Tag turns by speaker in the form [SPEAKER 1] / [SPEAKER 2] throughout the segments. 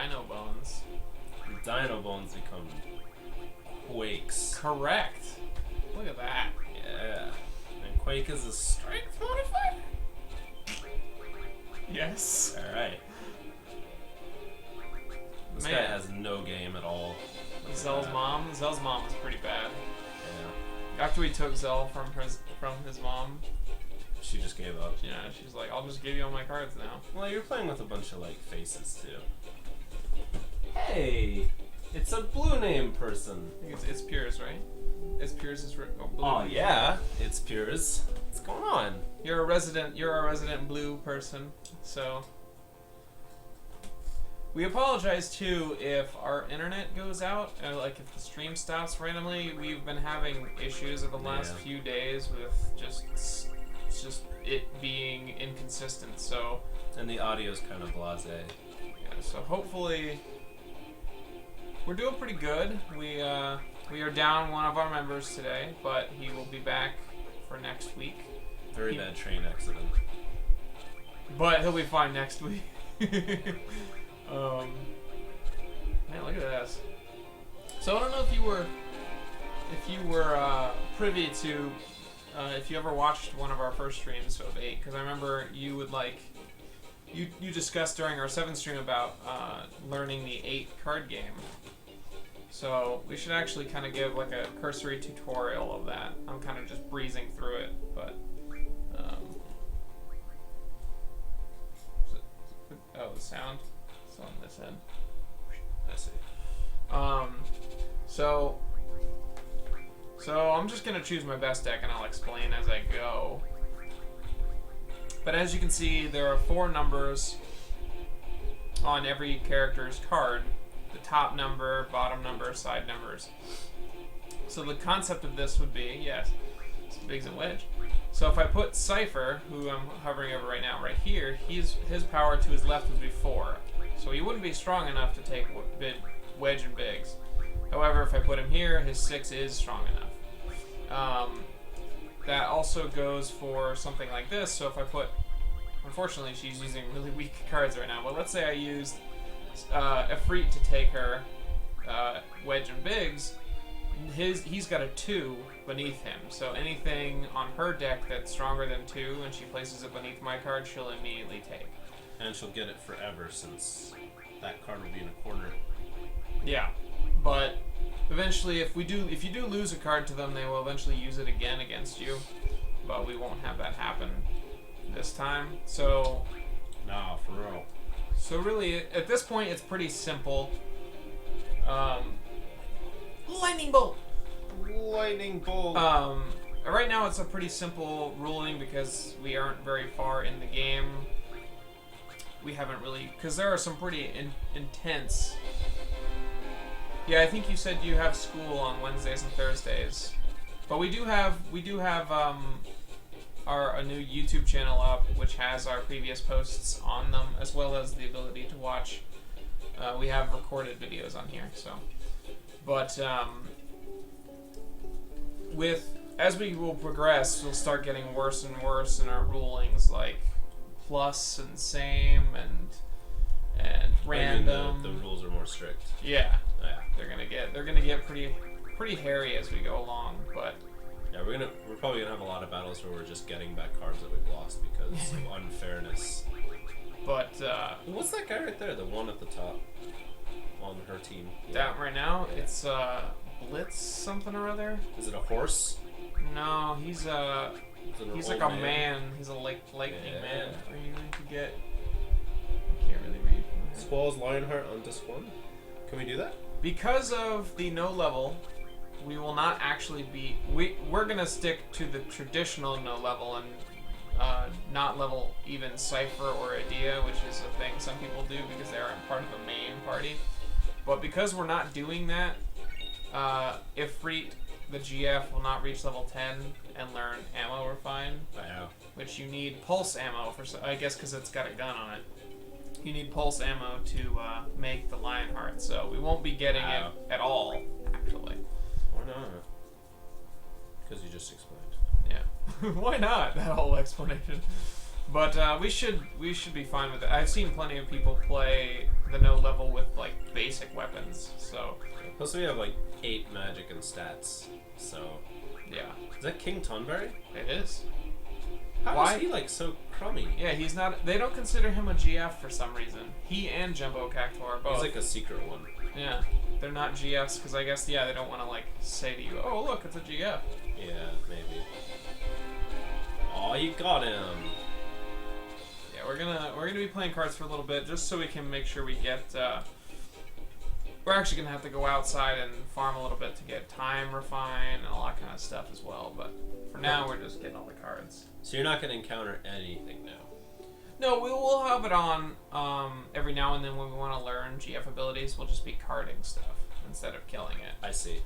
[SPEAKER 1] Dino Bones.
[SPEAKER 2] Dino Bones become Quakes.
[SPEAKER 1] Correct. Look at that.
[SPEAKER 2] Yeah. And Quake is a strength modifier?
[SPEAKER 1] Yes.
[SPEAKER 2] Alright. This guy has no game at all.
[SPEAKER 1] Zell's mom? Zell's mom was pretty bad.
[SPEAKER 2] Yeah.
[SPEAKER 1] After we took Zell from his mom,
[SPEAKER 2] she just gave up.
[SPEAKER 1] Yeah, she's like, I'll just give you all my cards now.
[SPEAKER 2] Well, you're playing with a bunch of, like, faces, too. Hey! It's a blue name person.
[SPEAKER 1] I think it's Piers, right? It's Piers is blue.
[SPEAKER 2] Oh, yeah. It's Piers. What's going on?
[SPEAKER 1] You're a resident blue person, so... We apologize too if our internet goes out, like if the stream stops randomly. We've been having issues over the last few days with just it being inconsistent. So
[SPEAKER 2] and the audio's kind of blasé.
[SPEAKER 1] Yeah, so hopefully we're doing pretty good. We are down one of our members today, but he will be back for next week.
[SPEAKER 2] Very bad train accident.
[SPEAKER 1] But he'll be fine next week. Man, look at this. So I don't know if you were privy to if you ever watched one of our first streams of 8, because I remember you would you discussed during our 7th stream about learning the 8 card game. So we should actually kind of give like a cursory tutorial of that. I'm kind of just breezing through it, but oh, the sound. On this end.
[SPEAKER 2] I see.
[SPEAKER 1] So I'm just gonna choose my best deck and I'll explain as I go. But as you can see, there are 4 numbers on every character's card. The top number, bottom number, side numbers. So the concept of this would be, yes, it's Biggs and Wedge. So if I put Cypher, who I'm hovering over right now, right here, his power to his left would be 4. So he wouldn't be strong enough to take Wedge and Biggs. However, if I put him here, his 6 is strong enough. That also goes for something like this. So if I put... Unfortunately, she's using really weak cards right now. But let's say I used Efreet to take her Wedge and Biggs. He's got a 2 beneath him. So anything on her deck that's stronger than 2, and she places it beneath my card, she'll immediately take.
[SPEAKER 2] And she'll get it forever since that card will be in a corner.
[SPEAKER 1] Yeah, but eventually, if you do lose a card to them, they will eventually use it again against you. But we won't have that happen this time. So,
[SPEAKER 2] nah, for real.
[SPEAKER 1] So really, at this point, it's pretty simple. Lightning bolt.
[SPEAKER 2] Lightning bolt.
[SPEAKER 1] Right now, it's a pretty simple ruling because we aren't very far in the game. We haven't really, because there are some pretty intense. Yeah, I think you said you have school on Wednesdays and Thursdays, but we do have a new YouTube channel up, which has our previous posts on them, as well as the ability to watch. We have recorded videos on here, so. But as we will progress, we'll start getting worse and worse in our rulings, like plus and same and random.
[SPEAKER 2] I mean, the rules are more strict.
[SPEAKER 1] Yeah, they're gonna get pretty hairy as we go along, but
[SPEAKER 2] yeah, we're probably gonna have a lot of battles where we're just getting back cards that we've lost because of unfairness.
[SPEAKER 1] But
[SPEAKER 2] what's that guy right there? The one at the top on her team.
[SPEAKER 1] That right now, it's Blitz something or other.
[SPEAKER 2] Is it a horse?
[SPEAKER 1] No, he's like a man. He's a lightning man. Are you going to get? I can't really read.
[SPEAKER 2] Squall's Lionheart on disc 1. Can we do that?
[SPEAKER 1] Because of the no level, we will not actually be. We're gonna stick to the traditional no level and not level even Cypher or Idea, which is a thing some people do because they aren't part of the main party. But because we're not doing that, Ifrit, the GF, will not reach level 10 and learn Ammo Refine.
[SPEAKER 2] Wow.
[SPEAKER 1] Which you need Pulse Ammo for, I guess because it's got a gun on it. You need Pulse Ammo to make the Lionheart, so we won't be getting it at all, actually.
[SPEAKER 2] Why not? Because you just explained.
[SPEAKER 1] Yeah. Why not? That whole explanation. But we should be fine with it. I've seen plenty of people play the no level with basic weapons. So
[SPEAKER 2] Plus we have like 8 magic and stats. So
[SPEAKER 1] yeah,
[SPEAKER 2] is that King Tonberry?
[SPEAKER 1] it is.
[SPEAKER 2] How
[SPEAKER 1] Why?
[SPEAKER 2] is he like so crummy?
[SPEAKER 1] Yeah, he's not. They don't consider him a GF for some reason. He and Jumbo Cactuar are both.
[SPEAKER 2] He's like a secret one.
[SPEAKER 1] Yeah, they're not GFs because I guess they don't want to like say to you, oh look, it's a GF.
[SPEAKER 2] Yeah, maybe. Oh, you got him.
[SPEAKER 1] Yeah, we're gonna be playing cards for a little bit just so we can make sure we get. We're actually gonna have to go outside and farm a little bit to get time refined and all that kind of stuff as well. But for now, we're just getting all the cards.
[SPEAKER 2] So you're not gonna encounter anything now.
[SPEAKER 1] No, we will have it on every now and then when we want to learn GF abilities. We'll just be carding stuff instead of killing it.
[SPEAKER 2] I see.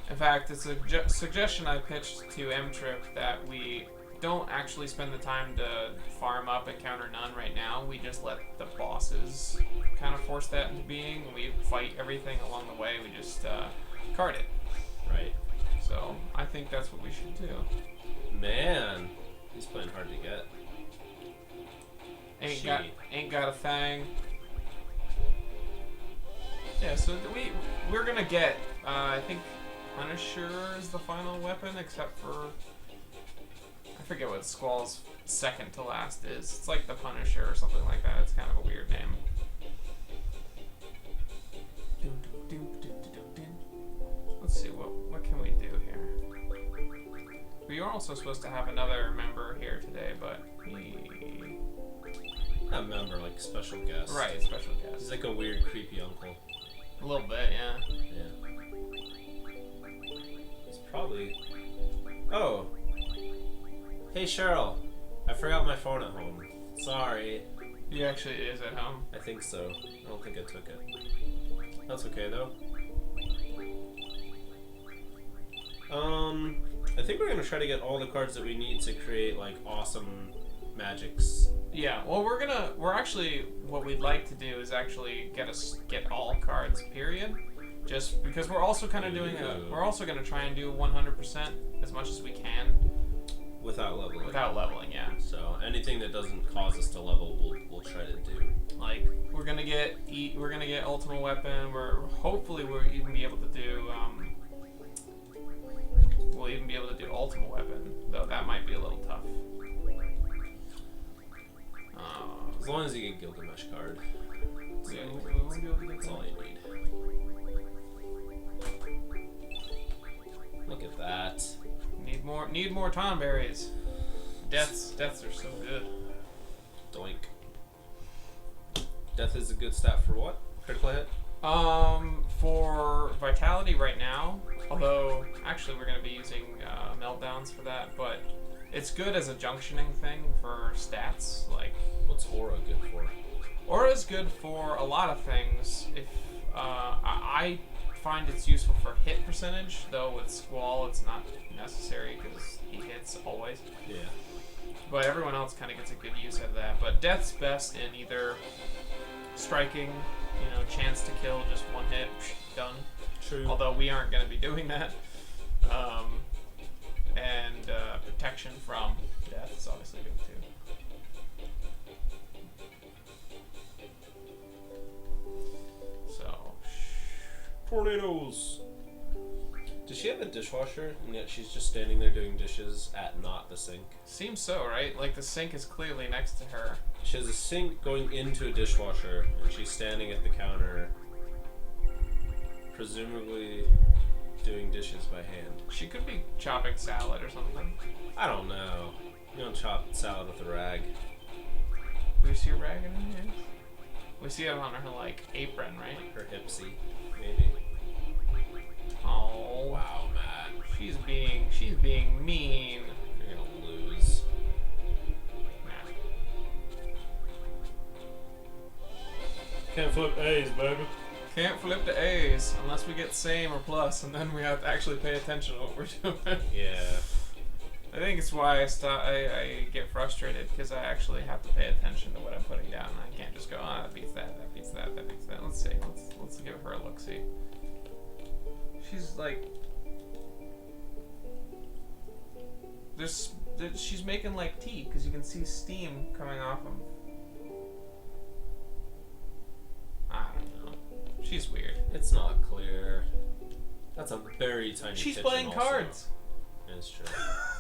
[SPEAKER 1] In fact, it's a suggestion I pitched to M-Trip that we don't actually spend the time to farm up enc-none right now. We just let the bosses kind of force that into being. We fight everything along the way. We just card it.
[SPEAKER 2] Right.
[SPEAKER 1] So I think that's what we should do.
[SPEAKER 2] Man, he's playing hard to get.
[SPEAKER 1] Ain't got a thing. Yeah, so we're gonna get I think Punisher is the final weapon, except for I forget what Squall's second to last is. It's like the Punisher or something like that. It's kind of a weird name. Let's see what can we do here. We are also supposed to have another member here today, but he.
[SPEAKER 2] Not member, like special guest.
[SPEAKER 1] Right, special guest.
[SPEAKER 2] He's like a weird, creepy uncle.
[SPEAKER 1] A little bit, yeah.
[SPEAKER 2] Yeah. He's probably. Oh. Hey Cheryl, I forgot my phone at home. Sorry.
[SPEAKER 1] He actually is at home.
[SPEAKER 2] I think so. I don't think I took it. That's okay though. I think we're gonna try to get all the cards that we need to create like awesome magics.
[SPEAKER 1] Yeah, well we're actually, what we'd like to do is actually get all cards, period. Just because we're also kind of doing we're also gonna try and do 100% as much as we can.
[SPEAKER 2] Without leveling.
[SPEAKER 1] Without leveling, yeah.
[SPEAKER 2] So anything that doesn't cause us to level, we'll try to do.
[SPEAKER 1] Like we're gonna get ultimate weapon. Hopefully we'll even be able to do ultimate weapon, though that might be a little tough.
[SPEAKER 2] As long as you get Gilgamesh card.
[SPEAKER 1] We won't be able to get
[SPEAKER 2] That's all you need. Look at that.
[SPEAKER 1] Need more Tonberries. Deaths are so good.
[SPEAKER 2] Doink. Death is a good stat for what? Critical hit?
[SPEAKER 1] For Vitality right now, although actually we're going to be using Meltdowns for that, but it's good as a junctioning thing for stats. Like,
[SPEAKER 2] what's Aura good for?
[SPEAKER 1] Aura is good for a lot of things. If I find it's useful for hit percentage, though with Squall it's not necessary because he hits always.
[SPEAKER 2] Yeah.
[SPEAKER 1] But everyone else kind of gets a good use out of that. But Death's best in either striking, chance to kill, just one hit, done.
[SPEAKER 2] True.
[SPEAKER 1] Although we aren't going to be doing that. And protection from death is obviously good too. So,
[SPEAKER 2] tornadoes. Does she have a dishwasher and yet she's just standing there doing dishes at not the sink?
[SPEAKER 1] Seems so, right? Like the sink is clearly next to her.
[SPEAKER 2] She has a sink going into a dishwasher and she's standing at the counter, presumably doing dishes by hand.
[SPEAKER 1] She could be chopping salad or something.
[SPEAKER 2] I don't know. You don't chop salad with a rag.
[SPEAKER 1] Do we see a rag in her hand? We see it on her apron, right?
[SPEAKER 2] Her hipsy, maybe.
[SPEAKER 1] Oh
[SPEAKER 2] wow, Matt.
[SPEAKER 1] She's being mean.
[SPEAKER 2] You're gonna lose.
[SPEAKER 1] Nah.
[SPEAKER 2] Can't flip A's, baby.
[SPEAKER 1] Can't flip to A's unless we get same or plus, and then we have to actually pay attention to what we're doing.
[SPEAKER 2] Yeah.
[SPEAKER 1] I think it's why I get frustrated, because I actually have to pay attention to what I'm putting down. I can't just go, that beats that, that beats that, that beats that. Let's see. Let's give her a look-see. She's like... she's making tea, because you can see steam coming off them. I don't know. She's weird.
[SPEAKER 2] It's not clear. That's a very tiny
[SPEAKER 1] She's
[SPEAKER 2] kitchen
[SPEAKER 1] playing
[SPEAKER 2] also.
[SPEAKER 1] cards.
[SPEAKER 2] It's true.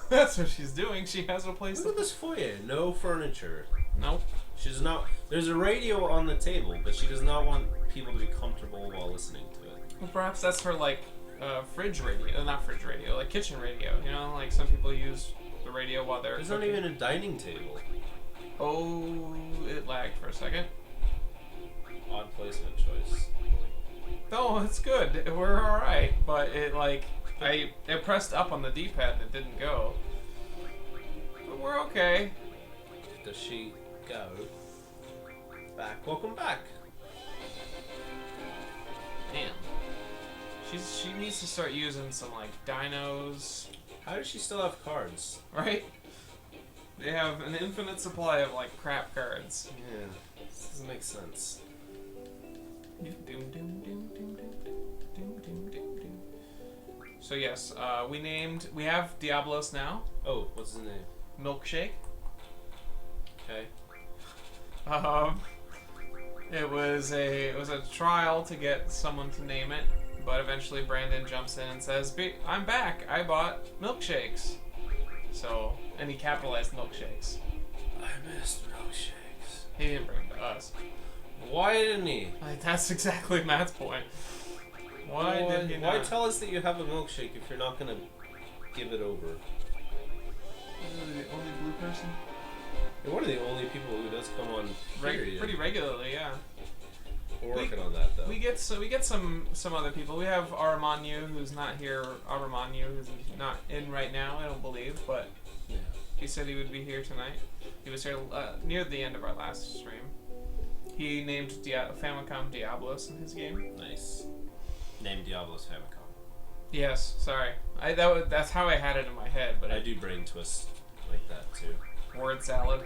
[SPEAKER 1] That's what she's doing. She has a place
[SPEAKER 2] Look at this foyer. No furniture.
[SPEAKER 1] Nope.
[SPEAKER 2] She does not. There's a radio on the table, but she does not want people to be comfortable while listening to it.
[SPEAKER 1] Well, perhaps that's her, like, fridge radio. Not fridge radio, like kitchen radio. You know, like some people use the radio while they're
[SPEAKER 2] There's
[SPEAKER 1] cooking.
[SPEAKER 2] not even a dining table.
[SPEAKER 1] Oh, it lagged for a second.
[SPEAKER 2] Odd placement choice.
[SPEAKER 1] No, it's good. We're alright. But it, like, I pressed up on the D-pad and it didn't go. But we're okay.
[SPEAKER 2] Does she go? Back. Welcome back.
[SPEAKER 1] Damn. She needs to start using some, like, dinos.
[SPEAKER 2] How does she still have cards?
[SPEAKER 1] Right? They have an infinite supply of, like, crap cards.
[SPEAKER 2] Yeah. This doesn't make sense.
[SPEAKER 1] So yes, we have Diablos now.
[SPEAKER 2] Oh, what's his name?
[SPEAKER 1] Milkshake.
[SPEAKER 2] Okay.
[SPEAKER 1] It was a trial to get someone to name it, but eventually Brandon jumps in and says, "I'm back. I bought milkshakes." So, and he capitalized milkshakes.
[SPEAKER 2] I missed milkshakes.
[SPEAKER 1] He didn't bring them to us.
[SPEAKER 2] Why didn't he?
[SPEAKER 1] Like, that's exactly Matt's point. Why did he not?
[SPEAKER 2] Why tell us that you have a milkshake if you're not gonna give it over?
[SPEAKER 1] Literally the only blue person?
[SPEAKER 2] You're one of the only people who does come on
[SPEAKER 1] Pretty regularly, yeah.
[SPEAKER 2] We're working on that though.
[SPEAKER 1] We get some other people. We have Armanu, who's not here. Armanu, who's not in right now, I don't believe, but
[SPEAKER 2] yeah.
[SPEAKER 1] he said he would be here tonight. He was here near the end of our last stream. He named Famicom Diablos in his game.
[SPEAKER 2] Nice. Named Diablos Famicom.
[SPEAKER 1] Yes, sorry. That's how I had it in my head, but
[SPEAKER 2] I do brain twist like that too.
[SPEAKER 1] Word salad.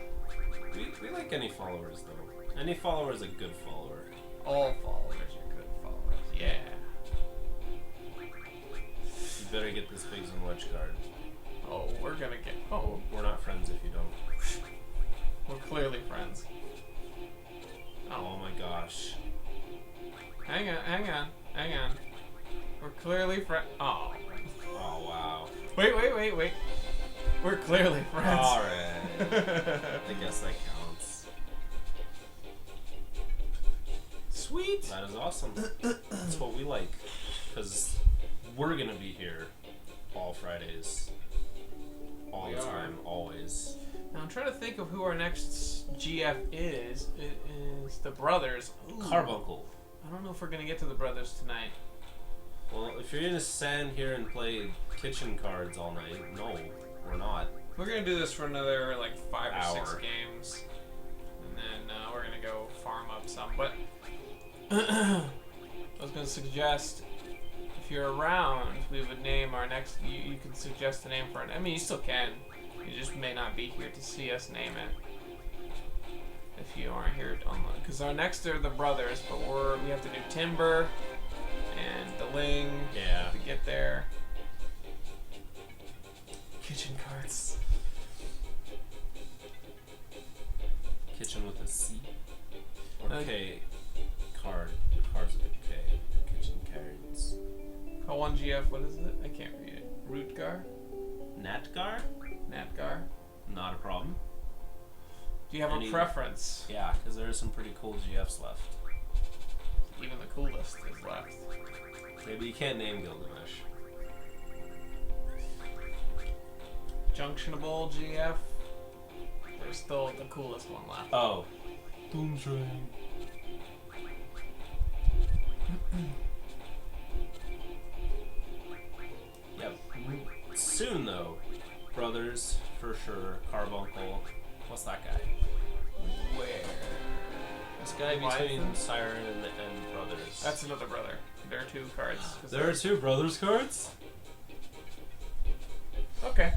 [SPEAKER 2] We like any followers though. Any follower is a good follower.
[SPEAKER 1] All followers are good followers. Yeah.
[SPEAKER 2] You better get this Pigs and Wedge card.
[SPEAKER 1] Oh, we're gonna get. Oh,
[SPEAKER 2] We're not friends if you don't.
[SPEAKER 1] we're clearly friends.
[SPEAKER 2] Oh my gosh.
[SPEAKER 1] Hang on. We're clearly friends. Oh.
[SPEAKER 2] Oh wow.
[SPEAKER 1] Wait. We're clearly friends.
[SPEAKER 2] Alright. I guess that counts.
[SPEAKER 1] Sweet.
[SPEAKER 2] That is awesome. That's what we like. Because we're gonna be here all Fridays. All the time, always.
[SPEAKER 1] Now I'm trying to think of who our next GF is. It is the brothers. Ooh.
[SPEAKER 2] Carbuncle.
[SPEAKER 1] I don't know if we're gonna get to the brothers tonight.
[SPEAKER 2] Well, if you're gonna stand here and play kitchen cards all night, no, we're not.
[SPEAKER 1] We're gonna do this for another like 5 or 6
[SPEAKER 2] Hour.
[SPEAKER 1] games, and then we're gonna go farm up some. But I was gonna suggest, if you're around, we would name our next. You can suggest a name for it. I mean, you still can. You just may not be here to see us name it. If you aren't here online, because our next are the brothers, but we have to do Timber and the Ling.
[SPEAKER 2] Yeah.
[SPEAKER 1] To get there. Kitchen cards.
[SPEAKER 2] Kitchen with a C. Okay. Cards with a K. Kitchen cards.
[SPEAKER 1] Call 1GF, what is it? I can't read it. Rootgar?
[SPEAKER 2] Natgar?
[SPEAKER 1] Natgar?
[SPEAKER 2] Not a problem.
[SPEAKER 1] Do you have a preference?
[SPEAKER 2] Yeah, because there are some pretty cool GFs left.
[SPEAKER 1] Even the coolest is left.
[SPEAKER 2] Maybe you can't name Gilgamesh.
[SPEAKER 1] Junctionable GF. There's still the coolest one left.
[SPEAKER 2] Oh. Doomsray. Yep. Soon though. Brothers, for sure. Carbuncle. What's that guy?
[SPEAKER 1] Where?
[SPEAKER 2] This guy between Siren and Brothers.
[SPEAKER 1] That's another brother. There are 2 cards.
[SPEAKER 2] There are 2 Brothers cards?
[SPEAKER 1] Okay.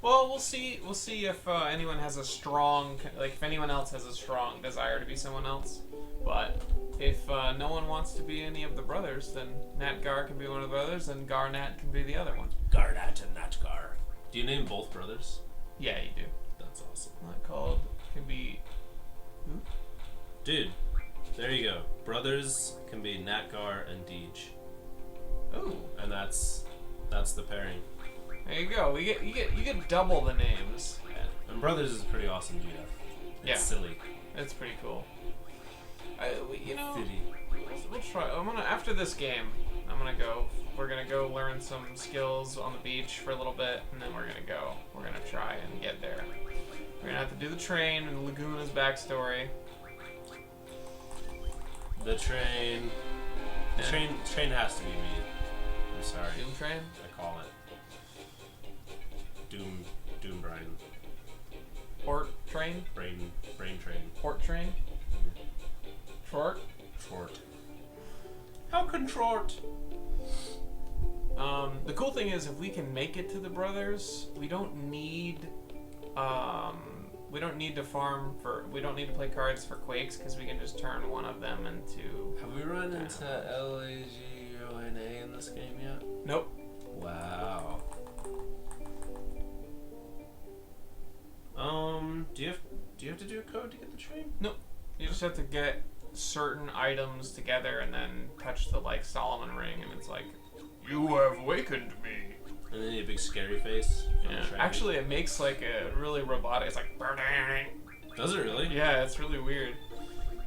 [SPEAKER 1] Well, we'll see. We'll see if anyone has a strong, if anyone else has a strong desire to be someone else. But if no one wants to be any of the brothers, then Natgar can be one of the brothers, and Garnat can be the other one.
[SPEAKER 2] Garnat and Natgar. Do you name both brothers?
[SPEAKER 1] Yeah, you do.
[SPEAKER 2] That's awesome.
[SPEAKER 1] Not called. Can be. Who?
[SPEAKER 2] Dude, There you go. Brothers can be Natgar and Deej.
[SPEAKER 1] Ooh.
[SPEAKER 2] And that's the pairing.
[SPEAKER 1] There you go. You get double the names.
[SPEAKER 2] Yeah. And Brothers is pretty awesome GF. It's
[SPEAKER 1] Yeah.
[SPEAKER 2] silly.
[SPEAKER 1] It's pretty cool. You know,
[SPEAKER 2] Silly.
[SPEAKER 1] we'll try. After this game, we're gonna go learn some skills on the beach for a little bit, and then we're gonna try and get there. We're gonna have to do the train and Laguna's backstory.
[SPEAKER 2] The train has to be me. I'm sorry.
[SPEAKER 1] Doom train?
[SPEAKER 2] I call it. Doom Brian.
[SPEAKER 1] Port train?
[SPEAKER 2] Brain train.
[SPEAKER 1] Port train? Short?
[SPEAKER 2] Short. How contrort?
[SPEAKER 1] The cool thing is, if we can make it to the brothers, we don't need to farm for. We don't need to play cards for Quakes because we can just turn one of them into.
[SPEAKER 2] Have we run into Laguna in this game yet?
[SPEAKER 1] Nope.
[SPEAKER 2] Wow. Do you have to do a code to get the train?
[SPEAKER 1] Nope. You just have to get certain items together and then touch the Solomon ring, and it's like, you have awakened me.
[SPEAKER 2] And then you have a big scary face.
[SPEAKER 1] Yeah. Actually, it makes like a really robotic. It's like,
[SPEAKER 2] does it really?
[SPEAKER 1] yeah, it's really weird.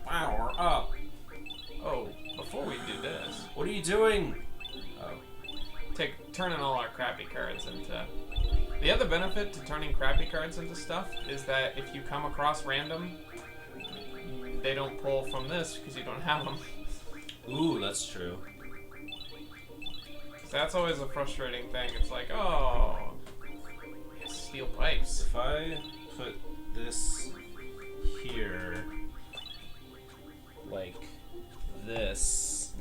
[SPEAKER 2] Power up.
[SPEAKER 1] Oh, before we do this,
[SPEAKER 2] What are you doing?
[SPEAKER 1] turning all our crappy cards into. The other benefit to turning crappy cards into stuff is that if you come across random, they don't pull from this because you don't have them.
[SPEAKER 2] Ooh, that's true.
[SPEAKER 1] That's always a frustrating thing. It's like, oh, steel pipes.
[SPEAKER 2] If I put this here, like this,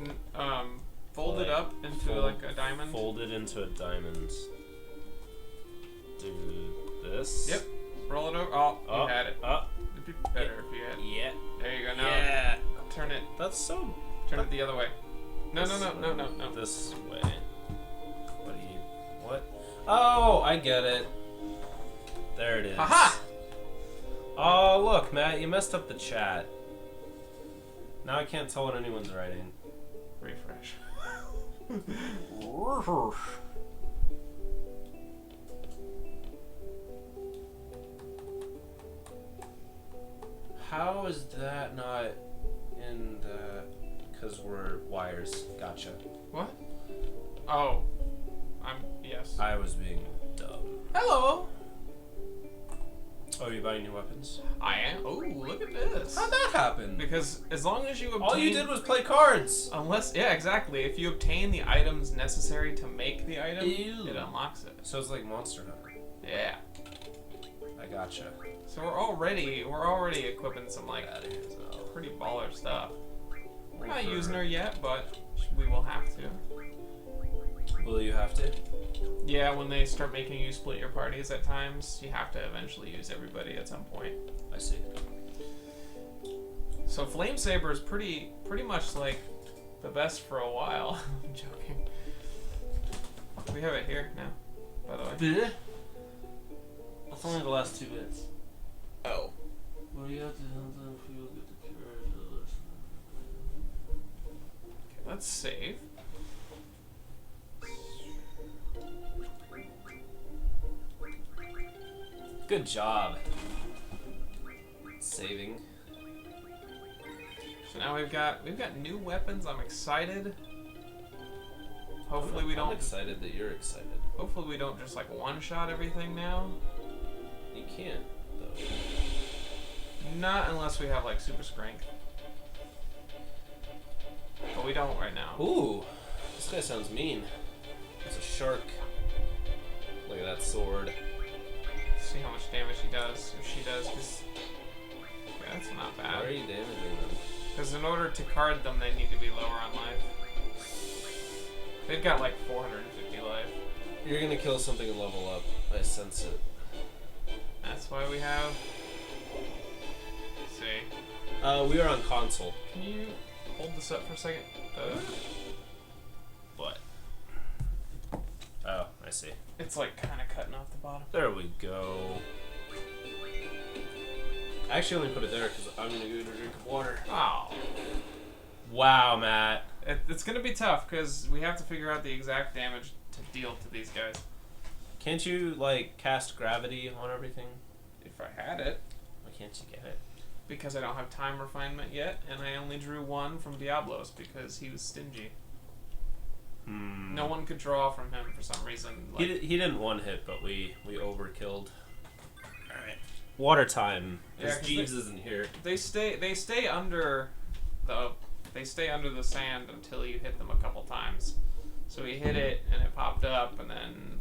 [SPEAKER 1] Fold it up into like a diamond.
[SPEAKER 2] Fold it into a diamond. Do this.
[SPEAKER 1] Yep. Roll it over. Oh, you had it. It'd be better if you had.
[SPEAKER 2] Yeah.
[SPEAKER 1] There you go. Now
[SPEAKER 2] Yeah.
[SPEAKER 1] turn it.
[SPEAKER 2] That's so.
[SPEAKER 1] Turn it the other way. No.
[SPEAKER 2] This way. What? Oh, I get it. There it is.
[SPEAKER 1] Haha!
[SPEAKER 2] Oh, look, Matt, you messed up the chat. Now I can't tell what anyone's writing.
[SPEAKER 1] Refresh.
[SPEAKER 2] How is that not in the... Because we're wires. Gotcha.
[SPEAKER 1] What? Oh. Yes.
[SPEAKER 2] I was being dumb.
[SPEAKER 1] Hello!
[SPEAKER 2] Oh, are you buying new weapons?
[SPEAKER 1] I am. Oh, look at this.
[SPEAKER 2] How'd that happen?
[SPEAKER 1] Because as long as you obtain...
[SPEAKER 2] All you did was play cards!
[SPEAKER 1] Yeah, exactly. If you obtain the items necessary to make the item,
[SPEAKER 2] Ew.
[SPEAKER 1] it unlocks it.
[SPEAKER 2] So it's like Monster Hunter.
[SPEAKER 1] Yeah.
[SPEAKER 2] I gotcha.
[SPEAKER 1] So we're already equipping some like
[SPEAKER 2] Get out of here, so.
[SPEAKER 1] pretty baller stuff. We're not
[SPEAKER 2] For-
[SPEAKER 1] using her yet, but we will have to.
[SPEAKER 2] Will you have to?
[SPEAKER 1] Yeah, when they start making you split your parties at times, you have to eventually use everybody at some point.
[SPEAKER 2] I see.
[SPEAKER 1] So Flame Saber is pretty much like the best for a while. I'm joking. We have it here now, by the way.
[SPEAKER 2] That's only the last 2 bits.
[SPEAKER 1] Oh.
[SPEAKER 2] What do you have to do if you get the
[SPEAKER 1] Okay, let's save.
[SPEAKER 2] Good job. Saving.
[SPEAKER 1] So now we've got new weapons. I'm excited. Hopefully we
[SPEAKER 2] I'm
[SPEAKER 1] don't.
[SPEAKER 2] excited that you're excited.
[SPEAKER 1] Hopefully we don't just like one-shot everything now.
[SPEAKER 2] You can't, though.
[SPEAKER 1] Not unless we have like super strength. But we don't right now.
[SPEAKER 2] Ooh, this guy sounds mean. It's a shark. Look at that sword.
[SPEAKER 1] See how much damage he does, or she does, because yeah, that's not
[SPEAKER 2] Why
[SPEAKER 1] bad.
[SPEAKER 2] are you damaging them?
[SPEAKER 1] Because in order to card them, they need to be lower on life. They've got like 450 life.
[SPEAKER 2] You're gonna kill something and level up. I sense it.
[SPEAKER 1] That's why we have. Let's see.
[SPEAKER 2] We are on console.
[SPEAKER 1] Can you hold this up for a second?
[SPEAKER 2] What? Oh, I see.
[SPEAKER 1] It's like kind of cutting off the bottom.
[SPEAKER 2] There we go. I actually only put it there because I'm gonna go get a drink of water.
[SPEAKER 1] Oh.
[SPEAKER 2] Wow, Matt.
[SPEAKER 1] It's gonna be tough because we have to figure out the exact damage to deal to these guys.
[SPEAKER 2] Can't you like cast gravity on everything?
[SPEAKER 1] If I had it.
[SPEAKER 2] Why can't you get it?
[SPEAKER 1] Because I don't have time refinement yet, and I only drew one from Diablos because he was stingy. No one could draw from him for some reason. Like,
[SPEAKER 2] He didn't one hit, but we overkilled. All right. Water time. Because Jeeves isn't here.
[SPEAKER 1] They stay under the sand until you hit them a couple times. So he hit it and it popped up and then.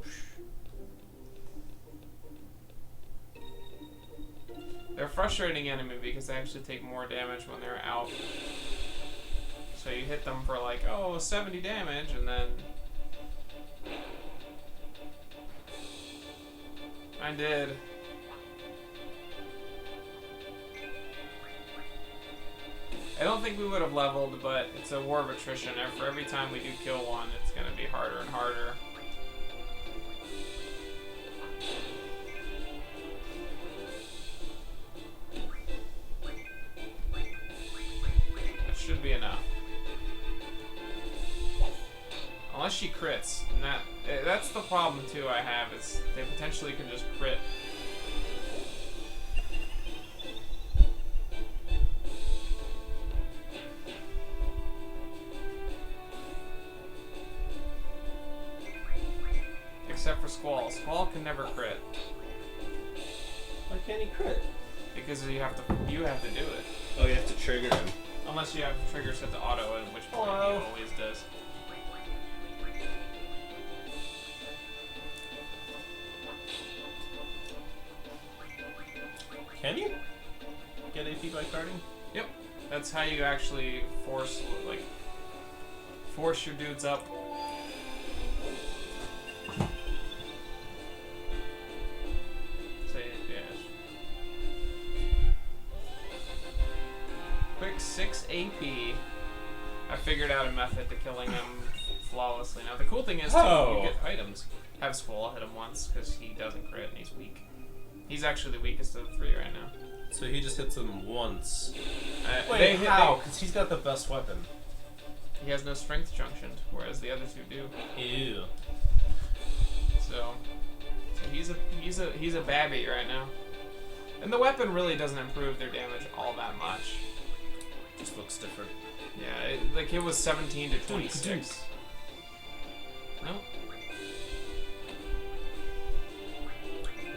[SPEAKER 1] They're a frustrating enemy because they actually take more damage when they're out. So you hit them for like, 70 damage, and then... I did. I don't think we would have leveled, but it's a war of attrition. For every time we do kill one, it's going to be harder and harder. Should be enough. Unless she crits. And that's the problem too I have, is they potentially can just crit. Except for Squall. Squall can never crit.
[SPEAKER 2] Why can't he crit?
[SPEAKER 1] Because you have to do it.
[SPEAKER 2] Oh, you have to trigger him.
[SPEAKER 1] Unless you have trigger set to auto, in which point he always does.
[SPEAKER 2] Can you get AP by carding?
[SPEAKER 1] Yep. That's how you actually force your dudes up. Quick 6 AP. I figured out a method to killing him flawlessly. Now the cool thing is too, you get items. Have Squall hit him once because he doesn't crit and he's weak. He's actually the weakest of the three right now.
[SPEAKER 2] So he just hits him once.
[SPEAKER 1] Wait,
[SPEAKER 2] how? Because he's got the best weapon.
[SPEAKER 1] He has no strength junction, whereas the other two do.
[SPEAKER 2] Ew.
[SPEAKER 1] So he's a babby right now. And the weapon really doesn't improve their damage all that much.
[SPEAKER 2] Just looks different.
[SPEAKER 1] Yeah, it was 17 to 26. No.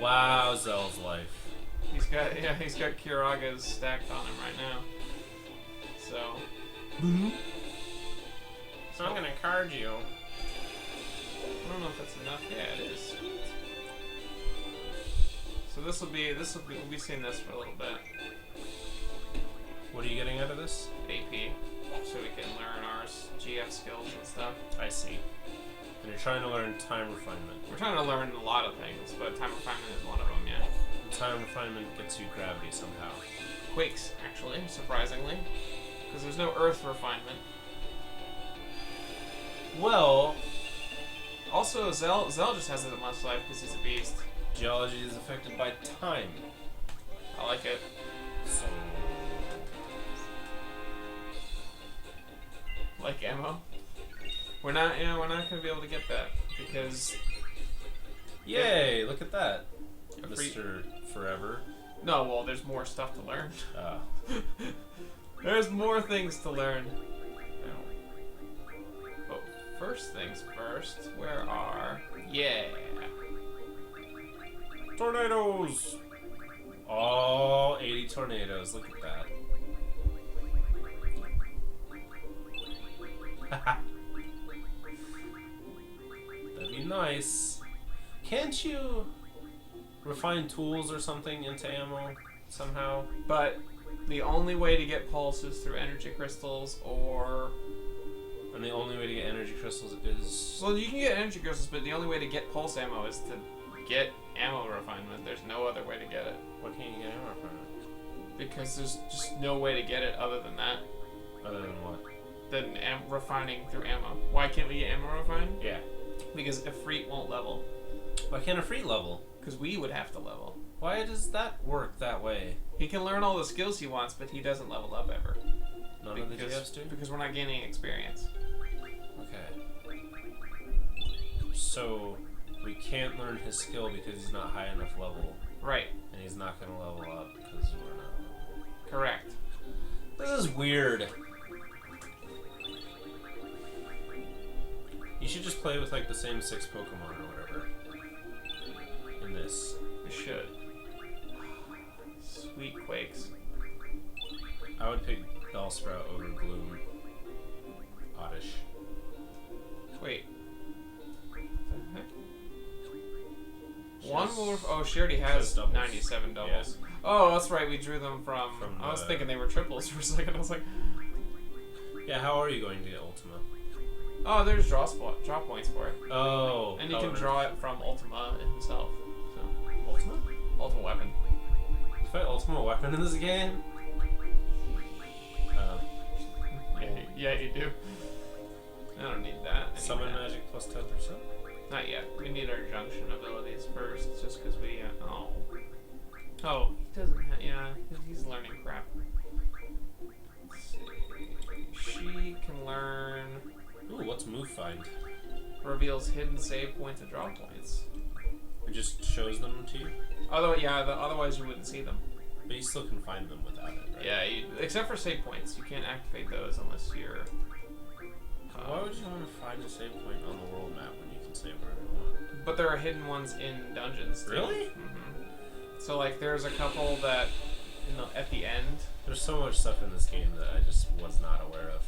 [SPEAKER 2] Wow, Zell's life.
[SPEAKER 1] He's got Kiraga's stacked on him right now. So.
[SPEAKER 2] So I'm gonna card you.
[SPEAKER 1] I don't know if that's enough. Yeah, it is. So we'll be seeing this for a little bit.
[SPEAKER 2] What are you getting out of this?
[SPEAKER 1] AP, so we can learn our GF skills and stuff.
[SPEAKER 2] I see. And you're trying to learn time refinement.
[SPEAKER 1] We're trying to learn a lot of things, but time refinement is one of them, yeah.
[SPEAKER 2] Time refinement gets you gravity somehow.
[SPEAKER 1] Quakes, actually, surprisingly. Because there's no earth refinement.
[SPEAKER 2] Well...
[SPEAKER 1] Also, Zell just has as much life because he's a beast.
[SPEAKER 2] Geology is affected by time.
[SPEAKER 1] I like it.
[SPEAKER 2] So...
[SPEAKER 1] Like ammo? We're not gonna be able to get that because...
[SPEAKER 2] Yay, look at that.
[SPEAKER 1] A
[SPEAKER 2] Mr. Forever.
[SPEAKER 1] No, well, there's more stuff to learn. There's more things to learn. But first things first, where are... Yeah.
[SPEAKER 2] Tornadoes! Oh, 80 tornadoes. Look at that. That'd be nice. Can't you refine tools or something into ammo somehow?
[SPEAKER 1] But the only way to get pulse is through energy crystals or...
[SPEAKER 2] And the only way to get energy crystals is...
[SPEAKER 1] Well, you can get energy crystals, but the only way to get pulse ammo is to get ammo refinement. There's no other way to get it.
[SPEAKER 2] Why can't you get ammo refinement?
[SPEAKER 1] Because there's just no way to get it other than that.
[SPEAKER 2] Other than what?
[SPEAKER 1] Than refining through ammo. Why can't we get ammo refined?
[SPEAKER 2] Yeah.
[SPEAKER 1] Because Ifrit won't level.
[SPEAKER 2] Why can't a free level?
[SPEAKER 1] Because we would have to level.
[SPEAKER 2] Why does that work that way?
[SPEAKER 1] He can learn all the skills he wants, but he doesn't level up ever.
[SPEAKER 2] None of the GFs do?
[SPEAKER 1] Because we're not gaining experience.
[SPEAKER 2] Okay. So, we can't learn his skill because he's not high enough level.
[SPEAKER 1] Right.
[SPEAKER 2] And he's not going to level up because we're not.
[SPEAKER 1] Correct.
[SPEAKER 2] This is weird. You should just play with like the same 6 Pokemon or whatever. In this.
[SPEAKER 1] We should. Sweet Quakes.
[SPEAKER 2] I would pick Bellsprout over Gloom. Oddish.
[SPEAKER 1] Wait. One will. Oh, she already has 97 doubles. Yeah. Oh, that's right. We drew them from I was thinking they were triples for a second. I was like.
[SPEAKER 2] Yeah, how are you going to get Ultima?
[SPEAKER 1] Oh, there's draw points for it.
[SPEAKER 2] Oh.
[SPEAKER 1] And you can draw it from Ultima himself. So.
[SPEAKER 2] Ultima?
[SPEAKER 1] Ultimate weapon.
[SPEAKER 2] You fight Ultimate Weapon in this game?
[SPEAKER 1] Yeah, you do. I don't need that.
[SPEAKER 2] Summon magic plus 10%?
[SPEAKER 1] Not yet. We need our junction abilities first, just because we. Oh, he doesn't have. Yeah, he's learning crap. Let's see. She can learn.
[SPEAKER 2] Ooh, what's Move Find?
[SPEAKER 1] Reveals hidden save points and draw points.
[SPEAKER 2] It just shows them to you?
[SPEAKER 1] Although, yeah, otherwise you wouldn't see them.
[SPEAKER 2] But you still can find them without it, right?
[SPEAKER 1] Yeah, except for save points. You can't activate those unless you're...
[SPEAKER 2] Why would you want to find a save point on the world map when you can save wherever you want?
[SPEAKER 1] But there are hidden ones in dungeons, too.
[SPEAKER 2] Really?
[SPEAKER 1] Mm-hmm. So, like, there's a couple that, at the end...
[SPEAKER 2] There's so much stuff in this game that I just was not aware of.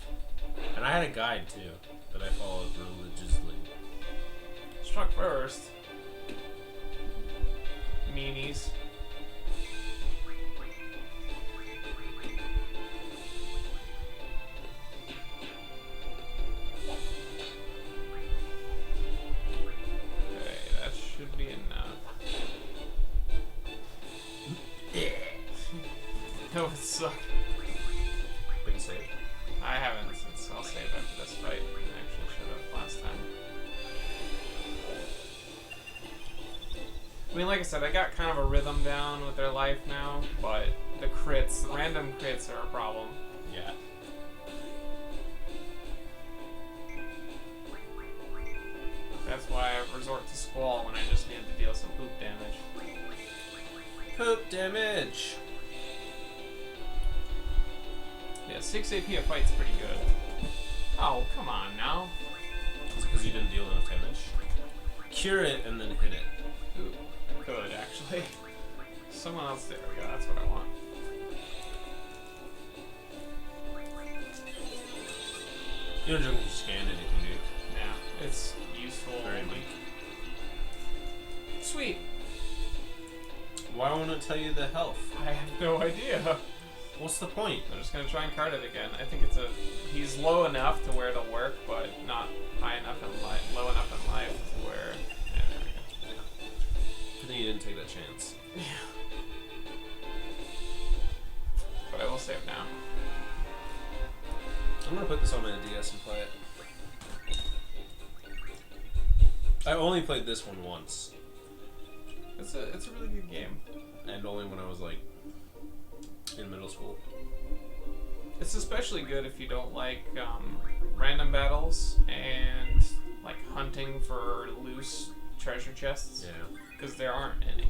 [SPEAKER 2] And I had a guide, too, that I followed religiously.
[SPEAKER 1] Struck first. Meanies. Okay, that should be enough. That would suck.
[SPEAKER 2] Big save.
[SPEAKER 1] I haven't since I'll save after this fight. I actually should have last time. I mean, like I said, I got kind of a rhythm down with their life now, but the crits, the random crits are a problem.
[SPEAKER 2] Yeah.
[SPEAKER 1] That's why I resort to Squall when I just need to deal some poop damage.
[SPEAKER 2] Poop damage!
[SPEAKER 1] Yeah, 6 AP a fight's pretty good. Oh, come on now.
[SPEAKER 2] It's because you didn't deal enough damage. Cure it and then hit it.
[SPEAKER 1] Ooh, I could actually. Someone else, there we go, that's what I want.
[SPEAKER 2] You don't scan anything, do you?
[SPEAKER 1] Yeah, it's useful.
[SPEAKER 2] Very weak.
[SPEAKER 1] Sweet.
[SPEAKER 2] Why won't it tell you the health?
[SPEAKER 1] I have no idea.
[SPEAKER 2] What's the point?
[SPEAKER 1] I'm just gonna try and card it again. I think he's low enough to where it'll work, but not high enough in life, low enough in life to where. Yeah, there we go.
[SPEAKER 2] I think you didn't take that chance.
[SPEAKER 1] Yeah. But I will save now.
[SPEAKER 2] I'm gonna put this on my DS and play it. I only played this one once.
[SPEAKER 1] It's a really good game.
[SPEAKER 2] And only when I was like in middle school.
[SPEAKER 1] It's especially good if you don't like random battles and like hunting for loose treasure chests.
[SPEAKER 2] Yeah.
[SPEAKER 1] Because there aren't any.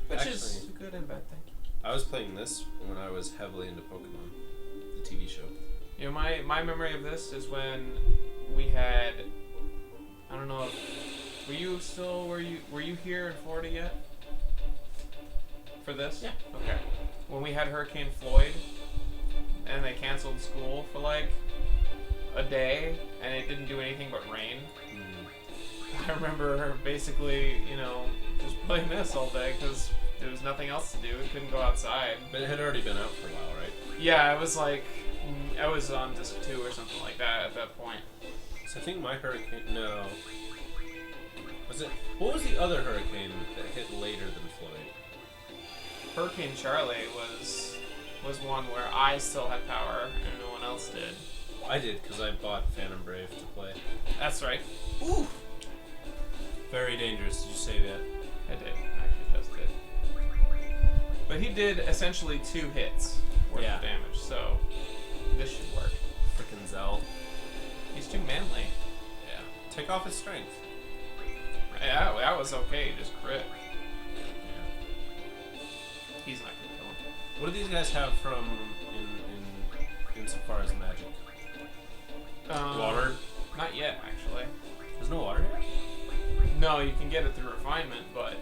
[SPEAKER 1] Which
[SPEAKER 2] Actually,
[SPEAKER 1] is a good and bad thing.
[SPEAKER 2] I was playing this when I was heavily into Pokemon, the TV show.
[SPEAKER 1] You know, my memory of this is when we had, I don't know, were you here in Florida yet? For this?
[SPEAKER 2] Yeah.
[SPEAKER 1] Okay. When we had Hurricane Floyd, and they canceled school for like a day, and it didn't do anything but rain. I remember basically, just playing this all day because there was nothing else to do. We couldn't go outside.
[SPEAKER 2] But it had already been out for a while, right?
[SPEAKER 1] Yeah, it was like, I was on disc 2 or something like that at that point.
[SPEAKER 2] So I think my hurricane, no. Was it, what was the other hurricane that hit later than Floyd?
[SPEAKER 1] Hurricane Charlie was one where I still had power and no one else did.
[SPEAKER 2] I did, because I bought Phantom Brave to play.
[SPEAKER 1] That's right. Ooh!
[SPEAKER 2] Very dangerous. Did you save it?
[SPEAKER 1] I did. I actually just did. But he did essentially 2 hits worth
[SPEAKER 2] Yeah.
[SPEAKER 1] of damage, so this should work.
[SPEAKER 2] Frickin' Zell.
[SPEAKER 1] He's too manly.
[SPEAKER 2] Yeah. Take off his strength.
[SPEAKER 1] Yeah, that was okay. Just crit.
[SPEAKER 2] Yeah.
[SPEAKER 1] He's not gonna kill him.
[SPEAKER 2] What do these guys have from insofar as magic? Water?
[SPEAKER 1] Not yet, actually.
[SPEAKER 2] There's no water here?
[SPEAKER 1] No, you can get it through refinement, but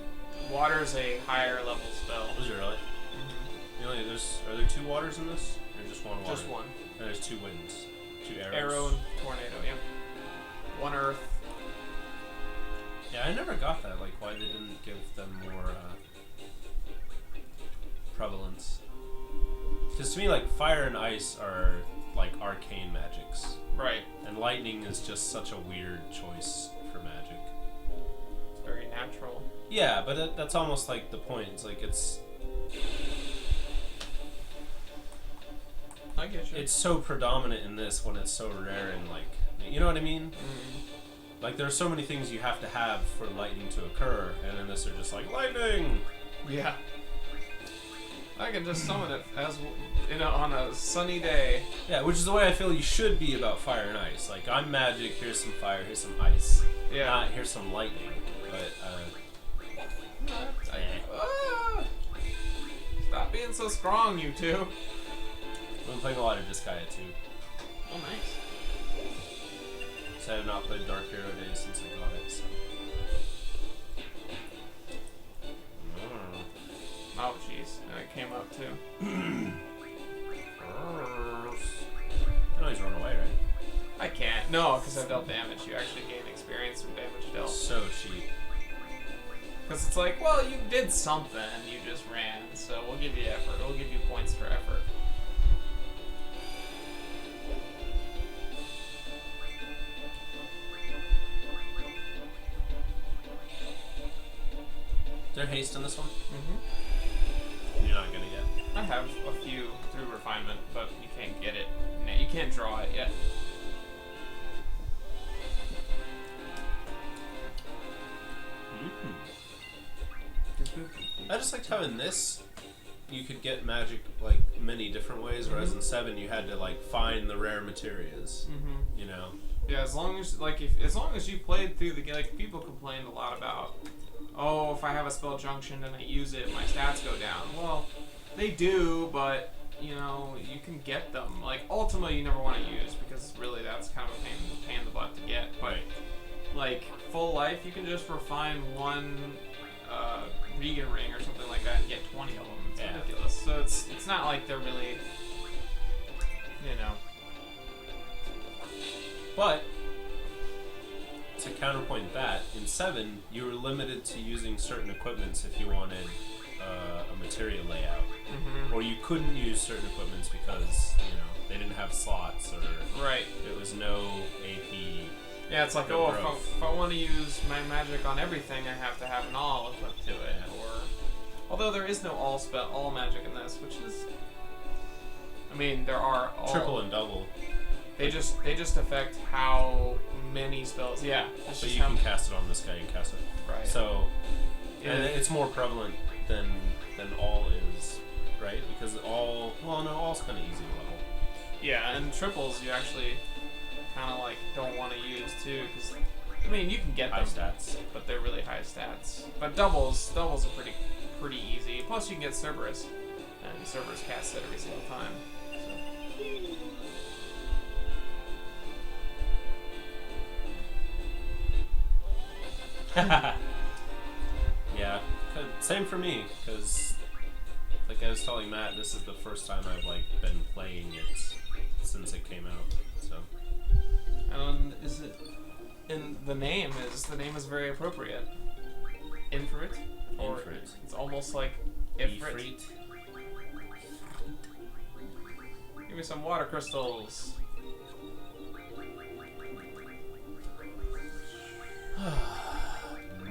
[SPEAKER 1] water's a higher level spell.
[SPEAKER 2] Was it really?
[SPEAKER 1] Mm-hmm.
[SPEAKER 2] Are there 2 waters in this? Or just one water?
[SPEAKER 1] Just one.
[SPEAKER 2] And there's 2 winds. 2 arrows.
[SPEAKER 1] Arrow and tornado, yeah. 1 earth.
[SPEAKER 2] Yeah, I never got that. Like, why they didn't give them more prevalence. Because to me, like, fire and ice are, like, arcane magics.
[SPEAKER 1] Right.
[SPEAKER 2] And lightning is just such a weird choice for magic.
[SPEAKER 1] It's very natural.
[SPEAKER 2] Yeah, but that's almost like the point. It's like
[SPEAKER 1] I get you.
[SPEAKER 2] it's so predominant in this when it's so rare and, like, you know what I mean?
[SPEAKER 1] Mm.
[SPEAKER 2] Like, there are so many things you have to have for lightning to occur, and in this they're just like, lightning!
[SPEAKER 1] Yeah. I can just summon it as on a sunny day.
[SPEAKER 2] Yeah, which is the way I feel you should be about fire and ice. Like, I'm magic, here's some fire, here's some ice.
[SPEAKER 1] Yeah.
[SPEAKER 2] Not here's some lightning. But,
[SPEAKER 1] Ah! Stop being so strong, you two.
[SPEAKER 2] I've been playing a lot of Disgaea too.
[SPEAKER 1] Oh, nice.
[SPEAKER 2] So I have not played Dark Hero Days since I got it, so.
[SPEAKER 1] Oh, jeez. It came up, too.
[SPEAKER 2] You know he's run away, right?
[SPEAKER 1] I can't. No, because I've dealt damage. You actually gain experience from damage dealt.
[SPEAKER 2] So cheap.
[SPEAKER 1] Because it's like, well, you did something. You just ran. So we'll give you effort. We'll give you points for effort.
[SPEAKER 2] Is there haste in this one?
[SPEAKER 1] Mm-hmm.
[SPEAKER 2] You're not gonna get.
[SPEAKER 1] I have a few through refinement, but you can't get it. You can't draw it yet.
[SPEAKER 2] I just liked how in this you could get magic like many different ways, whereas in 7 you had to like find the rare materials.
[SPEAKER 1] Mm-hmm.
[SPEAKER 2] You know.
[SPEAKER 1] Yeah, as long as as long as you played through the like people complained a lot about, oh, if I have a spell junction and I use it, my stats go down. Well, they do, but you know you can get them. Like Ultima, you never want to use because really that's kind of a pain in the butt to get. But like full life, you can just refine one Regan ring or something like that and get 20 of them. It's ridiculous. So it's not like they're really, you know.
[SPEAKER 2] But to counterpoint that, in 7 you were limited to using certain equipments if you wanted a material layout, or you couldn't use certain equipments because you know they didn't have slots or it was no AP.
[SPEAKER 1] Yeah, it's like,
[SPEAKER 2] no
[SPEAKER 1] oh,
[SPEAKER 2] growth.
[SPEAKER 1] if I want to use my magic on everything, I have to have an all equipped to it. Or, although there is no all magic in this, which is, I mean, there are all,
[SPEAKER 2] Triple and double.
[SPEAKER 1] They just affect how many spells. Yeah, it's
[SPEAKER 2] But
[SPEAKER 1] just
[SPEAKER 2] you
[SPEAKER 1] how,
[SPEAKER 2] can cast it on this guy and cast it.
[SPEAKER 1] right.
[SPEAKER 2] So,
[SPEAKER 1] Yeah.
[SPEAKER 2] and it's more prevalent than all is, right? Because all's kind of easy to level.
[SPEAKER 1] Yeah, and triples you actually kind of like don't want to use too, because I mean you can get
[SPEAKER 2] High
[SPEAKER 1] them,
[SPEAKER 2] stats.
[SPEAKER 1] but they're really high stats. But doubles are pretty easy. Plus you can get Cerberus, and Cerberus casts it every single time. So.
[SPEAKER 2] Yeah, same for me, because like I was telling Matt, this is the first time I've like been playing it since it came out. So.
[SPEAKER 1] Is it? And the name is very appropriate. Infrit, or
[SPEAKER 2] Infrit.
[SPEAKER 1] it's almost like Ifrit.
[SPEAKER 2] Ifrit.
[SPEAKER 1] Give me some water crystals.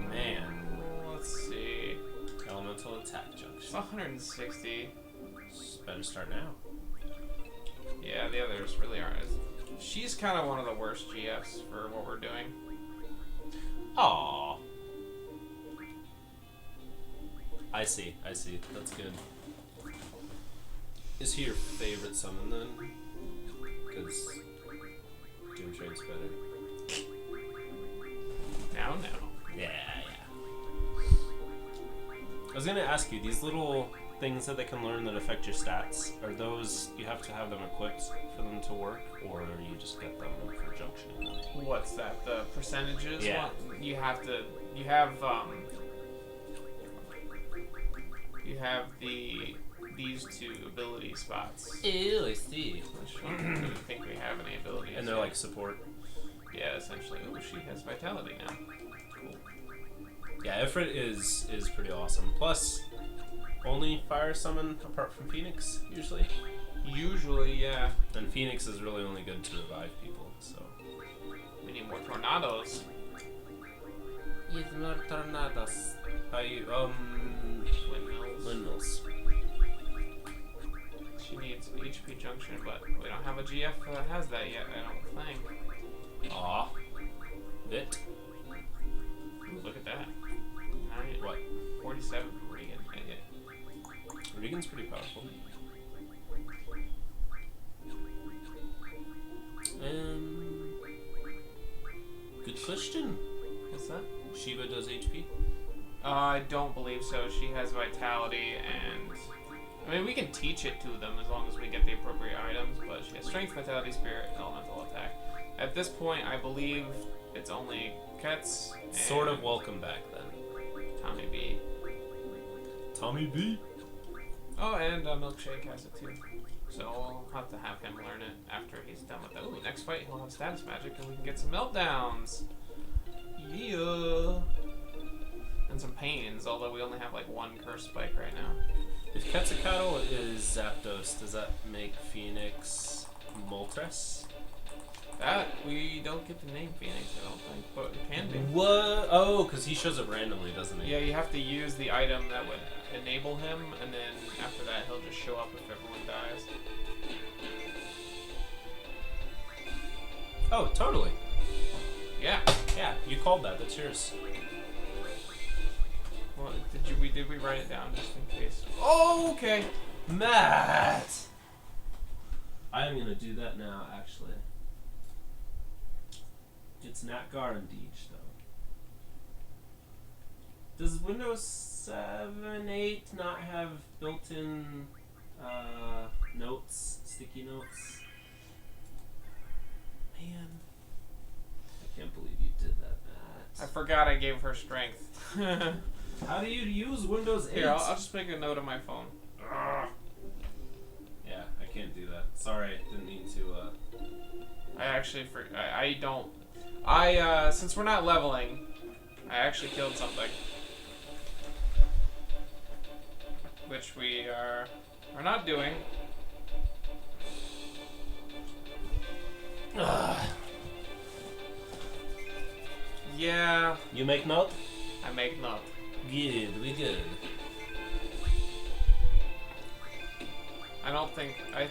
[SPEAKER 2] Man.
[SPEAKER 1] Let's see.
[SPEAKER 2] Elemental attack
[SPEAKER 1] It's
[SPEAKER 2] junction.
[SPEAKER 1] 160.
[SPEAKER 2] Better start now.
[SPEAKER 1] Yeah, the others really aren't. She's kind of one of the worst GFs for what we're doing.
[SPEAKER 2] Aww. I see. That's good. Is he your favorite summon then? Because Doom Train's better.
[SPEAKER 1] Now.
[SPEAKER 2] Yeah. I was gonna ask you, these little things that they can learn that affect your stats, are those, you have to have them equipped for them to work, or you just get them for junctioning them?
[SPEAKER 1] What's that? The percentages?
[SPEAKER 2] Yeah.
[SPEAKER 1] One? You have these two ability spots.
[SPEAKER 2] Ew, I see.
[SPEAKER 1] Which I don't think we have any abilities.
[SPEAKER 2] And they're like support.
[SPEAKER 1] Yeah, essentially. Oh, she has vitality now. Cool.
[SPEAKER 2] Yeah, Ifrit is pretty awesome. Plus, only fire summon apart from Phoenix, usually.
[SPEAKER 1] Usually, yeah.
[SPEAKER 2] And Phoenix is really only good to revive people, so.
[SPEAKER 1] We need more tornadoes.
[SPEAKER 2] Yes, more tornadoes. Windmills.
[SPEAKER 1] She needs HP junction, but we don't have a GF that has that yet, I don't think.
[SPEAKER 2] Aw. VIII.
[SPEAKER 1] Ooh, look at that.
[SPEAKER 2] What?
[SPEAKER 1] 47 for Regan. Yeah.
[SPEAKER 2] Regan's pretty powerful. Good question.
[SPEAKER 1] What's that?
[SPEAKER 2] Shiva does HP?
[SPEAKER 1] I don't believe so. She has vitality and... I mean, we can teach it to them as long as we get the appropriate items, but she has strength, vitality, spirit, and elemental attack. At this point, I believe it's only Kets and
[SPEAKER 2] Sort of welcome back then.
[SPEAKER 1] Tommy B.
[SPEAKER 2] Tommy B?
[SPEAKER 1] Oh, and Milkshake has it too. So we'll have to have him learn it after he's done with it. Ooh, next fight he'll have status magic and we can get some meltdowns. Yeah. And some pains, although we only have like one curse spike right now.
[SPEAKER 2] If Quetzalcoatl is Zapdos, does that make Phoenix Moltres?
[SPEAKER 1] That, we don't get to name Phoenix, I don't think, but it can be.
[SPEAKER 2] What? Oh, because he shows up randomly, doesn't he?
[SPEAKER 1] Yeah, you have to use the item that would enable him, and then after that he'll just show up if everyone dies.
[SPEAKER 2] Oh, totally.
[SPEAKER 1] Yeah.
[SPEAKER 2] Yeah, you called that. That's yours.
[SPEAKER 1] Well, did we write it down just in case? Oh, okay.
[SPEAKER 2] Matt! I am gonna do that now, actually. It's Natgar and Deej, though. Does Windows 7, 8 not have built-in notes, sticky notes? Man, I can't believe you did that, Matt.
[SPEAKER 1] I forgot I gave her strength.
[SPEAKER 2] How do you use Windows 8?
[SPEAKER 1] Here, I'll just make a note on my phone.
[SPEAKER 2] Yeah, I can't do that. Sorry, didn't mean to.
[SPEAKER 1] I actually I don't. Since we're not leveling, I actually killed something. Which we are not doing. Yeah.
[SPEAKER 2] You make note?
[SPEAKER 1] I make note.
[SPEAKER 2] Good, we good.
[SPEAKER 1] I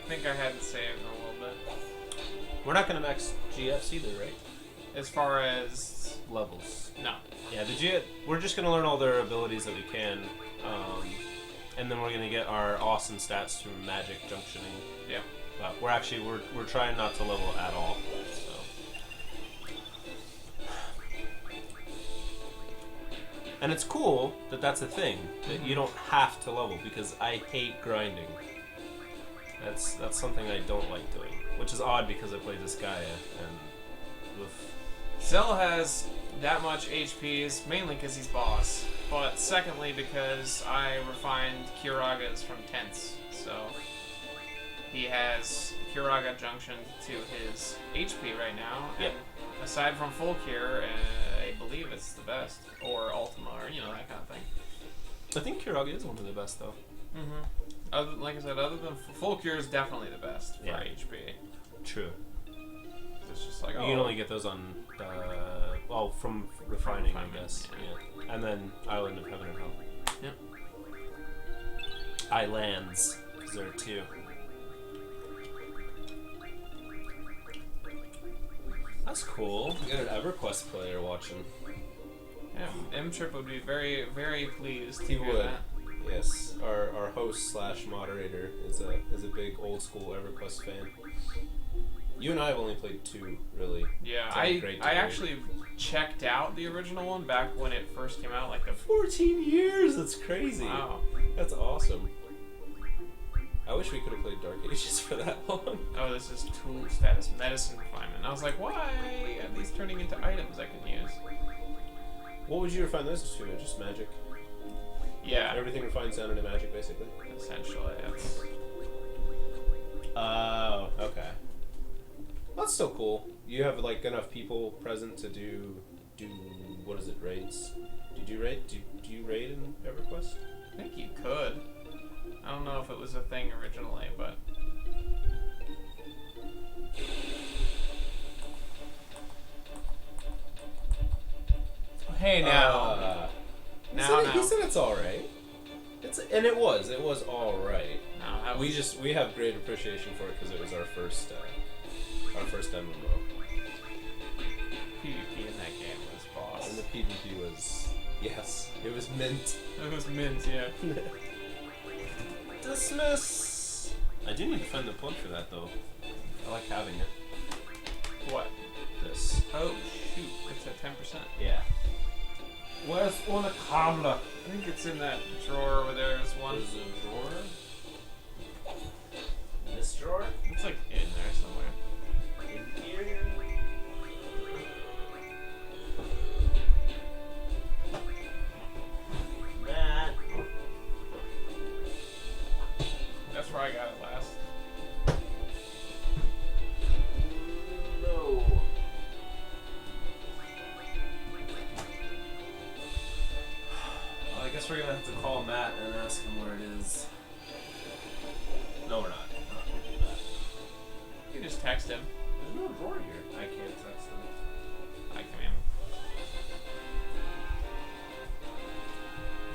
[SPEAKER 1] think I had to save a little bit.
[SPEAKER 2] We're not gonna max GFs either, right?
[SPEAKER 1] As far as
[SPEAKER 2] Levels.
[SPEAKER 1] no.
[SPEAKER 2] Yeah, the GF, we're just gonna learn all their abilities that we can, and then we're gonna get our awesome stats through magic junctioning.
[SPEAKER 1] Yeah.
[SPEAKER 2] But we're trying not to level at all. So. And it's cool that that's a thing, that you don't have to level, because I hate grinding. That's something I don't like doing, which is odd because I played Disgaea, and with...
[SPEAKER 1] Zell has that much HPs, mainly because he's boss, but secondly because I refined Kuraga's from Tense, so he has Kuraga Junction to his HP right now,
[SPEAKER 2] Yep.
[SPEAKER 1] and aside from Full Cure, I believe it's the best, or Ultima, or that kind of thing.
[SPEAKER 2] I think Kuraga is one of the best, though.
[SPEAKER 1] Mm-hmm. Like I said, other than Full Cure is definitely the best for HP.
[SPEAKER 2] True.
[SPEAKER 1] It's just like,
[SPEAKER 2] You can only get those on, from refining, I guess. Yeah. And then Island of Heaven and Hell.
[SPEAKER 1] Yep.
[SPEAKER 2] Islands, because there are two. That's cool. We got an EverQuest player watching.
[SPEAKER 1] Yeah, M-Trip would be very, very pleased to
[SPEAKER 2] He
[SPEAKER 1] hear
[SPEAKER 2] would.
[SPEAKER 1] that.
[SPEAKER 2] Yes, our host slash moderator is a big old school EverQuest fan. You and I have only played 2, really.
[SPEAKER 1] Yeah,
[SPEAKER 2] To a great
[SPEAKER 1] I
[SPEAKER 2] degree.
[SPEAKER 1] actually checked out the original one back when it first came out, like the
[SPEAKER 2] 14 years. That's crazy.
[SPEAKER 1] wow.
[SPEAKER 2] That's awesome. I wish we could have played Dark Ages for that long.
[SPEAKER 1] Oh, this is tool status medicine refinement. I was like, why are these turning into items I can use?
[SPEAKER 2] What would you refine those to? Just magic.
[SPEAKER 1] Yeah,
[SPEAKER 2] Everything refines down into magic, basically.
[SPEAKER 1] essentially. That's...
[SPEAKER 2] Oh, okay. That's still cool. You have like enough people present to do what is it, raids? Do you raid in EverQuest?
[SPEAKER 1] I think you could. I don't know if it was a thing originally, but hey now.
[SPEAKER 2] He said it's all right. It was all right.
[SPEAKER 1] No, that
[SPEAKER 2] We
[SPEAKER 1] was,
[SPEAKER 2] have great appreciation for it because it was our first MMO,
[SPEAKER 1] PvP in that game was boss.
[SPEAKER 2] and the PvP was it was mint.
[SPEAKER 1] It was mint, yeah.
[SPEAKER 2] Dismiss. I do need to find the plug for that though. I like having it.
[SPEAKER 1] What?
[SPEAKER 2] This.
[SPEAKER 1] Oh shoot! It's at 10%.
[SPEAKER 2] Yeah. Where's una camera?
[SPEAKER 1] I think it's in that drawer over there. There's one.
[SPEAKER 2] There's a drawer. This drawer?
[SPEAKER 1] It's like in there somewhere.
[SPEAKER 2] In here. That.
[SPEAKER 1] That's where I got it last.
[SPEAKER 2] No. Well, I guess we're gonna have to call Matt and ask him where it is. No, we're not. We're not gonna do that.
[SPEAKER 1] You can just text him.
[SPEAKER 2] There's no drawer here. I can't text him.
[SPEAKER 1] I can.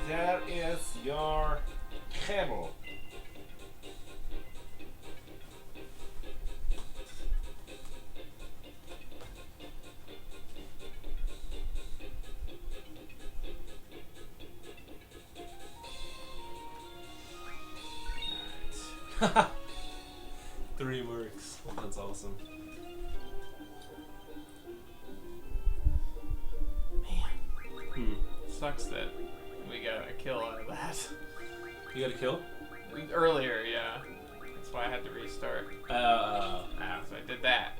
[SPEAKER 2] There is your cable.
[SPEAKER 1] Alright.
[SPEAKER 2] 3 works. That's awesome. Man.
[SPEAKER 1] Sucks that we got a kill out of that.
[SPEAKER 2] You got a kill?
[SPEAKER 1] Earlier, yeah. That's why I had to restart. So I did that.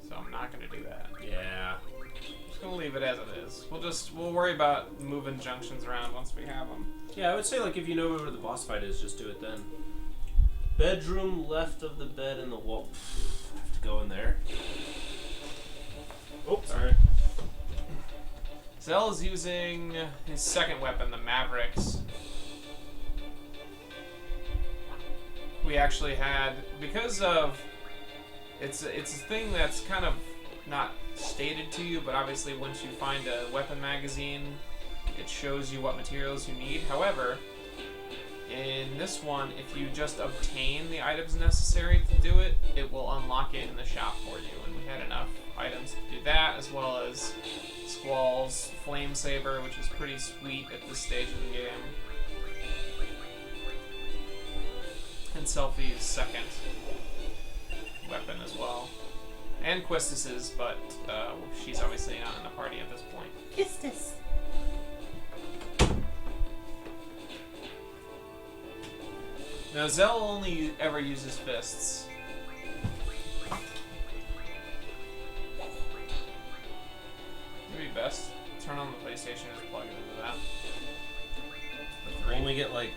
[SPEAKER 1] So I'm not gonna do that.
[SPEAKER 2] Yeah.
[SPEAKER 1] Just gonna leave it as it is. We'll worry about moving junctions around once we have them.
[SPEAKER 2] Yeah, I would say like if you know where the boss fight is, just do it then. Bedroom left of the bed and the wall. I have to go in there. Oh, sorry.
[SPEAKER 1] Zell is using his second weapon, the Mavericks. We actually had, because of, it's a thing that's kind of not stated to you, but obviously once you find a weapon magazine, it shows you what materials you need. However, in this one, if you just obtain the items necessary to do it, it will unlock it in the shop for you. And we had enough items to do that, as well as Squall's Flame Saber, which is pretty sweet at this stage of the game. And Selfie's second weapon as well. And Quistis's, but she's obviously not in the party at this point.
[SPEAKER 3] Quistis.
[SPEAKER 1] Now, Zell only ever uses fists. Maybe best turn on the PlayStation and plug it into that. The three.
[SPEAKER 2] When we get like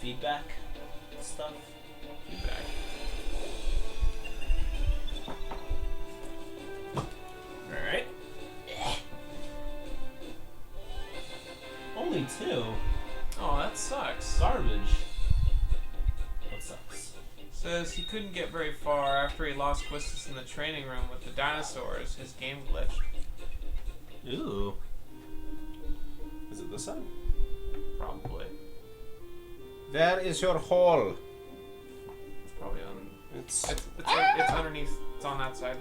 [SPEAKER 2] feedback stuff.
[SPEAKER 1] Feedback.
[SPEAKER 2] Alright. Only 2?
[SPEAKER 1] Oh, that sucks.
[SPEAKER 2] Garbage. That sucks.
[SPEAKER 1] Says he couldn't get very far after he lost Quistis in the training room with the dinosaurs. His game glitched.
[SPEAKER 2] Ooh. Is it this side?
[SPEAKER 1] Probably.
[SPEAKER 2] That is your hole.
[SPEAKER 1] It's probably on.
[SPEAKER 2] It's
[SPEAKER 1] It's underneath. It's on that side.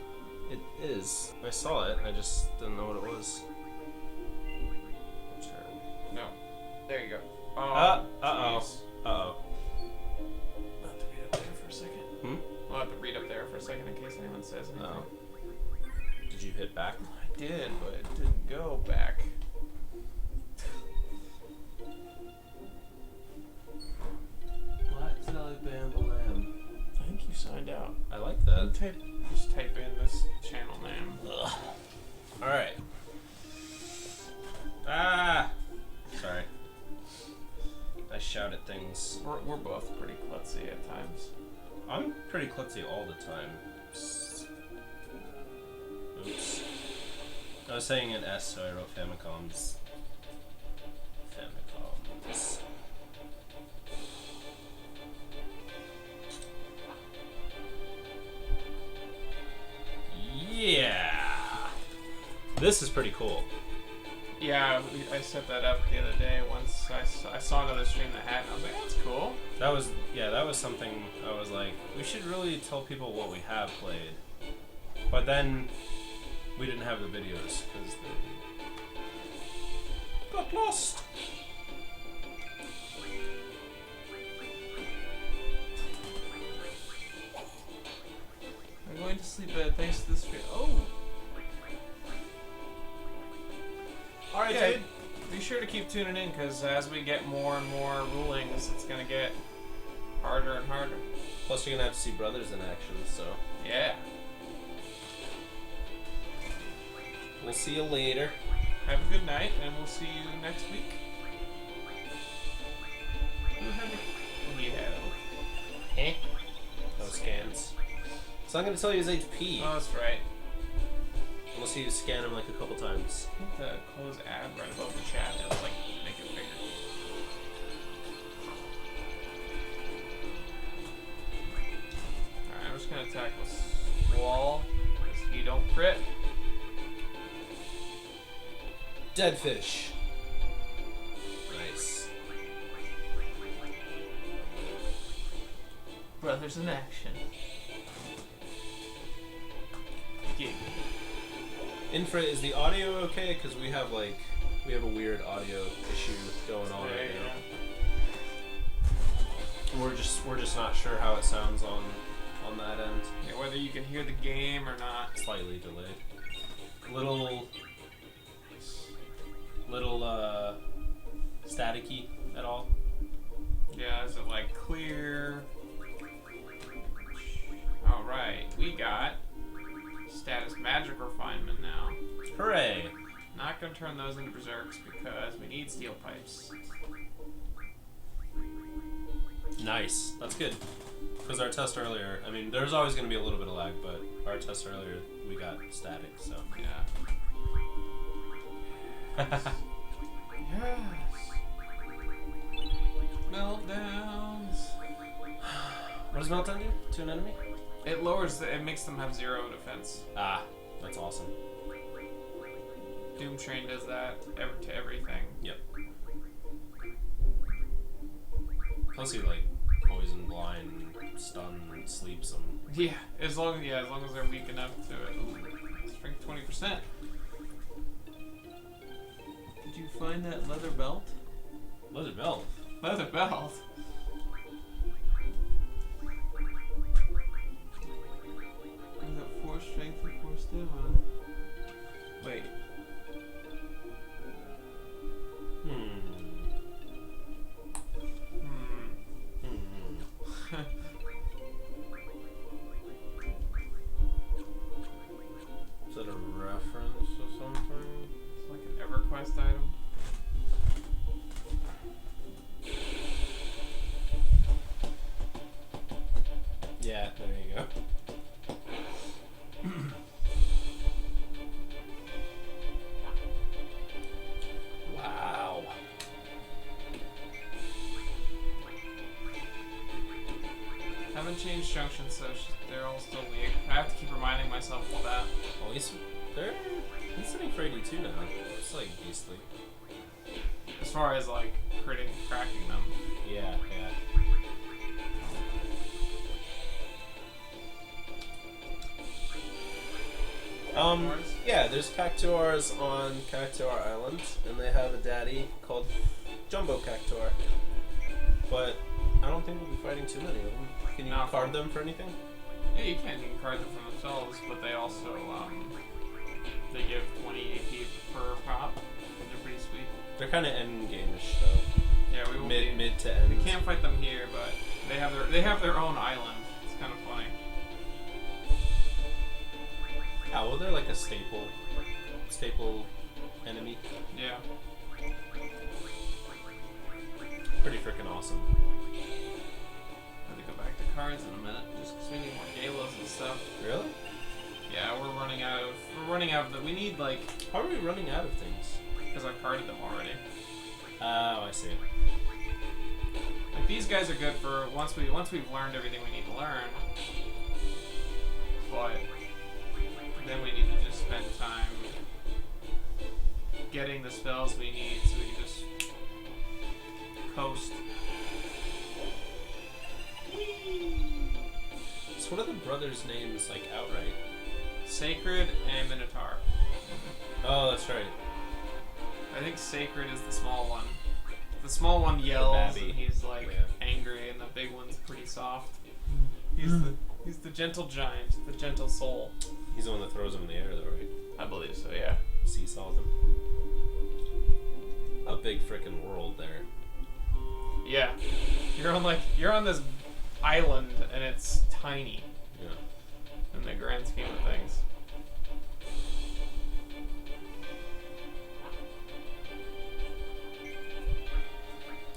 [SPEAKER 2] It is. I saw it. I just didn't know what it was. Turn.
[SPEAKER 1] No. There you go.
[SPEAKER 2] Uh-oh.
[SPEAKER 1] Jeez.
[SPEAKER 2] Uh-oh.
[SPEAKER 1] I'll have to read up there for a second. I'll have to read up there for a second in case anyone says anything.
[SPEAKER 2] Oh. Did you hit back?
[SPEAKER 1] I did, but it didn't go back.
[SPEAKER 2] Black Sally Bambalam.
[SPEAKER 1] I think you signed out.
[SPEAKER 2] I like that.
[SPEAKER 1] Just type in this channel name.
[SPEAKER 2] Ugh. Alright. Ah! Sorry. I shout at things.
[SPEAKER 1] We're both pretty klutzy at times.
[SPEAKER 2] I'm pretty klutzy all the time. Oops. I was saying an S, so I wrote Famicoms. Famicoms. Yeah! This is pretty cool.
[SPEAKER 1] Yeah, I set that up the other day. Once I saw another stream that had it, and I was like, that's cool.
[SPEAKER 2] That was something I was like, we should really tell people what we have played. But then we didn't have the videos because they got lost.
[SPEAKER 1] I'm going to sleep thanks to this stream. Oh!
[SPEAKER 2] Alright,
[SPEAKER 1] Yeah,
[SPEAKER 2] dude.
[SPEAKER 1] be sure to keep tuning in, because as we get more and more rulings, it's going to get harder and harder.
[SPEAKER 2] Plus, you're gonna have to see brothers in action, so
[SPEAKER 1] Yeah.
[SPEAKER 2] we'll see you later.
[SPEAKER 1] Have a good night, and we'll see you next week. Yeah.
[SPEAKER 2] Eh? No scans. So I'm gonna tell you his HP.
[SPEAKER 1] Oh, that's right.
[SPEAKER 2] Unless you scan him like a couple times.
[SPEAKER 1] I think the close ad right above the chat is like make it bigger. Alright, I'm just gonna attack this wall, because you don't crit.
[SPEAKER 2] Dead fish. Nice.
[SPEAKER 1] Brothers in action. Gig.
[SPEAKER 2] Infra, is the audio okay? Because we have a weird audio issue going on right now. We're just not sure how it sounds on that end.
[SPEAKER 1] Yeah, whether you can hear the game or not.
[SPEAKER 2] Slightly delayed. Little staticky at all.
[SPEAKER 1] Yeah, is it like clear? Alright, we got status magic refinement now.
[SPEAKER 2] Hooray!
[SPEAKER 1] Not gonna turn those into berserks because we need steel pipes.
[SPEAKER 2] Nice. That's good. Because our test earlier, I mean, there's always going to be a little bit of lag, but our test earlier, we got static, so.
[SPEAKER 1] Yeah. Yes. Meltdowns.
[SPEAKER 2] What does meltdown do to an enemy?
[SPEAKER 1] It lowers it makes them have 0 defense.
[SPEAKER 2] Ah, that's awesome.
[SPEAKER 1] Doom Train does that to everything.
[SPEAKER 2] Yep. Plus he poison, blind, stun, sleeps them.
[SPEAKER 1] Yeah, as long as they're weak enough to it. Ooh, strength 20%. Did you find that leather belt?
[SPEAKER 2] Leather belt?
[SPEAKER 1] Leather belt? I got 4 strength and 4 stamina. Wait.
[SPEAKER 2] Is that a reference or something?
[SPEAKER 1] It's like an EverQuest item.
[SPEAKER 2] Yeah, there you go. Wow.
[SPEAKER 1] Haven't changed junctions, so they're all still weak. I have to keep reminding myself of that.
[SPEAKER 2] Well, he's sitting for 82 now. It's beastly.
[SPEAKER 1] As far as critting, cracking them.
[SPEAKER 2] Yeah. Yeah, there's cactuars on Cactuar Island, and they have a daddy called Jumbo Cactuar. But I don't think we'll be fighting too many of them. Can you card them for anything?
[SPEAKER 1] Yeah, you can. You can card them for themselves, but they also they give 20 AP per pop. They're pretty sweet.
[SPEAKER 2] They're kind of end game-ish though.
[SPEAKER 1] Yeah, we will
[SPEAKER 2] mid to end.
[SPEAKER 1] We can't fight them here, but they have their own island. It's kind of funny.
[SPEAKER 2] Yeah, well, they're like a staple enemy.
[SPEAKER 1] Yeah.
[SPEAKER 2] Pretty freaking awesome.
[SPEAKER 1] I have to go back to cards in a minute, just because we need more Galos and stuff.
[SPEAKER 2] Really?
[SPEAKER 1] Yeah, we're running out of we need like.
[SPEAKER 2] How are we running out of things?
[SPEAKER 1] Because I carded them already.
[SPEAKER 2] Oh, I see.
[SPEAKER 1] Like these guys are good for once we've learned everything we need to learn. But then we need to just spend time getting the spells we need so we can just coast.
[SPEAKER 2] So what are the brothers' names like outright?
[SPEAKER 1] Sacred and Minotaur.
[SPEAKER 2] Oh, that's right.
[SPEAKER 1] I think Sacred is the small one. The small one yells and he's like angry, and the big one's pretty soft. He's the gentle giant, the gentle soul.
[SPEAKER 2] He's the one that throws them in the air, though, right?
[SPEAKER 1] I believe so. Yeah.
[SPEAKER 2] Seesaws them. A big freaking world there.
[SPEAKER 1] Yeah. You're on this island and it's tiny.
[SPEAKER 2] Yeah.
[SPEAKER 1] In the grand scheme of things.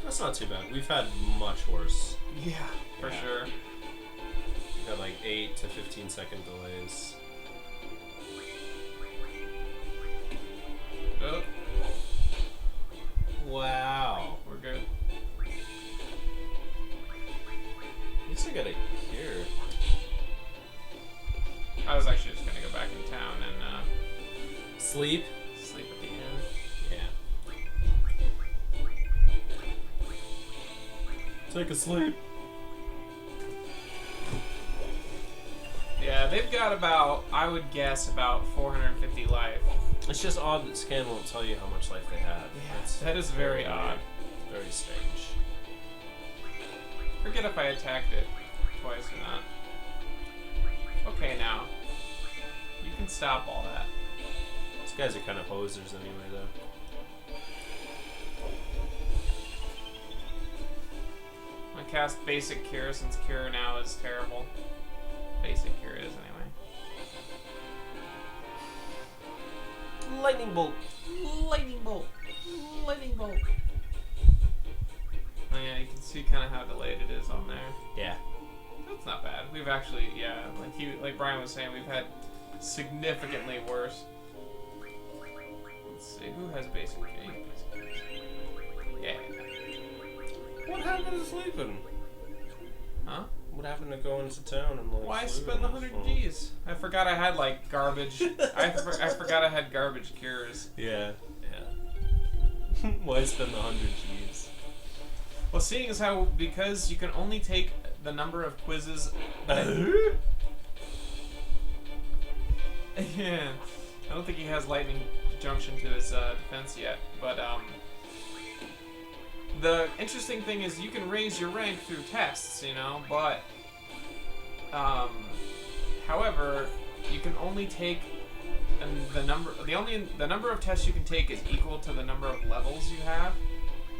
[SPEAKER 2] That's not too bad. We've had much worse.
[SPEAKER 1] Yeah, for sure.
[SPEAKER 2] We've had like 8 to 15 second delays.
[SPEAKER 1] Oh.
[SPEAKER 2] Wow.
[SPEAKER 1] We're good.
[SPEAKER 2] At least I got a cure.
[SPEAKER 1] I was actually just gonna go back in town and
[SPEAKER 2] Sleep?
[SPEAKER 1] sleep at the end.
[SPEAKER 2] Yeah. Take a sleep.
[SPEAKER 1] Yeah, they've got about, I would guess, about 450 life.
[SPEAKER 2] It's just odd that Scan won't tell you how much life they have.
[SPEAKER 1] Yeah, that is very odd.
[SPEAKER 2] Very strange.
[SPEAKER 1] Forget if I attacked it twice or not. Okay, now. You can stop all that.
[SPEAKER 2] These guys are kind of posers anyway, though.
[SPEAKER 1] I cast Basic Cure since Cure now is terrible. Basic Cure is anyway.
[SPEAKER 2] Lightning bolt.
[SPEAKER 1] Lightning bolt. Lightning bolt. Oh yeah, you can see kind of how delayed it is on there.
[SPEAKER 2] Yeah.
[SPEAKER 1] That's not bad. We've actually, yeah, like Brian was saying, we've had significantly worse. Let's see, who has basic cure? Yeah.
[SPEAKER 2] What happened to sleeping?
[SPEAKER 1] Huh?
[SPEAKER 2] What happened to going to town and like?
[SPEAKER 1] Why spend 100 G's? I forgot I had like garbage. I forgot I had garbage cures.
[SPEAKER 2] Yeah. Yeah. Why spend 100 G's?
[SPEAKER 1] Well, seeing as how because you can only take the number of quizzes. Yeah, I don't think he has lightning junction to his defense yet, but the interesting thing is you can raise your rank through tests, you know, but however, you can only take the number of tests you can take is equal to the number of levels you have.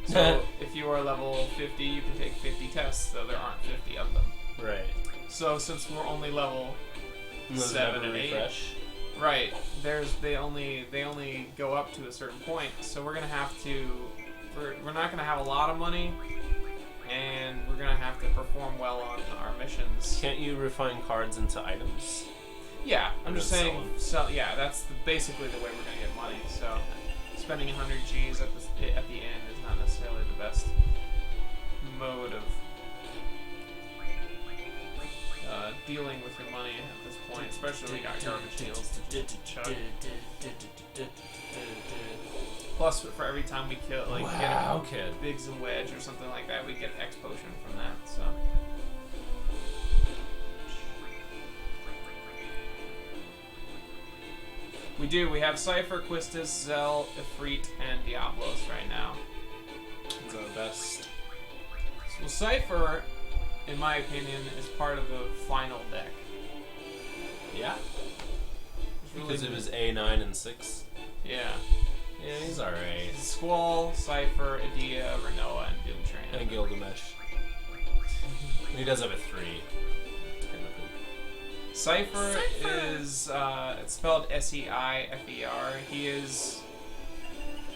[SPEAKER 1] So if you are level 50, you can take 50 tests, though there aren't 50 of them.
[SPEAKER 2] Right.
[SPEAKER 1] So since we're only level 7 and 8, right? They only go up to a certain point. So we're gonna have to. We're not gonna have a lot of money, and we're gonna have to perform well on our missions.
[SPEAKER 2] Can't you refine cards into items?
[SPEAKER 1] Yeah, I'm just saying.
[SPEAKER 2] Yeah,
[SPEAKER 1] that's basically the way we're gonna get money. So spending 100 G's at the end is not necessarily the best mode of dealing with your money at this point, especially when we got garbage deals to chuck. Plus, for every time we kill, get a Biggs and Wedge or something like that, we get X potion from that. So. We do. We have Cypher, Quistis, Zell, Ifrit, and Diablos right now.
[SPEAKER 2] the best.
[SPEAKER 1] Well, Cypher, in my opinion, is part of the final deck.
[SPEAKER 2] Yeah.
[SPEAKER 1] It's really
[SPEAKER 2] Because it was A9 and 6.
[SPEAKER 1] Yeah.
[SPEAKER 2] Yeah, he's alright.
[SPEAKER 1] Squall, Cypher, Adia, Renoa, and Doomtrain.
[SPEAKER 2] And Gilgamesh. He does have a 3.
[SPEAKER 1] Cypher is it's spelled Seifer. He is.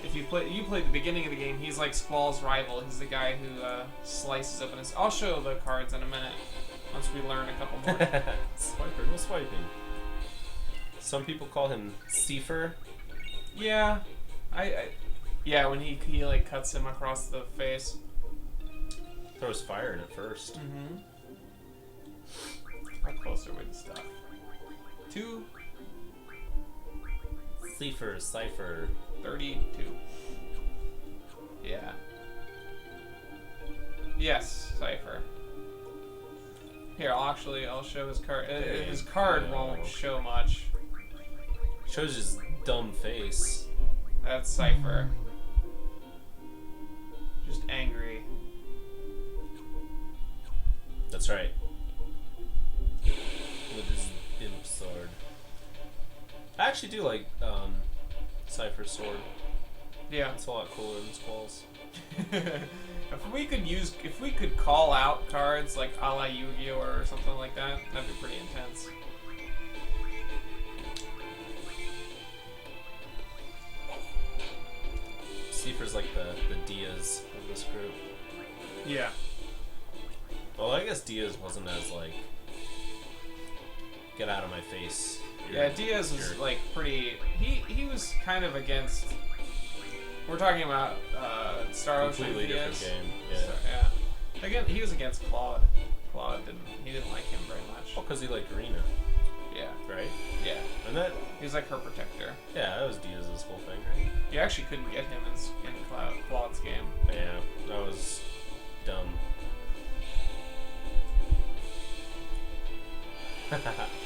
[SPEAKER 1] If you played the beginning of the game, he's like Squall's rival. He's the guy who slices open his. I'll show the cards in a minute once we learn a couple more.
[SPEAKER 2] Swiper, no swiping. Some people call him Seifer.
[SPEAKER 1] Yeah, yeah, when he like cuts him across the face.
[SPEAKER 2] Throws fire in it first.
[SPEAKER 1] Mm-hmm. How close are we to stuff? 2.
[SPEAKER 2] Seifer, Cypher.
[SPEAKER 1] 32. Yeah. Yes, Cypher. Here, I'll show his card. His card won't show much.
[SPEAKER 2] Shows his dumb face.
[SPEAKER 1] That's Cypher. Just angry.
[SPEAKER 2] That's right. With his imp sword. I actually do like Cypher's sword.
[SPEAKER 1] Yeah.
[SPEAKER 2] It's a lot cooler than Squall's.
[SPEAKER 1] If we could call out cards like a la Yu-Gi-Oh or something like that, that'd be pretty intense.
[SPEAKER 2] Seifer's like the Diaz of this group.
[SPEAKER 1] Yeah.
[SPEAKER 2] Well, I guess Diaz wasn't as like get out of my face.
[SPEAKER 1] Yeah, Diaz was like pretty. He was kind of against. We're talking about Star Ocean
[SPEAKER 2] completely
[SPEAKER 1] Diaz.
[SPEAKER 2] different game. Yeah.
[SPEAKER 1] Yeah. Again, he was against Claude. Claude didn't like him very much.
[SPEAKER 2] Oh, because he liked Arena,
[SPEAKER 1] Yeah.
[SPEAKER 2] right?
[SPEAKER 1] Yeah.
[SPEAKER 2] And that,
[SPEAKER 1] He was like her protector.
[SPEAKER 2] yeah, that was Diaz's whole thing, right?
[SPEAKER 1] You actually couldn't get him in Claude's game.
[SPEAKER 2] Yeah, that was dumb.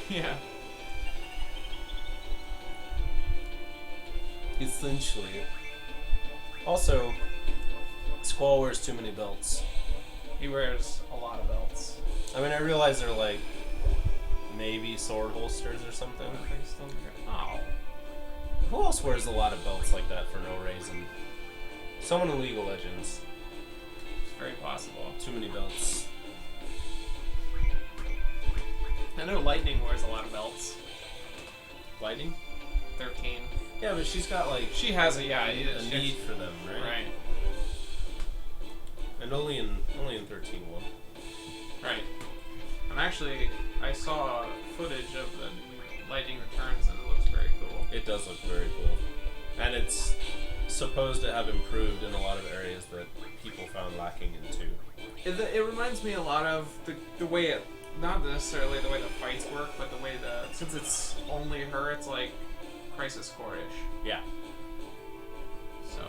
[SPEAKER 1] Yeah.
[SPEAKER 2] Essentially. Also, Squall wears too many belts.
[SPEAKER 1] He wears a lot of belts.
[SPEAKER 2] I mean, I realize they're like maybe sword holsters or something.
[SPEAKER 1] Oh.
[SPEAKER 2] Who else wears a lot of belts like that for no reason? Someone in League of Legends.
[SPEAKER 1] It's very possible.
[SPEAKER 2] Too many belts.
[SPEAKER 1] I know Lightning wears a lot of belts.
[SPEAKER 2] Lightning?
[SPEAKER 1] 13.
[SPEAKER 2] Yeah, but she's got like
[SPEAKER 1] She has a
[SPEAKER 2] a need for them, right?
[SPEAKER 1] Right.
[SPEAKER 2] And only in 13 one.
[SPEAKER 1] Right. And actually, I saw footage of the Lightning Returns, and it looks very cool.
[SPEAKER 2] It does look very cool, and it's supposed to have improved in a lot of areas that people found lacking in 2.
[SPEAKER 1] It reminds me a lot of the way it, not necessarily the way the fights work, but the way since it's only her, it's like Crisis Core-ish.
[SPEAKER 2] Yeah.
[SPEAKER 1] So.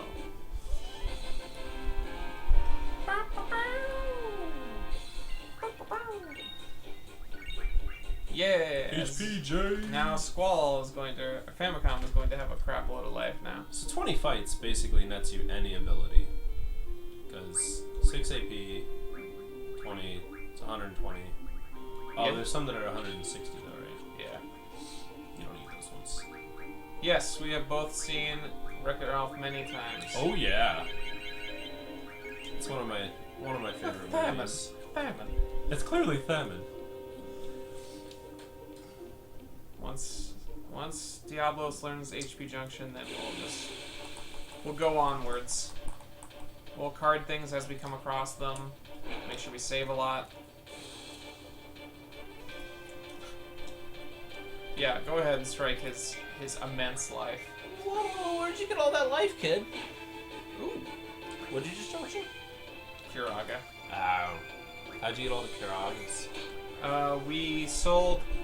[SPEAKER 1] Yeah.
[SPEAKER 2] HPJ.
[SPEAKER 1] Now Squall is Famicom is going to have a crap load of life now.
[SPEAKER 2] So 20 fights basically nets you any ability, because 6 AP, 20, it's 120. Oh,
[SPEAKER 1] Yeah.
[SPEAKER 2] there's some that are 160 though, right?
[SPEAKER 1] Yeah.
[SPEAKER 2] You don't need those ones.
[SPEAKER 1] Yes, we have both seen Wreck-It Ralph many times.
[SPEAKER 2] Oh yeah. It's one of my favorite movies.
[SPEAKER 1] Famine.
[SPEAKER 2] It's clearly famine.
[SPEAKER 1] Once Diablos learns HP Junction, then we'll go onwards. We'll card things as we come across them. Make sure we save a lot. Yeah, go ahead and strike his immense life.
[SPEAKER 2] Whoa, where'd you get all that life, kid?
[SPEAKER 1] Ooh,
[SPEAKER 2] What'd you just junction?
[SPEAKER 1] Kiraga.
[SPEAKER 2] Ow. How'd you get all the Kiragas?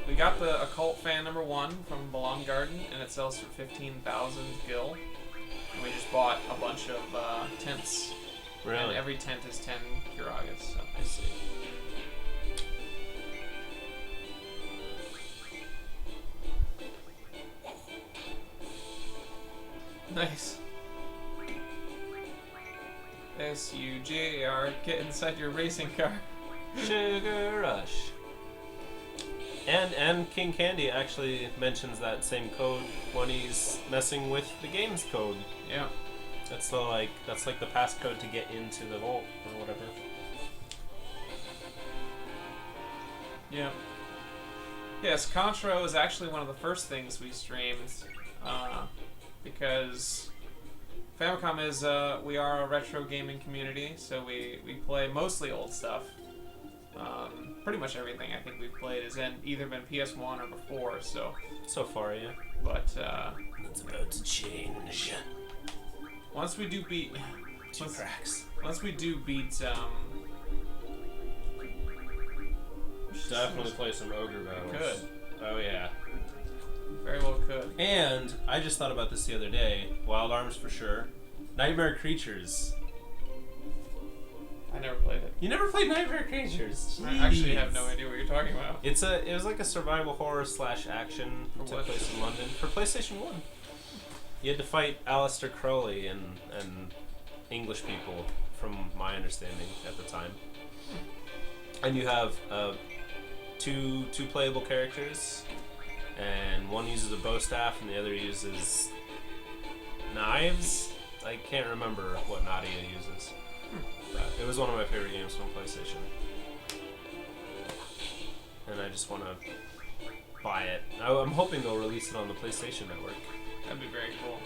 [SPEAKER 1] We got the Occult Fan number 1 from Belong Garden, and it sells for 15,000 gil. And we just bought a bunch of tents.
[SPEAKER 2] Really?
[SPEAKER 1] And every tent is 10 Kiragas, so
[SPEAKER 2] I see.
[SPEAKER 1] nice. SUGAR, get inside your racing car.
[SPEAKER 2] Sugar Rush. And King Candy actually mentions that same code when he's messing with the game's code.
[SPEAKER 1] Yeah.
[SPEAKER 2] That's like the passcode to get into the vault or whatever.
[SPEAKER 1] Yeah. Yes, Contra was actually one of the first things we streamed, because Famicom is we are a retro gaming community, so we play mostly old stuff. Pretty much everything I think we've played has either been PS1 or before. So
[SPEAKER 2] far, yeah.
[SPEAKER 1] But
[SPEAKER 2] it's about to change.
[SPEAKER 1] Once we do beat
[SPEAKER 2] cracks.
[SPEAKER 1] Once we do beat
[SPEAKER 2] Definitely play some ogre battles.
[SPEAKER 1] Could.
[SPEAKER 2] Oh yeah.
[SPEAKER 1] Very well could.
[SPEAKER 2] And I just thought about this the other day. Wild Arms for sure. Nightmare Creatures.
[SPEAKER 1] I never played it.
[SPEAKER 2] You never played Nightmare Creatures?
[SPEAKER 1] I actually have no idea what you're talking about.
[SPEAKER 2] It was like a survival horror / action that took place in London for PlayStation 1. You had to fight Aleister Crowley and English people, from my understanding at the time. And you have two playable characters, and one uses a bow staff and the other uses knives. I can't remember what Nadia uses. But it was one of my favorite games from PlayStation. And I just want to buy it. I'm hoping they'll release it on the PlayStation Network.
[SPEAKER 1] That'd be very cool.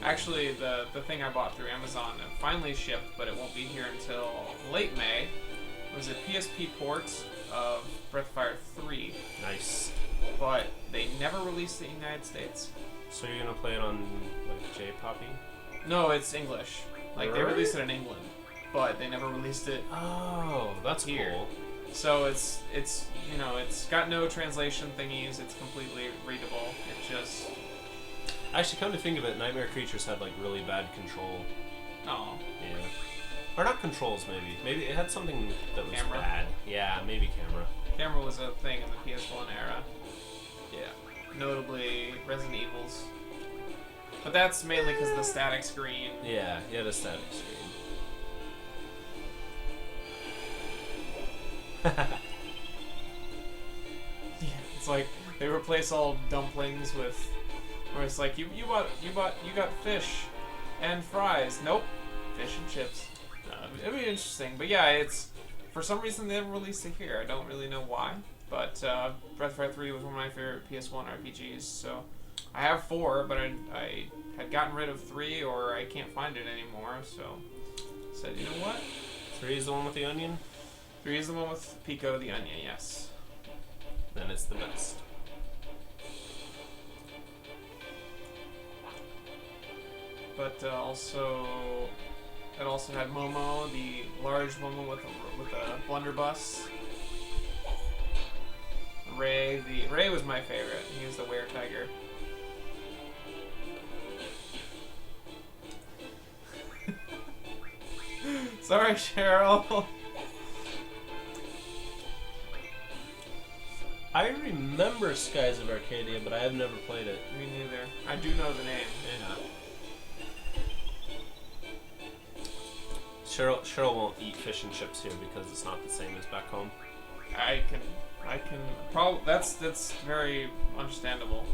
[SPEAKER 1] Actually, the thing I bought through Amazon finally shipped, but it won't be here until late May. It was a PSP port of Breath of Fire 3.
[SPEAKER 2] Nice.
[SPEAKER 1] But they never released it in the United States.
[SPEAKER 2] So you're going to play it on, like, J-Poppy?
[SPEAKER 1] No, it's English. Like,
[SPEAKER 2] Really?
[SPEAKER 1] they released it in England, but they never released it
[SPEAKER 2] that's
[SPEAKER 1] here.
[SPEAKER 2] cool.
[SPEAKER 1] So it's you know, it's got no translation thingies. It's completely readable. It just...
[SPEAKER 2] Actually, come to think of it, Nightmare Creatures had, like, really bad control.
[SPEAKER 1] Oh.
[SPEAKER 2] Yeah. Or not controls, maybe. Maybe it had something that was
[SPEAKER 1] Camera?
[SPEAKER 2] bad. Yeah, maybe camera.
[SPEAKER 1] Camera was a thing in the PS1 era. Yeah. Notably Resident Evils. But that's mainly because of the static screen.
[SPEAKER 2] Yeah, you had a static screen.
[SPEAKER 1] Yeah, it's like they replace all dumplings with, where it's like you got fish and fries. Nope, fish and chips. It'd be interesting, but yeah, it's for some reason they haven't released it here. I don't really know why, but Breath of Fire 3 was one of my favorite PS1 RPGs. So I have 4, but I had gotten rid of 3, or I can't find it anymore. So I said, you know what?
[SPEAKER 2] 3 is the one with the onion?
[SPEAKER 1] 3 is the one with Pico the Onion, yes.
[SPEAKER 2] Then it's the best.
[SPEAKER 1] But it also had Momo, the large Momo with a blunderbuss. Ray was my favorite. He was the were-tiger. Sorry, Cheryl.
[SPEAKER 2] I remember Skies of Arcadia, but I have never played it.
[SPEAKER 1] Me neither. I do know the name.
[SPEAKER 2] Yeah. Cheryl won't eat fish and chips here because it's not the same as back home.
[SPEAKER 1] I can probably that's very understandable.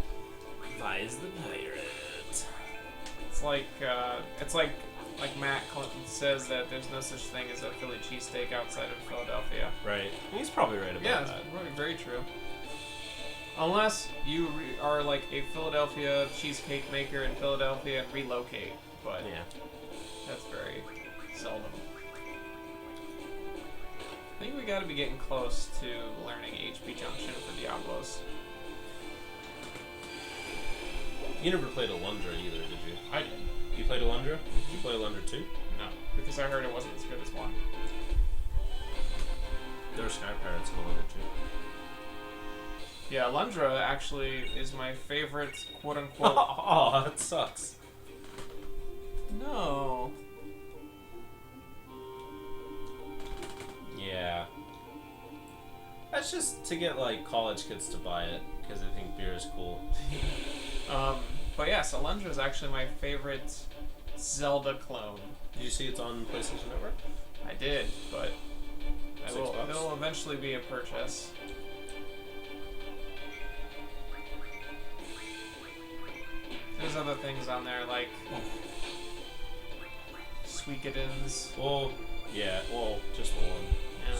[SPEAKER 2] Vi's the pirate.
[SPEAKER 1] It's like Matt Clinton says that there's no such thing as a Philly cheesesteak outside of Philadelphia.
[SPEAKER 2] Right. He's probably right about that.
[SPEAKER 1] Yeah, it's very true. Unless you are like a Philadelphia cheesecake maker in Philadelphia and relocate, but
[SPEAKER 2] Yeah.
[SPEAKER 1] that's very seldom. I think we got to be getting close to learning HP Junction for Diablos.
[SPEAKER 2] You never played Alundra either, did you?
[SPEAKER 1] I did.
[SPEAKER 2] You played Alundra? Did you play Alundra 2?
[SPEAKER 1] No, because I heard it wasn't as good as 1.
[SPEAKER 2] There were Sky Pirates in Alundra 2.
[SPEAKER 1] Yeah, Alundra actually is my favorite quote-unquote...
[SPEAKER 2] Oh, that sucks.
[SPEAKER 1] No.
[SPEAKER 2] Yeah. That's just to get, like, college kids to buy it, because I think beer is cool.
[SPEAKER 1] But yes, Alundra is actually my favorite Zelda clone.
[SPEAKER 2] Did you see it's on PlayStation Network?
[SPEAKER 1] I did, but
[SPEAKER 2] $6?
[SPEAKER 1] it'll eventually be a purchase. There's other things on there like Suikoden's.
[SPEAKER 2] Well, yeah. Well, just the one.
[SPEAKER 1] Yeah.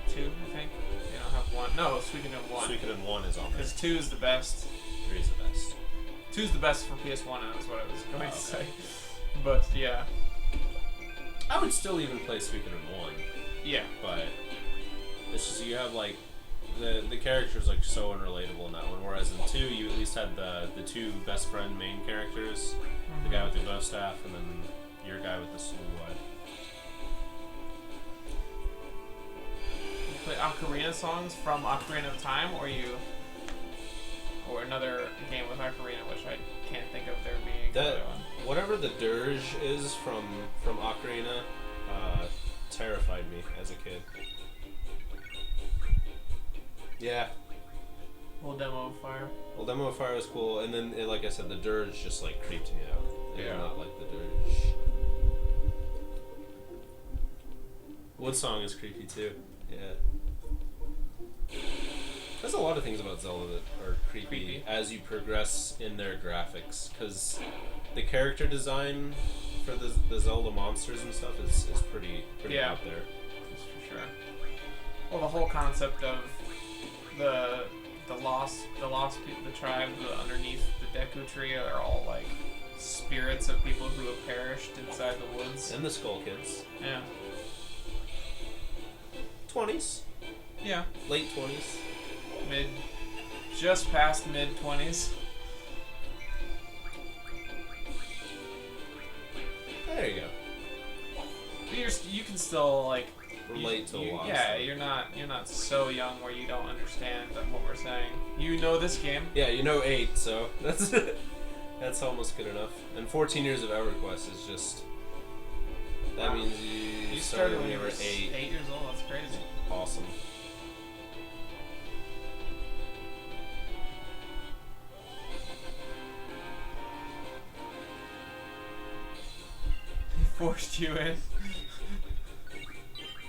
[SPEAKER 1] 2, I think. They don't have 1. No, Suikoden 1.
[SPEAKER 2] Suikoden 1 is on there.
[SPEAKER 1] Because 2 is the best.
[SPEAKER 2] 3 is the best.
[SPEAKER 1] 2 is the best for PS1, that's what I was going to
[SPEAKER 2] Okay.
[SPEAKER 1] say. But yeah.
[SPEAKER 2] I would still even play Suikoden 1,
[SPEAKER 1] Yeah.
[SPEAKER 2] but it's just you have like the characters like so unrelatable in that one. Whereas in 2, you at least had the 2 best friend main characters, the guy with the bow staff, and then your guy with the sword.
[SPEAKER 1] You play Ocarina songs from Ocarina of Time, or another game with Ocarina, which I can't think of there being another one.
[SPEAKER 2] Whatever the dirge is from Ocarina, terrified me as a kid. Yeah.
[SPEAKER 1] Little demo of Fire.
[SPEAKER 2] Well, Demo of Fire was cool, and then, like I said, the dirge just like creeped me out. I did
[SPEAKER 1] Yeah.
[SPEAKER 2] not like the dirge. Wood Song is creepy too. Yeah. There's a lot of things about Zelda that are creepy. As you progress in their graphics, because the character design for the Zelda monsters and stuff is pretty out there.
[SPEAKER 1] That's for sure. Well, the whole concept of the tribe underneath the Deku Tree are all like spirits of people who have perished inside the woods.
[SPEAKER 2] And the Skull Kids.
[SPEAKER 1] Yeah.
[SPEAKER 2] 20s.
[SPEAKER 1] Yeah.
[SPEAKER 2] Late 20s.
[SPEAKER 1] Just past mid-20s.
[SPEAKER 2] There you go.
[SPEAKER 1] But you can still like
[SPEAKER 2] Relate to a lot.
[SPEAKER 1] Yeah, you're not so young where you don't understand what we're saying. You know this game.
[SPEAKER 2] Yeah, you know 8, so that's almost good enough. And 14 years of EverQuest is just that means you started when you were 8.
[SPEAKER 1] 8 years old. That's crazy.
[SPEAKER 2] Awesome.
[SPEAKER 1] He forced you in.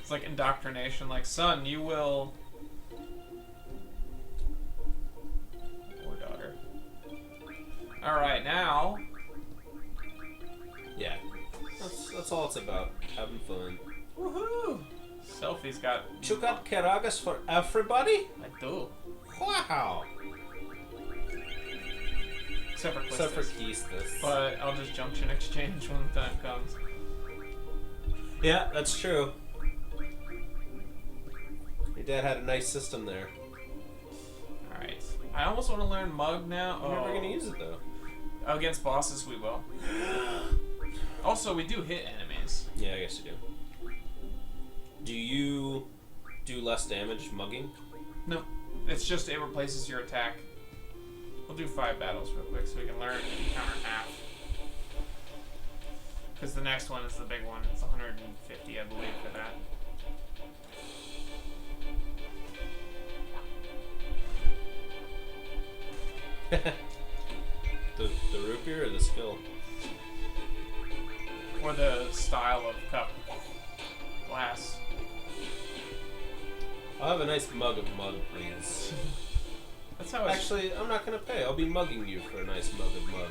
[SPEAKER 1] It's like indoctrination. Like, son, you will. Or daughter. All right, now.
[SPEAKER 2] Yeah. That's all it's about. Having fun.
[SPEAKER 1] Woohoo! Selfie's got.
[SPEAKER 2] You got Karagas for everybody?
[SPEAKER 1] I do.
[SPEAKER 2] Wow.
[SPEAKER 1] Except for
[SPEAKER 2] Except for
[SPEAKER 1] Quistis.
[SPEAKER 2] Quistis.
[SPEAKER 1] But I'll just junction exchange when the time comes.
[SPEAKER 2] Yeah, that's true. Your dad had a nice system there.
[SPEAKER 1] Alright. I almost want to learn Mug now.
[SPEAKER 2] We're never gonna use it though.
[SPEAKER 1] Against bosses, we will. Also, we do hit enemies.
[SPEAKER 2] Yeah, I guess you do. Do you do less damage mugging?
[SPEAKER 1] No. It's just it replaces your attack. We'll do 5 battles real quick so we can learn counter half. Because the next one is the big one. It's 150, I believe, for that.
[SPEAKER 2] the root beer or the skill?
[SPEAKER 1] Or the style of cup. Glass.
[SPEAKER 2] I'll have a nice mug of mug, please.
[SPEAKER 1] That's how it's...
[SPEAKER 2] Actually, I'm not gonna pay. I'll be mugging you for a nice mug of mug.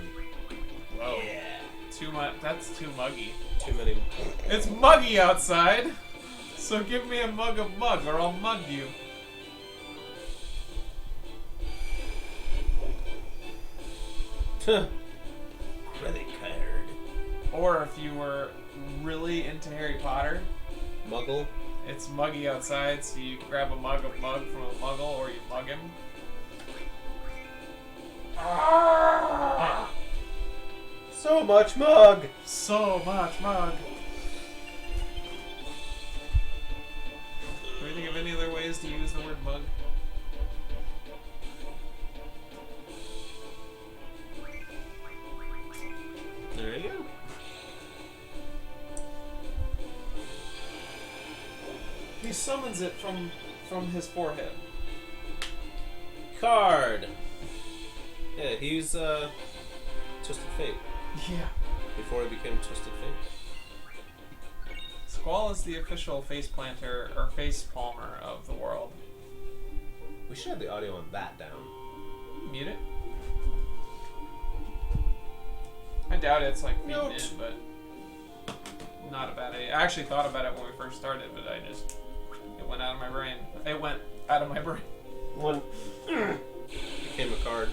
[SPEAKER 1] Whoa.
[SPEAKER 2] Yeah.
[SPEAKER 1] Too much. That's too muggy.
[SPEAKER 2] Too many.
[SPEAKER 1] It's muggy outside! So give me a mug of mug or I'll mug you.
[SPEAKER 2] Credit card.
[SPEAKER 1] Or if you were really into Harry Potter,
[SPEAKER 2] Muggle.
[SPEAKER 1] it's muggy outside, so you grab a mug of mug from a muggle or you mug him.
[SPEAKER 2] So much mug.
[SPEAKER 1] So much mug. Can we think of any other ways to use the word mug?
[SPEAKER 2] There you go.
[SPEAKER 1] He summons it from his forehead.
[SPEAKER 2] Card. Yeah, he's just a fate.
[SPEAKER 1] Yeah.
[SPEAKER 2] before he became Twisted Fate.
[SPEAKER 1] Squall is the official face planter or face palmer of the world.
[SPEAKER 2] We should have the audio on that down.
[SPEAKER 1] Mute it. I doubt it's like feeding
[SPEAKER 2] Note.
[SPEAKER 1] in, but not a bad idea. I actually thought about it when we first started, but it went out of my brain. It went out of my brain.
[SPEAKER 2] One became a card.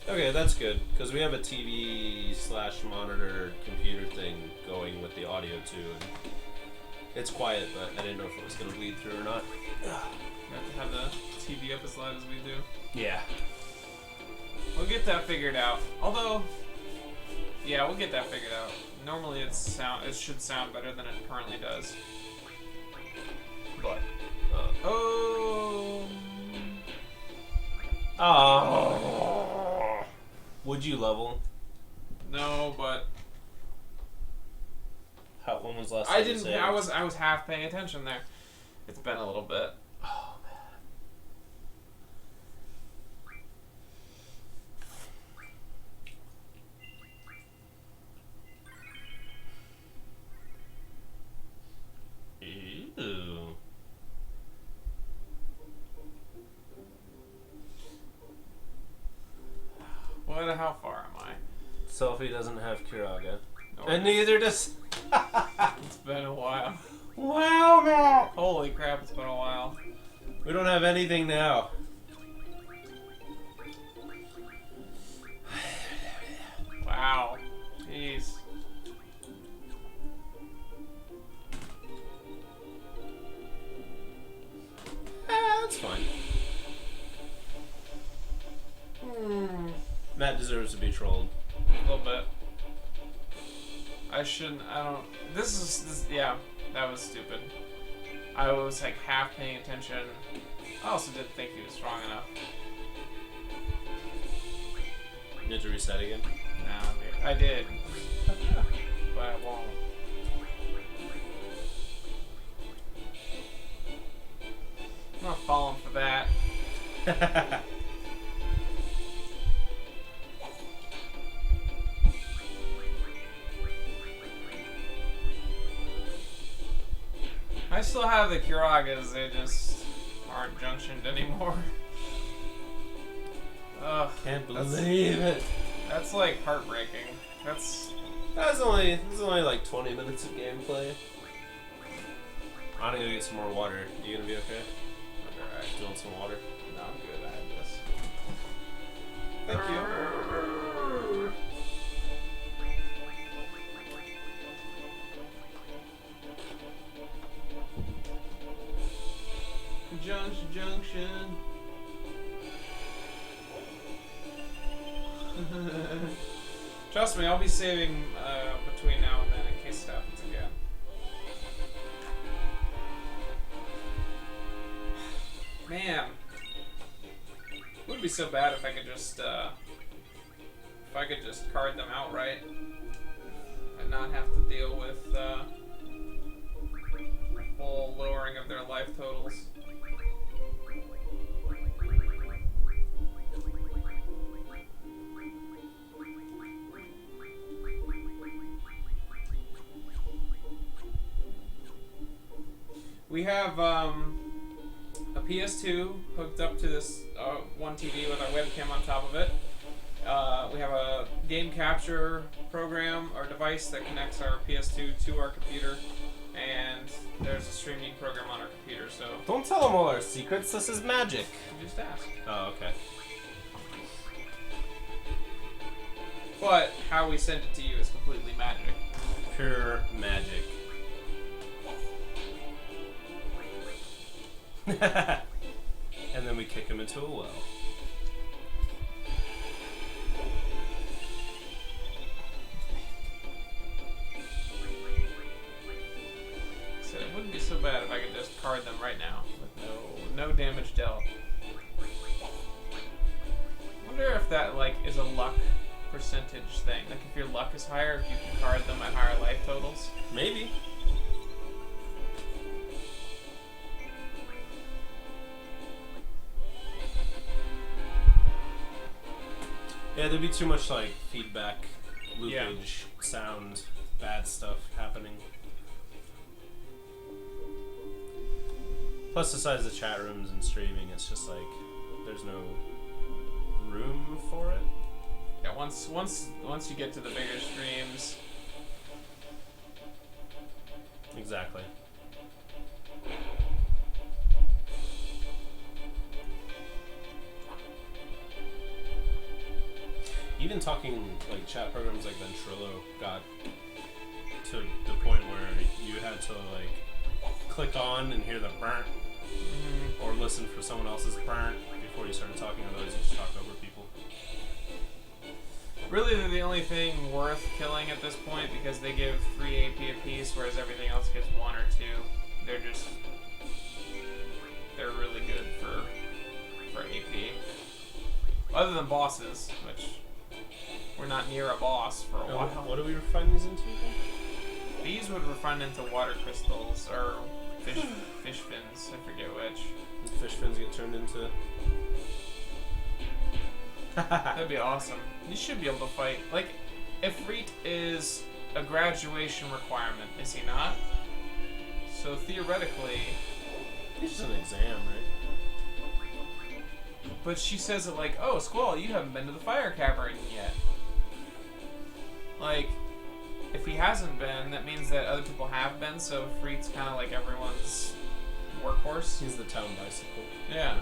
[SPEAKER 2] Okay, that's good, because we have a TV/monitor computer thing going with the audio too, and it's quiet, but I didn't know if it was going to bleed through or not.
[SPEAKER 1] We have to have the TV up as loud as we do.
[SPEAKER 2] Yeah.
[SPEAKER 1] We'll get that figured out. Although, yeah, we'll get that figured out. Normally it should sound better than it currently does. But, oh.
[SPEAKER 2] Would you level?
[SPEAKER 1] No, but
[SPEAKER 2] When was the last time
[SPEAKER 1] I
[SPEAKER 2] you
[SPEAKER 1] didn't.
[SPEAKER 2] saved?
[SPEAKER 1] I was half paying attention there. It's been a little bit.
[SPEAKER 2] Oh man. Ew.
[SPEAKER 1] How far am I?
[SPEAKER 2] Selfie doesn't have Kiraga.
[SPEAKER 1] No,
[SPEAKER 2] And neither does...
[SPEAKER 1] it's been a while.
[SPEAKER 2] Wow, Matt!
[SPEAKER 1] Holy crap, it's been a while.
[SPEAKER 2] We don't have anything now.
[SPEAKER 1] Wow. Jeez.
[SPEAKER 2] That's fine. Matt deserves to be trolled.
[SPEAKER 1] A little bit. I don't. Yeah, that was stupid. I was like half paying attention. I also didn't think he was strong enough.
[SPEAKER 2] You need to reset again?
[SPEAKER 1] No, I did. But I won't. I'm not falling for that. I still have the Kiragas, they just aren't junctioned anymore. Ugh.
[SPEAKER 2] Can't believe it.
[SPEAKER 1] That's like heartbreaking. That's
[SPEAKER 2] This is only like 20 minutes of gameplay. I'm gonna go get some more water. You gonna be okay?
[SPEAKER 1] alright.
[SPEAKER 2] Do you want some water?
[SPEAKER 1] No, I'm good. I have this.
[SPEAKER 2] Thank you.
[SPEAKER 1] Junction. Trust me, I'll be saving between now and then in case it happens again. Man, it would be so bad if I could just card them outright and not have to deal with full lowering of their life totals. We have a PS2 hooked up to this one TV with our webcam on top of it. We have a game capture program or device that connects our PS2 to our computer, and there's a streaming program on our computer, so
[SPEAKER 2] Don't tell them all our secrets. This is magic.
[SPEAKER 1] you just ask.
[SPEAKER 2] Oh, okay.
[SPEAKER 1] But how we send it to you is completely magic.
[SPEAKER 2] Pure magic. And then we kick him into a well.
[SPEAKER 1] So it wouldn't be so bad if I could just card them right now with no damage dealt. I wonder if that like is a luck percentage thing. Like if your luck is higher, if you can card them at higher life totals.
[SPEAKER 2] Maybe. Yeah, there'd be too much like feedback, loopage,
[SPEAKER 1] Yeah.
[SPEAKER 2] sound, bad stuff happening. Plus, the size of the chat rooms and streaming, it's just like there's no room for it.
[SPEAKER 1] Yeah, once you get to the bigger streams.
[SPEAKER 2] Exactly. Even talking like chat programs like Ventrilo got to the point where you had to like click on and hear the burnt or listen for someone else's burnt before you started talking, otherwise you just talked over people.
[SPEAKER 1] Really, they're the only thing worth killing at this point because they give 3 AP apiece, whereas everything else gives 1 or 2. They're really good for AP. Other than bosses, which we're not near a boss for a while.
[SPEAKER 2] What do we refine these into again?
[SPEAKER 1] These would refine into water crystals or fish fins. I forget which.
[SPEAKER 2] The fish fins get turned into.
[SPEAKER 1] That'd be awesome. You should be able to fight. Like, Ifrit is a graduation requirement, is he not? So theoretically.
[SPEAKER 2] It's just an exam, right?
[SPEAKER 1] But she says it like, oh, Squall, you haven't been to the fire cavern yet. Like, if he hasn't been, that means that other people have been, so Ifrit's kind of like everyone's workhorse.
[SPEAKER 2] He's the town bicycle.
[SPEAKER 1] Yeah.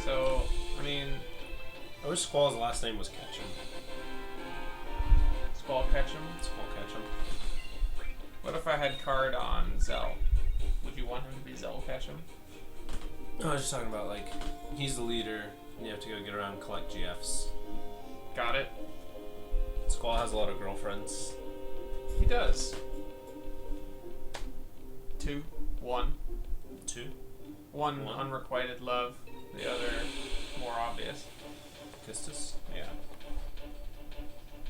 [SPEAKER 1] So, I mean,
[SPEAKER 2] I wish Squall's last name was Ketchum.
[SPEAKER 1] Squall Ketchum.
[SPEAKER 2] Squall Ketchum.
[SPEAKER 1] What if I had card on Zell? Would you want him to be Zell Ketchum?
[SPEAKER 2] No, I was just talking about like he's the leader, and you have to go get around and collect GFs.
[SPEAKER 1] Got it.
[SPEAKER 2] Squall has a lot of girlfriends.
[SPEAKER 1] He does. 2, 1.
[SPEAKER 2] 2.
[SPEAKER 1] One
[SPEAKER 2] One.
[SPEAKER 1] unrequited love, the other more obvious.
[SPEAKER 2] Kistis.
[SPEAKER 1] Yeah.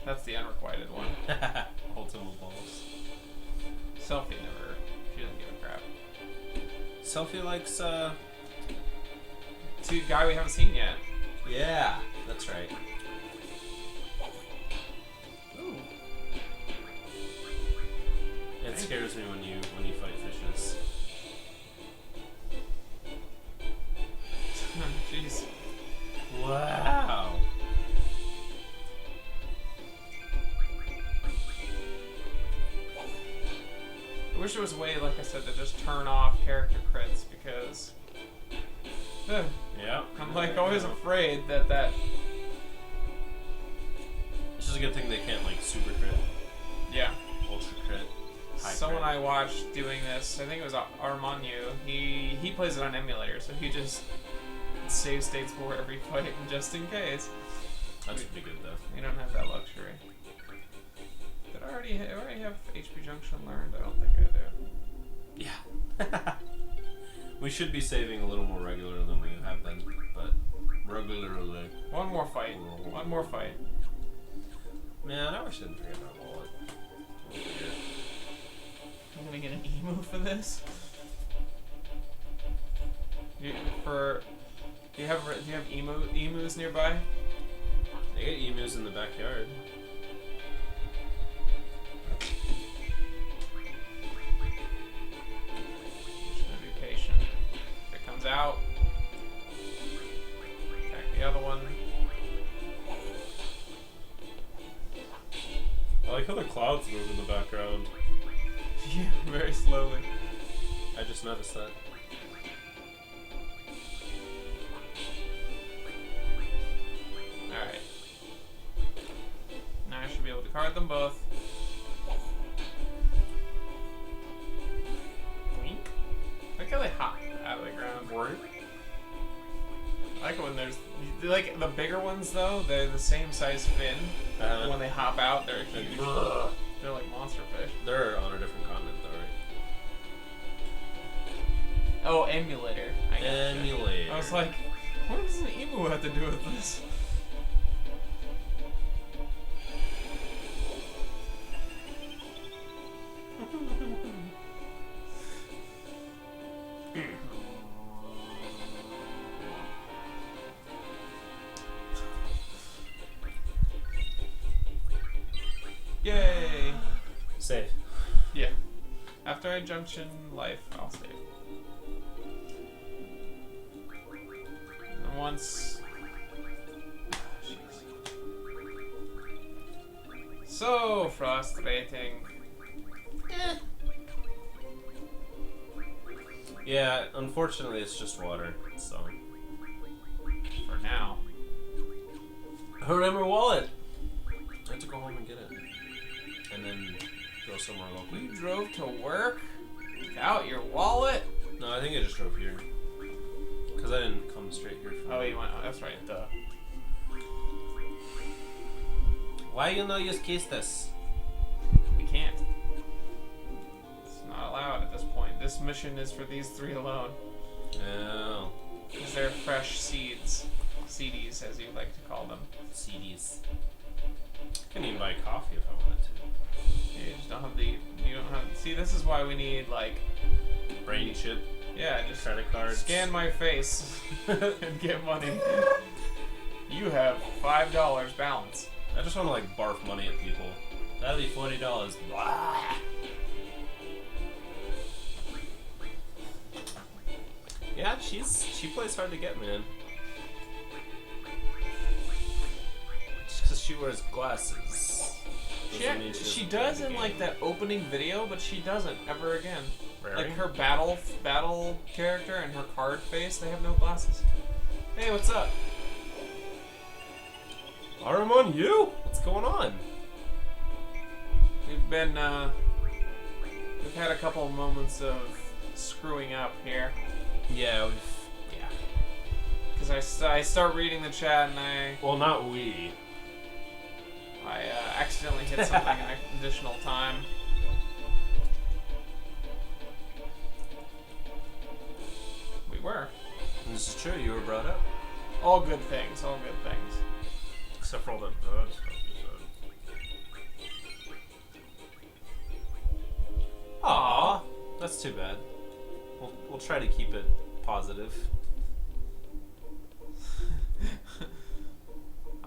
[SPEAKER 1] That's the unrequited one.
[SPEAKER 2] Ultimate balls.
[SPEAKER 1] Selfie never. She doesn't give a crap.
[SPEAKER 2] Selfie likes
[SPEAKER 1] Guy we haven't seen yet.
[SPEAKER 2] Yeah, that's right.
[SPEAKER 1] Ooh.
[SPEAKER 2] It scares me when you fight fishes.
[SPEAKER 1] Jeez.
[SPEAKER 2] Wow.
[SPEAKER 1] I wish there was a way, like I said, to just turn off character crits because
[SPEAKER 2] Yeah.
[SPEAKER 1] I'm like always afraid that
[SPEAKER 2] It's just a good thing they can't like super crit,
[SPEAKER 1] yeah.
[SPEAKER 2] ultra crit, high
[SPEAKER 1] Someone
[SPEAKER 2] crit.
[SPEAKER 1] I watched doing this, I think it was Armanu. He plays it on emulator, so he just save states for every fight just in case.
[SPEAKER 2] That's pretty good though.
[SPEAKER 1] We don't have that luxury. Did I already have HP Junction learned? I don't think I do.
[SPEAKER 2] Yeah. We should be saving a little more regular than we have been, but regularly.
[SPEAKER 1] One more fight. One more fight.
[SPEAKER 2] Man, I wish I didn't forget my wallet. Oh, dear.
[SPEAKER 1] I'm gonna get an emu for this. Do you have emus nearby?
[SPEAKER 2] They get emus in the backyard.
[SPEAKER 1] Just gonna be patient. If it comes out, attack the other one.
[SPEAKER 2] I like how the clouds move in the background.
[SPEAKER 1] Yeah, very slowly.
[SPEAKER 2] I just noticed that.
[SPEAKER 1] Alright. Now I should be able to card them both. Blink. Look how they hop out of the ground. I like it when there's like the bigger ones though. They're the same size fin. When they hop out, they're huge. They're like monster fish.
[SPEAKER 2] They're on a different continent though, right?
[SPEAKER 1] Oh, emulator. I gotcha.
[SPEAKER 2] Emulator.
[SPEAKER 1] I was like, what does an emu have to do with this? Destroy junction life. I'll save. And once. Jeez. So frustrating.
[SPEAKER 2] Yeah, unfortunately, it's just water. So.
[SPEAKER 1] For now.
[SPEAKER 2] Remember wallet. I have to go home and get it, and then go somewhere local.
[SPEAKER 1] You drove to work without your wallet?
[SPEAKER 2] No, I think I just drove here. Cause I didn't come straight here from.
[SPEAKER 1] Oh, you went. Oh, that's right. Duh.
[SPEAKER 2] Why you no use this?
[SPEAKER 1] We can't. It's not allowed at this point. This mission is for these 3 alone.
[SPEAKER 2] Oh.
[SPEAKER 1] Because they're fresh seeds. CDs, as you like to call them.
[SPEAKER 2] CDs. I can even buy coffee if I wanted to.
[SPEAKER 1] You just don't have the. You don't have. See, this is why we need, like.
[SPEAKER 2] Brain chip.
[SPEAKER 1] Yeah, just
[SPEAKER 2] Credit cards.
[SPEAKER 1] scan my face and get money. You have $5 balance.
[SPEAKER 2] I just want to like barf money at people. That'd be $40. Blah. Yeah, she plays hard to get, man. Just because she wears glasses.
[SPEAKER 1] She does in like that opening video, but she doesn't ever again.
[SPEAKER 2] Really?
[SPEAKER 1] Like her battle character and her card face, they have no glasses. Hey, what's up?
[SPEAKER 2] I'm on you? What's going on?
[SPEAKER 1] We've been we've had a couple of moments of screwing up here.
[SPEAKER 2] Yeah,
[SPEAKER 1] Because I start reading the chat and
[SPEAKER 2] well, not we.
[SPEAKER 1] I accidentally hit something an additional time. We were.
[SPEAKER 2] This is true, you were brought up.
[SPEAKER 1] All good things, all good things.
[SPEAKER 2] Except for all that bad stuff you said. Aww, that's too bad. We'll try to keep it positive.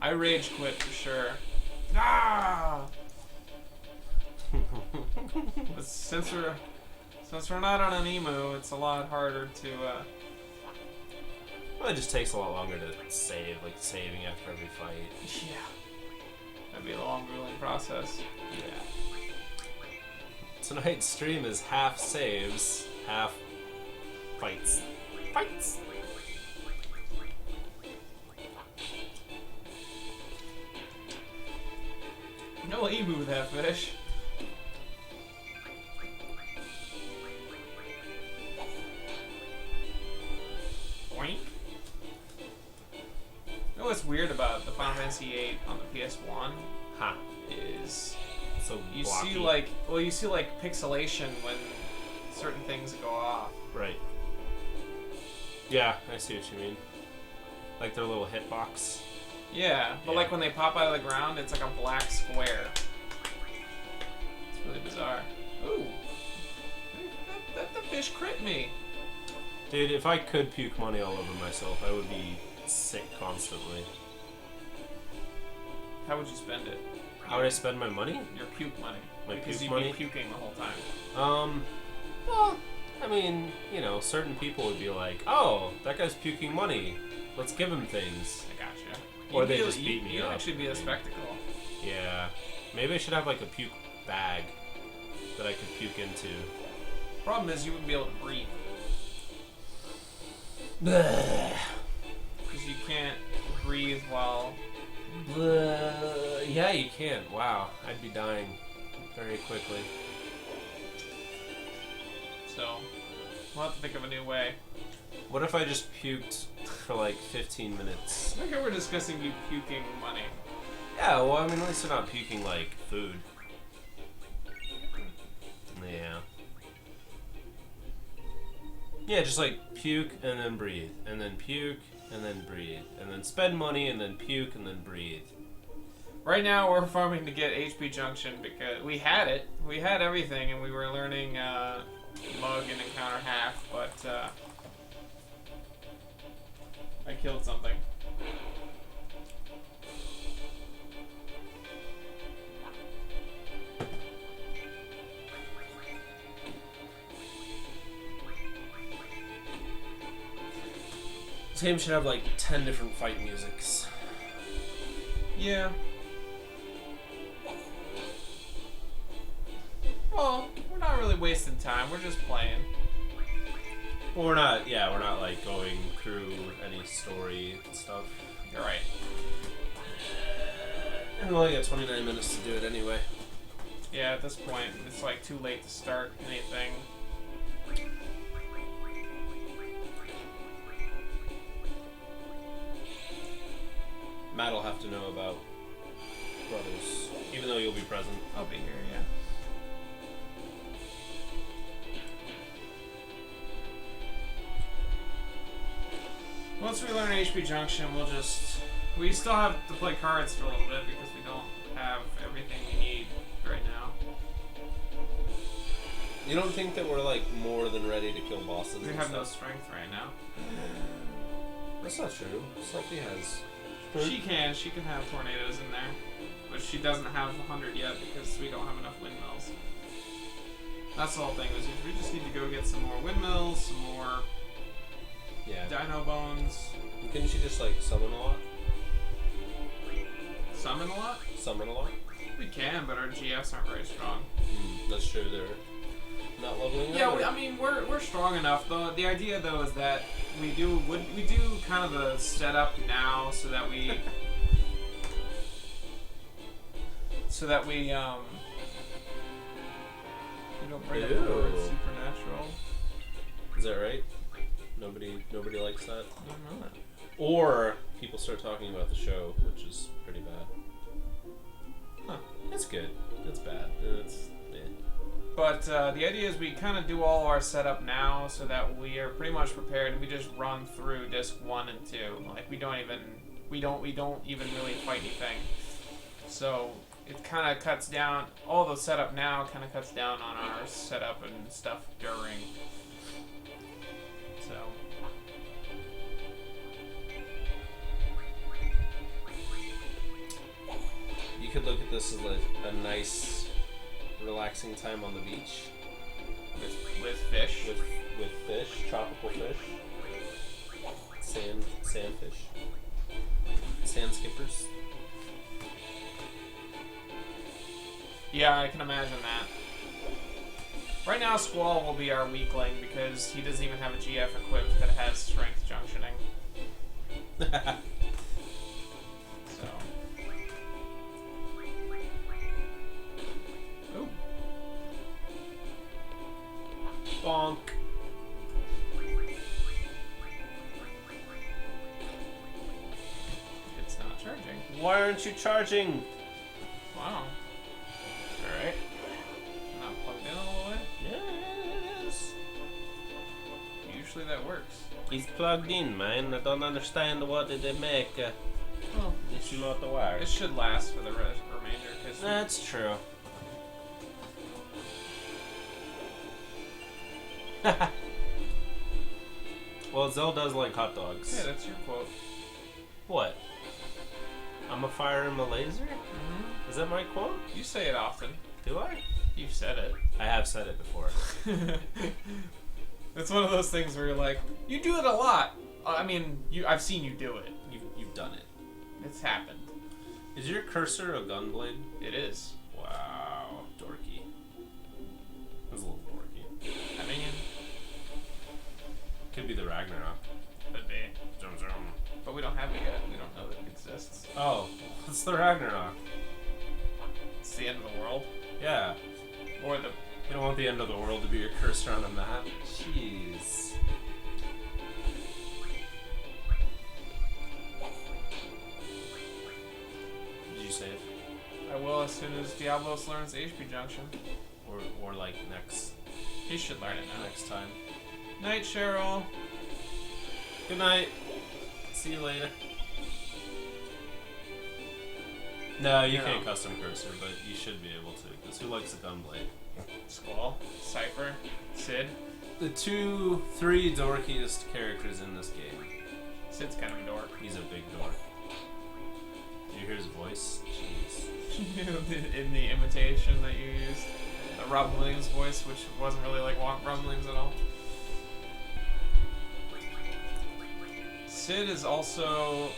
[SPEAKER 1] I rage quit for sure. Ah! But since we're not on an emu, it's a lot harder to.
[SPEAKER 2] Well, it just takes a lot longer to save, like saving after every fight.
[SPEAKER 1] Yeah. That'd be a long, grueling process.
[SPEAKER 2] Yeah. Tonight's stream is half saves, half fights. Fights!
[SPEAKER 1] No emu with that fish. Boink. You know what's weird about the Final Fantasy VIII on the PS1?
[SPEAKER 2] Ha.
[SPEAKER 1] Is
[SPEAKER 2] So
[SPEAKER 1] you
[SPEAKER 2] blocky.
[SPEAKER 1] see like pixelation when certain things go off.
[SPEAKER 2] Right. Yeah, I see what you mean. Like their little hitbox.
[SPEAKER 1] Yeah, but
[SPEAKER 2] Yeah.
[SPEAKER 1] like when they pop out of the ground, it's like a black square. It's really bizarre. Ooh. That the fish crit me.
[SPEAKER 2] Dude, if I could puke money all over myself, I would be sick constantly.
[SPEAKER 1] How would you spend it?
[SPEAKER 2] How would I spend my money?
[SPEAKER 1] Your puke money.
[SPEAKER 2] My
[SPEAKER 1] Because
[SPEAKER 2] puke
[SPEAKER 1] you'd
[SPEAKER 2] money?
[SPEAKER 1] be puking the whole time.
[SPEAKER 2] Well, I mean, you know, certain people would be like, oh, that guy's puking money. Let's give him things.
[SPEAKER 1] I gotcha.
[SPEAKER 2] Or
[SPEAKER 1] You'd
[SPEAKER 2] they
[SPEAKER 1] be-
[SPEAKER 2] just beat me
[SPEAKER 1] You'd
[SPEAKER 2] up.
[SPEAKER 1] actually be
[SPEAKER 2] I
[SPEAKER 1] a
[SPEAKER 2] mean.
[SPEAKER 1] spectacle.
[SPEAKER 2] Yeah. Maybe I should have like a puke bag that I could puke into.
[SPEAKER 1] Problem is, you wouldn't be able to breathe.
[SPEAKER 2] Bleh.
[SPEAKER 1] Because you can't breathe while...
[SPEAKER 2] Yeah, you can. Wow. I'd be dying very quickly.
[SPEAKER 1] So, we'll have to think of a new way.
[SPEAKER 2] What if I just puked for like 15 minutes?
[SPEAKER 1] I think we're discussing you puking money.
[SPEAKER 2] Yeah, well, I mean, at least they're not puking like food. Yeah. Yeah, just like puke and then breathe, and then puke and then breathe, and then spend money and then puke and then breathe.
[SPEAKER 1] Right now, we're farming to get HP Junction because we had it. We had everything, and we were learning Mug and Encounter Half, but I killed something.
[SPEAKER 2] game should have like 10 different fight musics.
[SPEAKER 1] Yeah. Well, we're not really wasting time. We're just playing.
[SPEAKER 2] Well, we're not like going through any story and stuff.
[SPEAKER 1] You're right.
[SPEAKER 2] And we only got 29 minutes to do it anyway.
[SPEAKER 1] Yeah, at this point, it's like too late to start anything.
[SPEAKER 2] Matt will have to know about Brothers, even though you'll be present.
[SPEAKER 1] I'll be here, yeah. Once we learn HP Junction, we still have to play cards for a little bit because we don't have everything we need right now.
[SPEAKER 2] You don't think that we're like more than ready to kill bosses?
[SPEAKER 1] We have no strength right now.
[SPEAKER 2] That's not true. Sophie has.
[SPEAKER 1] She can have tornadoes in there, but she doesn't have 100 yet because we don't have enough windmills. That's the whole thing. Is we just need to go get some more windmills, some more dino bones.
[SPEAKER 2] Couldn't she just like summon a lot?
[SPEAKER 1] Summon a lot?
[SPEAKER 2] Summon a lot?
[SPEAKER 1] We can, but our GFs aren't very strong.
[SPEAKER 2] That's true. They're not leveling up.
[SPEAKER 1] Yeah, I mean we're strong enough though. The idea though is that we do kind of the setup now so that we we don't bring up the word supernatural.
[SPEAKER 2] Is that right? Nobody likes that.
[SPEAKER 1] I don't know that.
[SPEAKER 2] Or people start talking about the show, which is pretty bad.
[SPEAKER 1] Huh.
[SPEAKER 2] It's good. It's bad. It's
[SPEAKER 1] But the idea is we kind of do all our setup now so that we are pretty much prepared and we just run through disc 1 and 2. Like we don't even really fight anything. So it kind of cuts down, all the setup now kind of cuts down on our setup and stuff during. So.
[SPEAKER 2] You could look at this as like a nice relaxing time on the beach
[SPEAKER 1] with fish,
[SPEAKER 2] with fish, tropical fish, sandfish, sand skippers.
[SPEAKER 1] Yeah, I can imagine that. Right now, Squall will be our weakling because he doesn't even have a GF equipped that has strength junctioning. So. Ooh.
[SPEAKER 2] Bonk.
[SPEAKER 1] It's not charging.
[SPEAKER 2] Why aren't you charging?
[SPEAKER 1] Wow. Alright. Not plugged in all the way?
[SPEAKER 2] Yes.
[SPEAKER 1] Usually that works.
[SPEAKER 2] He's plugged in, man. I don't understand what did they make.
[SPEAKER 1] Well,
[SPEAKER 2] It's not the wire.
[SPEAKER 1] it should last for the remainder. Cause
[SPEAKER 2] That's true. Well, Zell does like hot dogs.
[SPEAKER 1] yeah, that's your quote.
[SPEAKER 2] What? I'm a fire him a laser?
[SPEAKER 1] Mm-hmm.
[SPEAKER 2] Is that my quote?
[SPEAKER 1] You say it often.
[SPEAKER 2] Do I?
[SPEAKER 1] You've said it.
[SPEAKER 2] I have said it before.
[SPEAKER 1] It's one of those things where you're like, you do it a lot. I mean, I've seen you do it.
[SPEAKER 2] You've done it.
[SPEAKER 1] It's happened.
[SPEAKER 2] Is your cursor a gunblade?
[SPEAKER 1] It is.
[SPEAKER 2] Wow, dorky. That's a little dorky.
[SPEAKER 1] I mean,
[SPEAKER 2] Could be the Ragnarok.
[SPEAKER 1] could be.
[SPEAKER 2] Zoom, zoom.
[SPEAKER 1] But we don't have it yet. We don't know that it exists.
[SPEAKER 2] Oh, it's the Ragnarok.
[SPEAKER 1] It's the end of the world.
[SPEAKER 2] Yeah.
[SPEAKER 1] Or the...
[SPEAKER 2] You don't want the end of the world to be your cursor on a map. Jeez. Did you save?
[SPEAKER 1] I will as soon as Diablos learns HP Junction.
[SPEAKER 2] Or like next
[SPEAKER 1] He should learn it now.
[SPEAKER 2] next time.
[SPEAKER 1] Night, Cheryl.
[SPEAKER 2] Good night. See you later. No, you
[SPEAKER 1] No.
[SPEAKER 2] can't custom cursor, but you should be able to. Because who likes a gunblade?
[SPEAKER 1] Squall. Cypher. Sid.
[SPEAKER 2] The three dorkiest characters in this game.
[SPEAKER 1] Sid's kind of a dork.
[SPEAKER 2] He's a big dork. Did you hear his voice? Jeez.
[SPEAKER 1] In the imitation that you used. The Rob Williams voice, which wasn't really like Rob Williams at all. Sid is also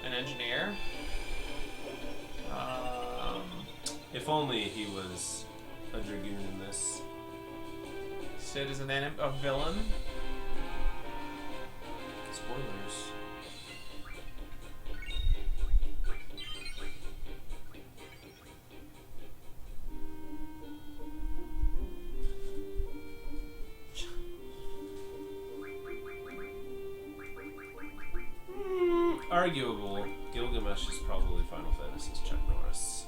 [SPEAKER 1] an engineer.
[SPEAKER 2] If only he was a dragoon in this.
[SPEAKER 1] Sid is a villain.
[SPEAKER 2] Spoilers. Arguable. Gilgamesh is probably Final Fantasy's Chuck Norris.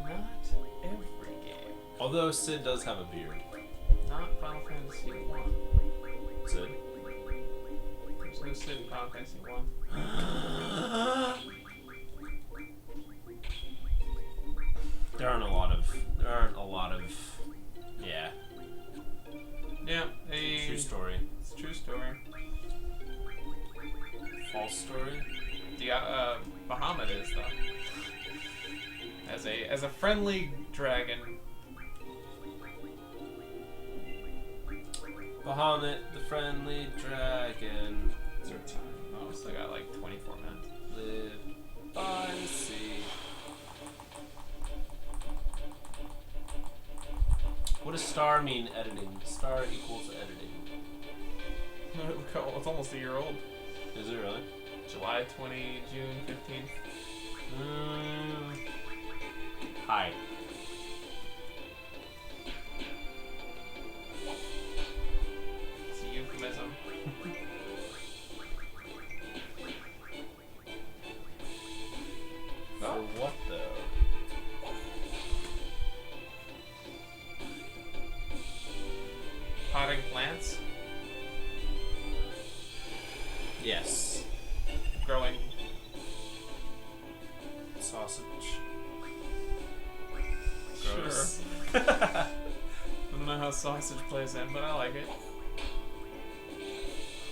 [SPEAKER 1] Not every game.
[SPEAKER 2] Although Sid does have a beard.
[SPEAKER 1] Not Final Fantasy 1.
[SPEAKER 2] Sid?
[SPEAKER 1] There's no Sid in Final Fantasy 1.
[SPEAKER 2] There aren't a lot of. Yeah.
[SPEAKER 1] Yeah,
[SPEAKER 2] True story.
[SPEAKER 1] It's a true story.
[SPEAKER 2] False story?
[SPEAKER 1] Bahamut is though. As a friendly dragon.
[SPEAKER 2] Bahamut, the friendly dragon.
[SPEAKER 1] What's our time? Oh, still got like 24 minutes.
[SPEAKER 2] Live by the sea. What does star mean editing? Star equals editing.
[SPEAKER 1] It's almost a year old.
[SPEAKER 2] Is it really?
[SPEAKER 1] July 20, June 15th.
[SPEAKER 2] Hi.
[SPEAKER 1] It's a euphemism.
[SPEAKER 2] For what though?
[SPEAKER 1] Potting plants.
[SPEAKER 2] Yes.
[SPEAKER 1] Growing
[SPEAKER 2] Sausage.
[SPEAKER 1] Sure. I don't know how sausage plays in, but I like it.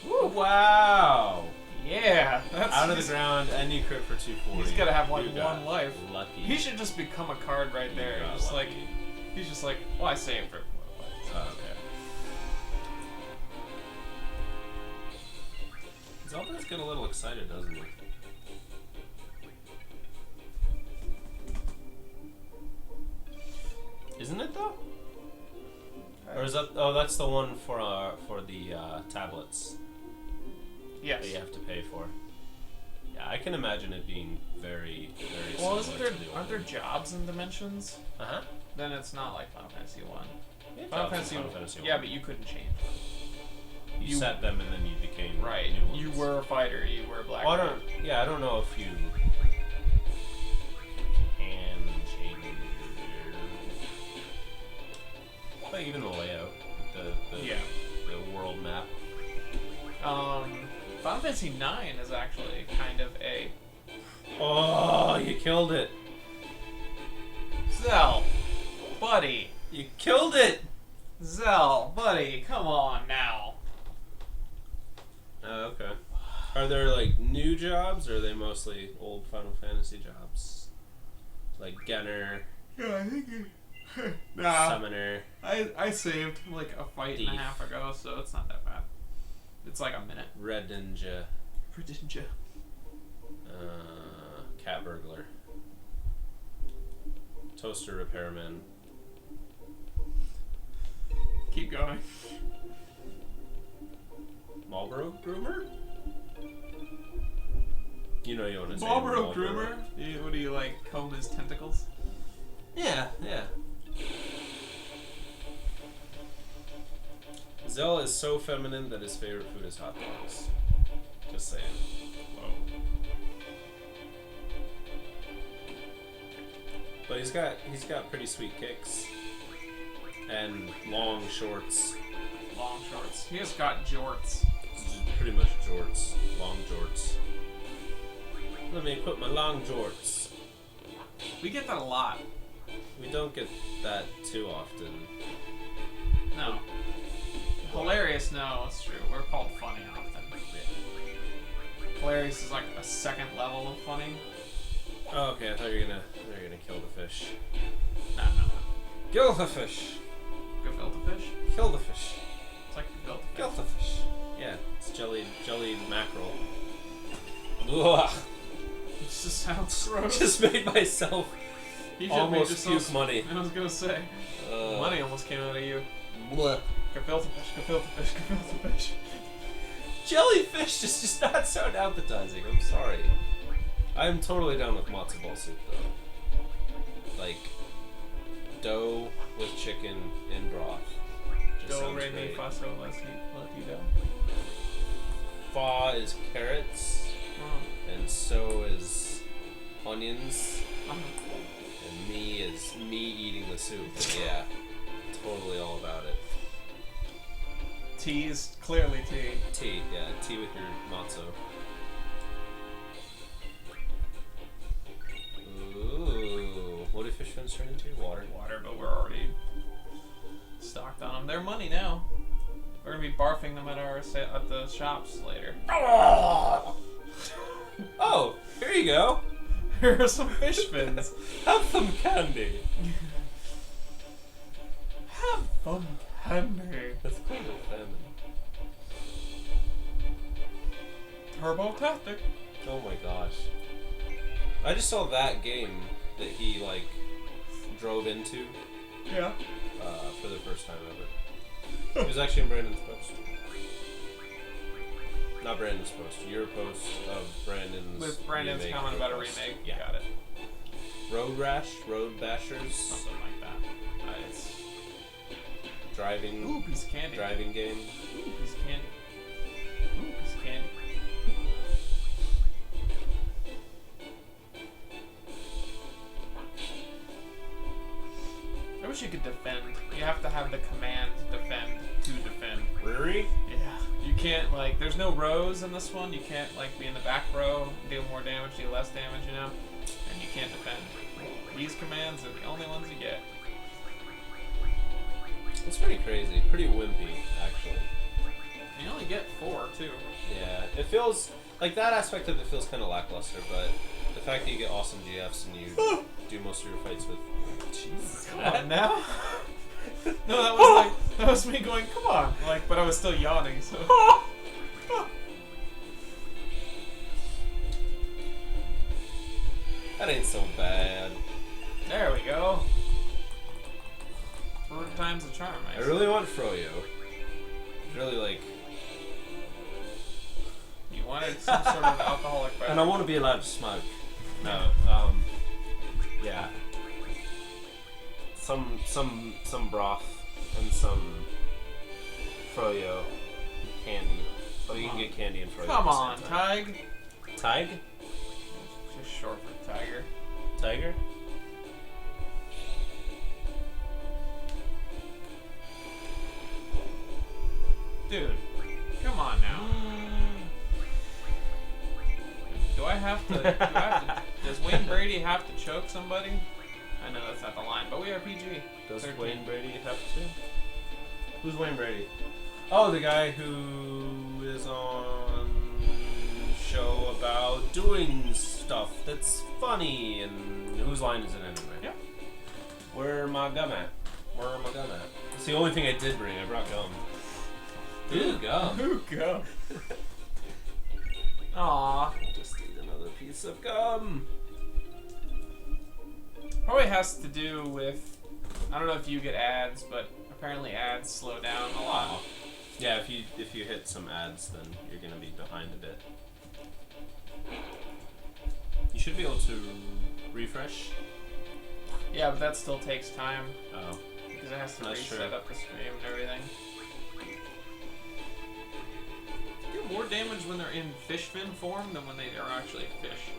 [SPEAKER 2] Woo! Wow!
[SPEAKER 1] Yeah, that's
[SPEAKER 2] Out of the ground, and you crit for 240.
[SPEAKER 1] He's gotta have like
[SPEAKER 2] You got
[SPEAKER 1] one life.
[SPEAKER 2] Lucky.
[SPEAKER 1] He should just become a card right there.
[SPEAKER 2] You got
[SPEAKER 1] Just
[SPEAKER 2] lucky.
[SPEAKER 1] like he's just like, well, I saved for.
[SPEAKER 2] Oh, okay. Zelda's getting a little excited, doesn't he? Isn't it though? Or is that? Oh, that's the one for the tablets
[SPEAKER 1] Yes.
[SPEAKER 2] that you have to pay for. Yeah, I can imagine it being very, very.
[SPEAKER 1] Well,
[SPEAKER 2] similar to the
[SPEAKER 1] aren't there
[SPEAKER 2] old
[SPEAKER 1] jobs in Dimensions?
[SPEAKER 2] one. Uh huh.
[SPEAKER 1] Then it's not like Final Fantasy 1.
[SPEAKER 2] Yeah,
[SPEAKER 1] Final
[SPEAKER 2] jobs in
[SPEAKER 1] Fantasy,
[SPEAKER 2] Final Fantasy
[SPEAKER 1] yeah,
[SPEAKER 2] 1.
[SPEAKER 1] but you couldn't change them.
[SPEAKER 2] You set them and then you became
[SPEAKER 1] Right.
[SPEAKER 2] new ones.
[SPEAKER 1] You were a fighter. You were a black.
[SPEAKER 2] Oh, I
[SPEAKER 1] belt.
[SPEAKER 2] don't. Yeah, I don't know if you can change. Like even the layout, the world map.
[SPEAKER 1] Final Fantasy 9 is actually kind of a
[SPEAKER 2] Oh, you killed it!
[SPEAKER 1] Zell, buddy.
[SPEAKER 2] You killed it!
[SPEAKER 1] Zell, buddy, come on now.
[SPEAKER 2] Oh, okay. Are there like new jobs, or are they mostly old Final Fantasy jobs? Like Gunner,
[SPEAKER 1] Yeah, I think you.
[SPEAKER 2] Summoner.
[SPEAKER 1] I saved like a fight and a
[SPEAKER 2] Thief.
[SPEAKER 1] half ago, so it's not that bad. It's like a minute.
[SPEAKER 2] Red Ninja,
[SPEAKER 1] Ninja.
[SPEAKER 2] Cat Burglar, Toaster Repairman.
[SPEAKER 1] Keep going.
[SPEAKER 2] Marlboro Groomer? You know you want to say
[SPEAKER 1] Marlboro Groomer? What do you like, comb his tentacles?
[SPEAKER 2] Yeah, yeah. Zell is so feminine that his favorite food is hot dogs. Just saying.
[SPEAKER 1] Whoa.
[SPEAKER 2] But he's got pretty sweet kicks. And long shorts.
[SPEAKER 1] Long shorts. He has got jorts.
[SPEAKER 2] Pretty much jorts. Long jorts. Let me put my long jorts.
[SPEAKER 1] We get that a lot.
[SPEAKER 2] We don't get that too often.
[SPEAKER 1] No. Hilarious, no, it's true. We're called funny often. Hilarious is like a second level of funny.
[SPEAKER 2] Oh, okay. I thought you were gonna kill the fish.
[SPEAKER 1] No.
[SPEAKER 2] Kill the fish.
[SPEAKER 1] Go build a fish.
[SPEAKER 2] Kill the fish.
[SPEAKER 1] It's like the built
[SPEAKER 2] Kill the fish. Yeah, it's jellied mackerel. Ugh.
[SPEAKER 1] It just sounds gross.
[SPEAKER 2] Just made myself
[SPEAKER 1] You just
[SPEAKER 2] almost
[SPEAKER 1] made yourself
[SPEAKER 2] puke money.
[SPEAKER 1] I was gonna say. Money almost came out of you.
[SPEAKER 2] Blech.
[SPEAKER 1] Gefilte fish, gefilte fish, gefilte fish.
[SPEAKER 2] Jellyfish is just not sound appetizing. I'm sorry. I'm totally down with matzo ball soup though. Like dough with chicken in broth. Just
[SPEAKER 1] Do,
[SPEAKER 2] sounds
[SPEAKER 1] re, mi,
[SPEAKER 2] great.
[SPEAKER 1] fa, sol, la, si, la, ti, do.
[SPEAKER 2] Fa is carrots, and so is onions, and me is me eating the soup. But yeah, totally all about it.
[SPEAKER 1] Tea is clearly tea.
[SPEAKER 2] Tea, yeah, tea with your matzo. Ooh, what do fish fins turn into? Water.
[SPEAKER 1] Water, but we're already stocked on them. They're money now. We're gonna be barfing them at at the shops later.
[SPEAKER 2] Oh, here you go.
[SPEAKER 1] Here are some fish fins.
[SPEAKER 2] Have some candy.
[SPEAKER 1] Have some candy.
[SPEAKER 2] That's kind of famine.
[SPEAKER 1] Turbo-tastic.
[SPEAKER 2] Oh my gosh. I just saw that game that he like drove into
[SPEAKER 1] Yeah.
[SPEAKER 2] for the first time ever. It was actually in Brandon's post. Not Brandon's post. Your post of Brandon's.
[SPEAKER 1] With Brandon's
[SPEAKER 2] remake
[SPEAKER 1] comment about a
[SPEAKER 2] post.
[SPEAKER 1] remake.
[SPEAKER 2] Yeah.
[SPEAKER 1] Got it.
[SPEAKER 2] Road Rash, Road Bashers,
[SPEAKER 1] Something like that.
[SPEAKER 2] nice. Driving.
[SPEAKER 1] Ooh, piece of candy.
[SPEAKER 2] Driving game.
[SPEAKER 1] Ooh, piece of candy. Ooh, piece of candy. I wish you could defend. You have to have the command defend to defend.
[SPEAKER 2] Really?
[SPEAKER 1] Yeah. You can't, like, there's no rows in this one. You can't, like, be in the back row, deal more damage, deal less damage, you know? And you can't defend. These commands are the only ones you get.
[SPEAKER 2] It's pretty crazy. Pretty wimpy, actually.
[SPEAKER 1] And you only get 4, too.
[SPEAKER 2] Yeah. It feels like that aspect of it feels kind of lackluster, but the fact that you get awesome GFs and you do most of your fights with. Jesus.
[SPEAKER 1] Come on now. No, that was me going, come on. Like, but I was still yawning, so.
[SPEAKER 2] That ain't so bad.
[SPEAKER 1] There we go. Third time's the charm,
[SPEAKER 2] I really want Froyo. Really like.
[SPEAKER 1] You wanted some sort of alcoholic beverage.
[SPEAKER 2] And I want to be allowed to smoke. No. Yeah. Some broth and some Froyo candy. So you can get candy and Froyo.
[SPEAKER 1] Come
[SPEAKER 2] at
[SPEAKER 1] on,
[SPEAKER 2] the same time.
[SPEAKER 1] Tig.
[SPEAKER 2] Tig?
[SPEAKER 1] Just short for tiger.
[SPEAKER 2] Tiger?
[SPEAKER 1] Dude, come on now. Do I have to, does Wayne Brady have to choke somebody? I know that's not the line, but we are PG.
[SPEAKER 2] Does
[SPEAKER 1] 13.
[SPEAKER 2] Wayne Brady have to? Who's Wayne Brady? Oh, the guy who is on show about doing stuff that's funny and whose line is it anyway?
[SPEAKER 1] Yeah.
[SPEAKER 2] Where my gum at? Where my gum at? It's the only thing I did bring. I brought gum. Ooh, gum.
[SPEAKER 1] Ooh, go. Aww.
[SPEAKER 2] I'll just eat another piece of gum.
[SPEAKER 1] Probably has to do with, I don't know if you get ads, but apparently ads slow down a lot.
[SPEAKER 2] Yeah, if you hit some ads, then you're gonna be behind a bit. You should be able to refresh.
[SPEAKER 1] Yeah, but that still takes time
[SPEAKER 2] Oh,
[SPEAKER 1] because it has to
[SPEAKER 2] That's
[SPEAKER 1] reset
[SPEAKER 2] true.
[SPEAKER 1] up the stream and everything. You get more damage when they're in fish fin form than when they are actually fish.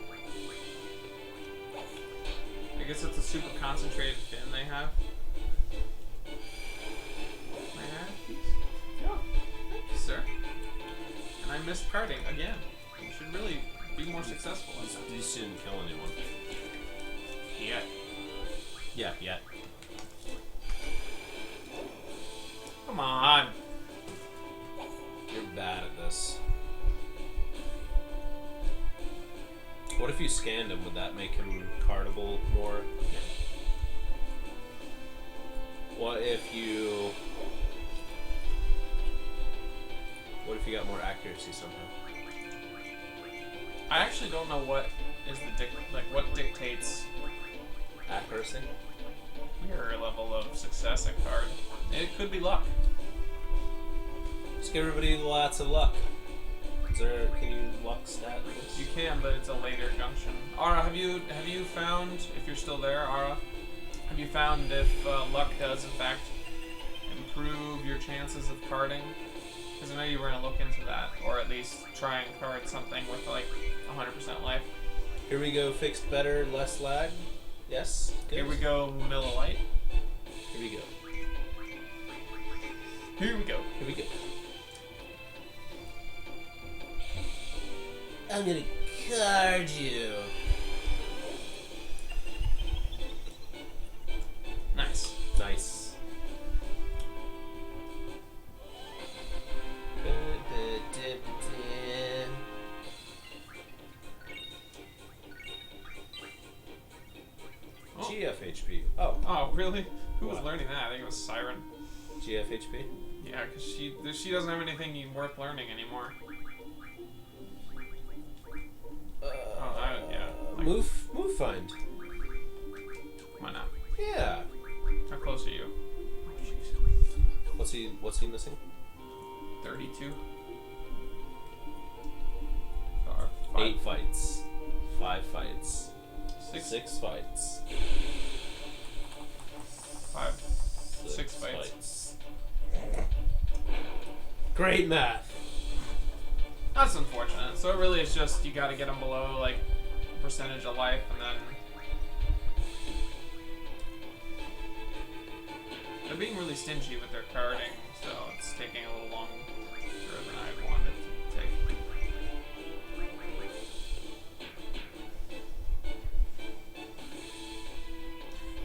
[SPEAKER 1] I guess it's a super concentrated fin they have. May I have these? Yeah. Thank you, sir. And I missed carding again. You should really be more successful at that.
[SPEAKER 2] you just didn't kill anyone.
[SPEAKER 1] Yet.
[SPEAKER 2] Yeah.
[SPEAKER 1] Come on.
[SPEAKER 2] You're bad at this. What if you scanned him? Would that make him cardable more? What if you if you got more accuracy somehow.
[SPEAKER 1] I actually don't know what is what dictates
[SPEAKER 2] Accuracy?
[SPEAKER 1] your level of success at card. It could be luck.
[SPEAKER 2] Just give everybody lots of luck. Can you luck stat this?
[SPEAKER 1] You can, but it's a later junction. Ara, have you found, if you're still there, Ara, have you found if luck does in fact improve your chances of carding? Because I know you were going to look into that, or at least try and card something with like 100% life.
[SPEAKER 2] Here we go, fixed better, less lag. Yes. Good.
[SPEAKER 1] Here we go, Miller Light.
[SPEAKER 2] Here we go.
[SPEAKER 1] Here we go.
[SPEAKER 2] Here we go. I'm gonna card you.
[SPEAKER 1] Nice.
[SPEAKER 2] Nice.
[SPEAKER 1] Oh.
[SPEAKER 2] GFHP. Oh.
[SPEAKER 1] Oh, really? Who was learning that? I think it was Siren.
[SPEAKER 2] GFHP?
[SPEAKER 1] Yeah, because she doesn't have anything worth learning anymore. Yeah. Like,
[SPEAKER 2] move find.
[SPEAKER 1] Why not?
[SPEAKER 2] Yeah.
[SPEAKER 1] How close are you? Oh, jeez.
[SPEAKER 2] What's he missing?
[SPEAKER 1] 32.
[SPEAKER 2] 8 fights. 5 fights.
[SPEAKER 1] 6
[SPEAKER 2] fights.
[SPEAKER 1] 5. 6 fights.
[SPEAKER 2] Great math.
[SPEAKER 1] That's unfortunate. So it really is just you got to get them below like a percentage of life, and then they're being really stingy with their carding, so it's taking a little longer than I wanted it to take.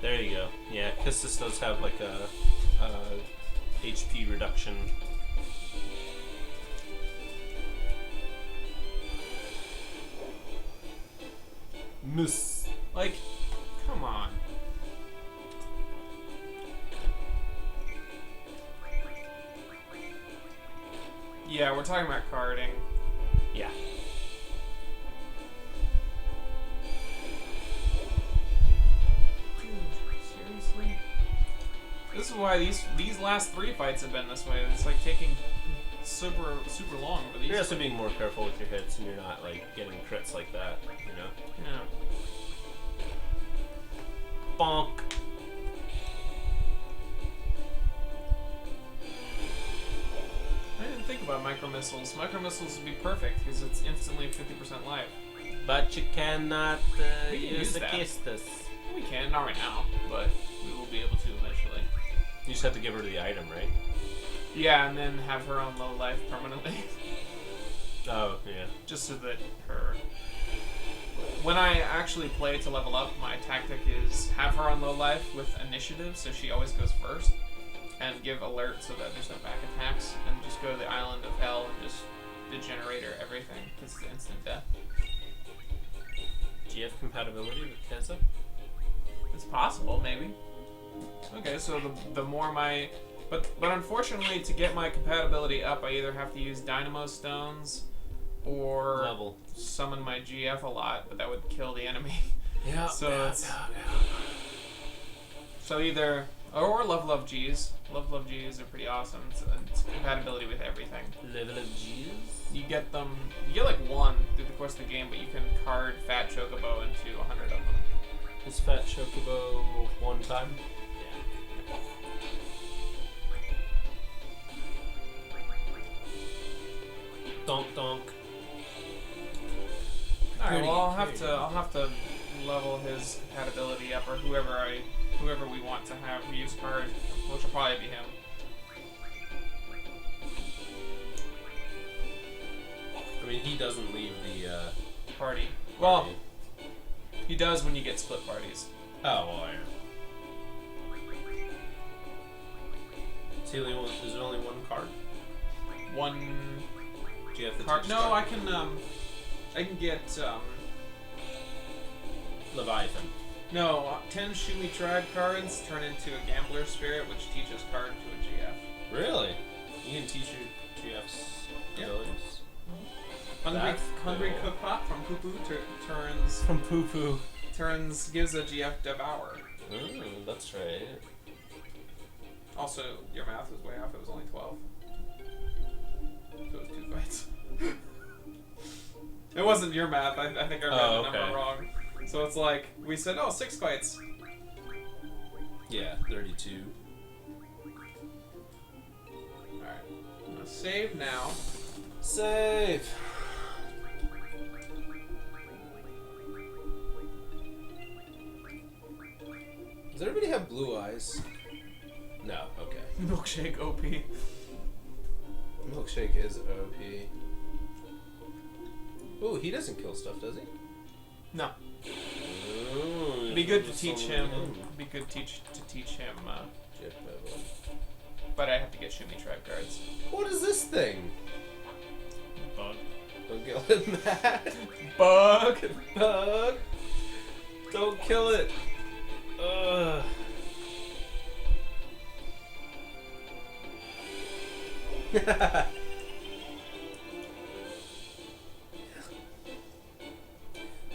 [SPEAKER 2] There you go. Yeah, Kistis does have like a HP reduction. Miss.
[SPEAKER 1] Like, come on. Yeah, we're talking about carding.
[SPEAKER 2] Yeah.
[SPEAKER 1] Dude, seriously? This is why these last 3 fights have been this way. It's like taking super long for these.
[SPEAKER 2] You're also being more careful with your hits, and you're not like getting crits like that, you know.
[SPEAKER 1] Yeah.
[SPEAKER 2] Bonk.
[SPEAKER 1] I didn't think about micro missiles. Micro missiles would be perfect because it's instantly 50% life.
[SPEAKER 2] But you cannot
[SPEAKER 1] We can
[SPEAKER 2] use
[SPEAKER 1] use
[SPEAKER 2] the
[SPEAKER 1] that.
[SPEAKER 2] Kistis.
[SPEAKER 1] We can, not right now, but we will be able to eventually.
[SPEAKER 2] You just have to give her the item, right?
[SPEAKER 1] Yeah, and then have her on low life permanently.
[SPEAKER 2] Oh, yeah.
[SPEAKER 1] Just so that her... When I actually play to level up, my tactic is have her on low life with initiative, so she always goes first, and give alert so that there's no back attacks, and just go to the island of hell and just degenerate her everything, because it's instant death.
[SPEAKER 2] Do you have compatibility with Keza?
[SPEAKER 1] It's possible, maybe. Okay, so the more my... But unfortunately, to get my compatibility up, I either have to use Dynamo Stones or
[SPEAKER 2] Level.
[SPEAKER 1] summon my GF a lot, but that would kill the enemy.
[SPEAKER 2] Yeah.
[SPEAKER 1] So so either... Or level up Gs. Level up Gs are pretty awesome. It's compatibility with everything.
[SPEAKER 2] Level of Gs?
[SPEAKER 1] You get them... You get like 1 through the course of the game, but you can card Fat Chocobo into 100 of them.
[SPEAKER 2] Is Fat Chocobo 1 time? Donk donk.
[SPEAKER 1] Alright, well I'll have to level his compatibility up, or whoever we want to have use card, which will probably be him.
[SPEAKER 2] I mean, he doesn't leave the
[SPEAKER 1] Party. Well, he does when you get split parties.
[SPEAKER 2] Oh, well, yeah. Is there only 1 card?
[SPEAKER 1] 1
[SPEAKER 2] Do you have the
[SPEAKER 1] card?
[SPEAKER 2] teach
[SPEAKER 1] No,
[SPEAKER 2] card?
[SPEAKER 1] I can get
[SPEAKER 2] Leviathan.
[SPEAKER 1] no 10 Shumi Tribe cards turn into a Gambler Spirit, which teaches card to a GF.
[SPEAKER 2] Really? You can teach your GFs abilities.
[SPEAKER 1] Hungry
[SPEAKER 2] That's cool.
[SPEAKER 1] Cookpot from Poo Poo turns
[SPEAKER 2] From Poo Poo.
[SPEAKER 1] gives a GF Devour.
[SPEAKER 2] That's right.
[SPEAKER 1] Also, your math was way off. It was only 12. So it was 2 fights. It wasn't your math. I think I read the number wrong. So it's like we said, 6 fights.
[SPEAKER 2] Yeah, 32.
[SPEAKER 1] All right. I'm gonna save now.
[SPEAKER 2] Save. Does everybody have blue eyes? No. Okay.
[SPEAKER 1] Milkshake OP.
[SPEAKER 2] Milkshake is OP. Ooh, he doesn't kill stuff, does he?
[SPEAKER 1] No.
[SPEAKER 2] Ooh,
[SPEAKER 1] It'd be good to teach him. Be good to teach him. But I have to get Shumi Tribe cards.
[SPEAKER 2] What is this thing?
[SPEAKER 1] Bug.
[SPEAKER 2] Don't kill it, Matt.
[SPEAKER 1] Bug.
[SPEAKER 2] Bug. Don't kill it. Ugh.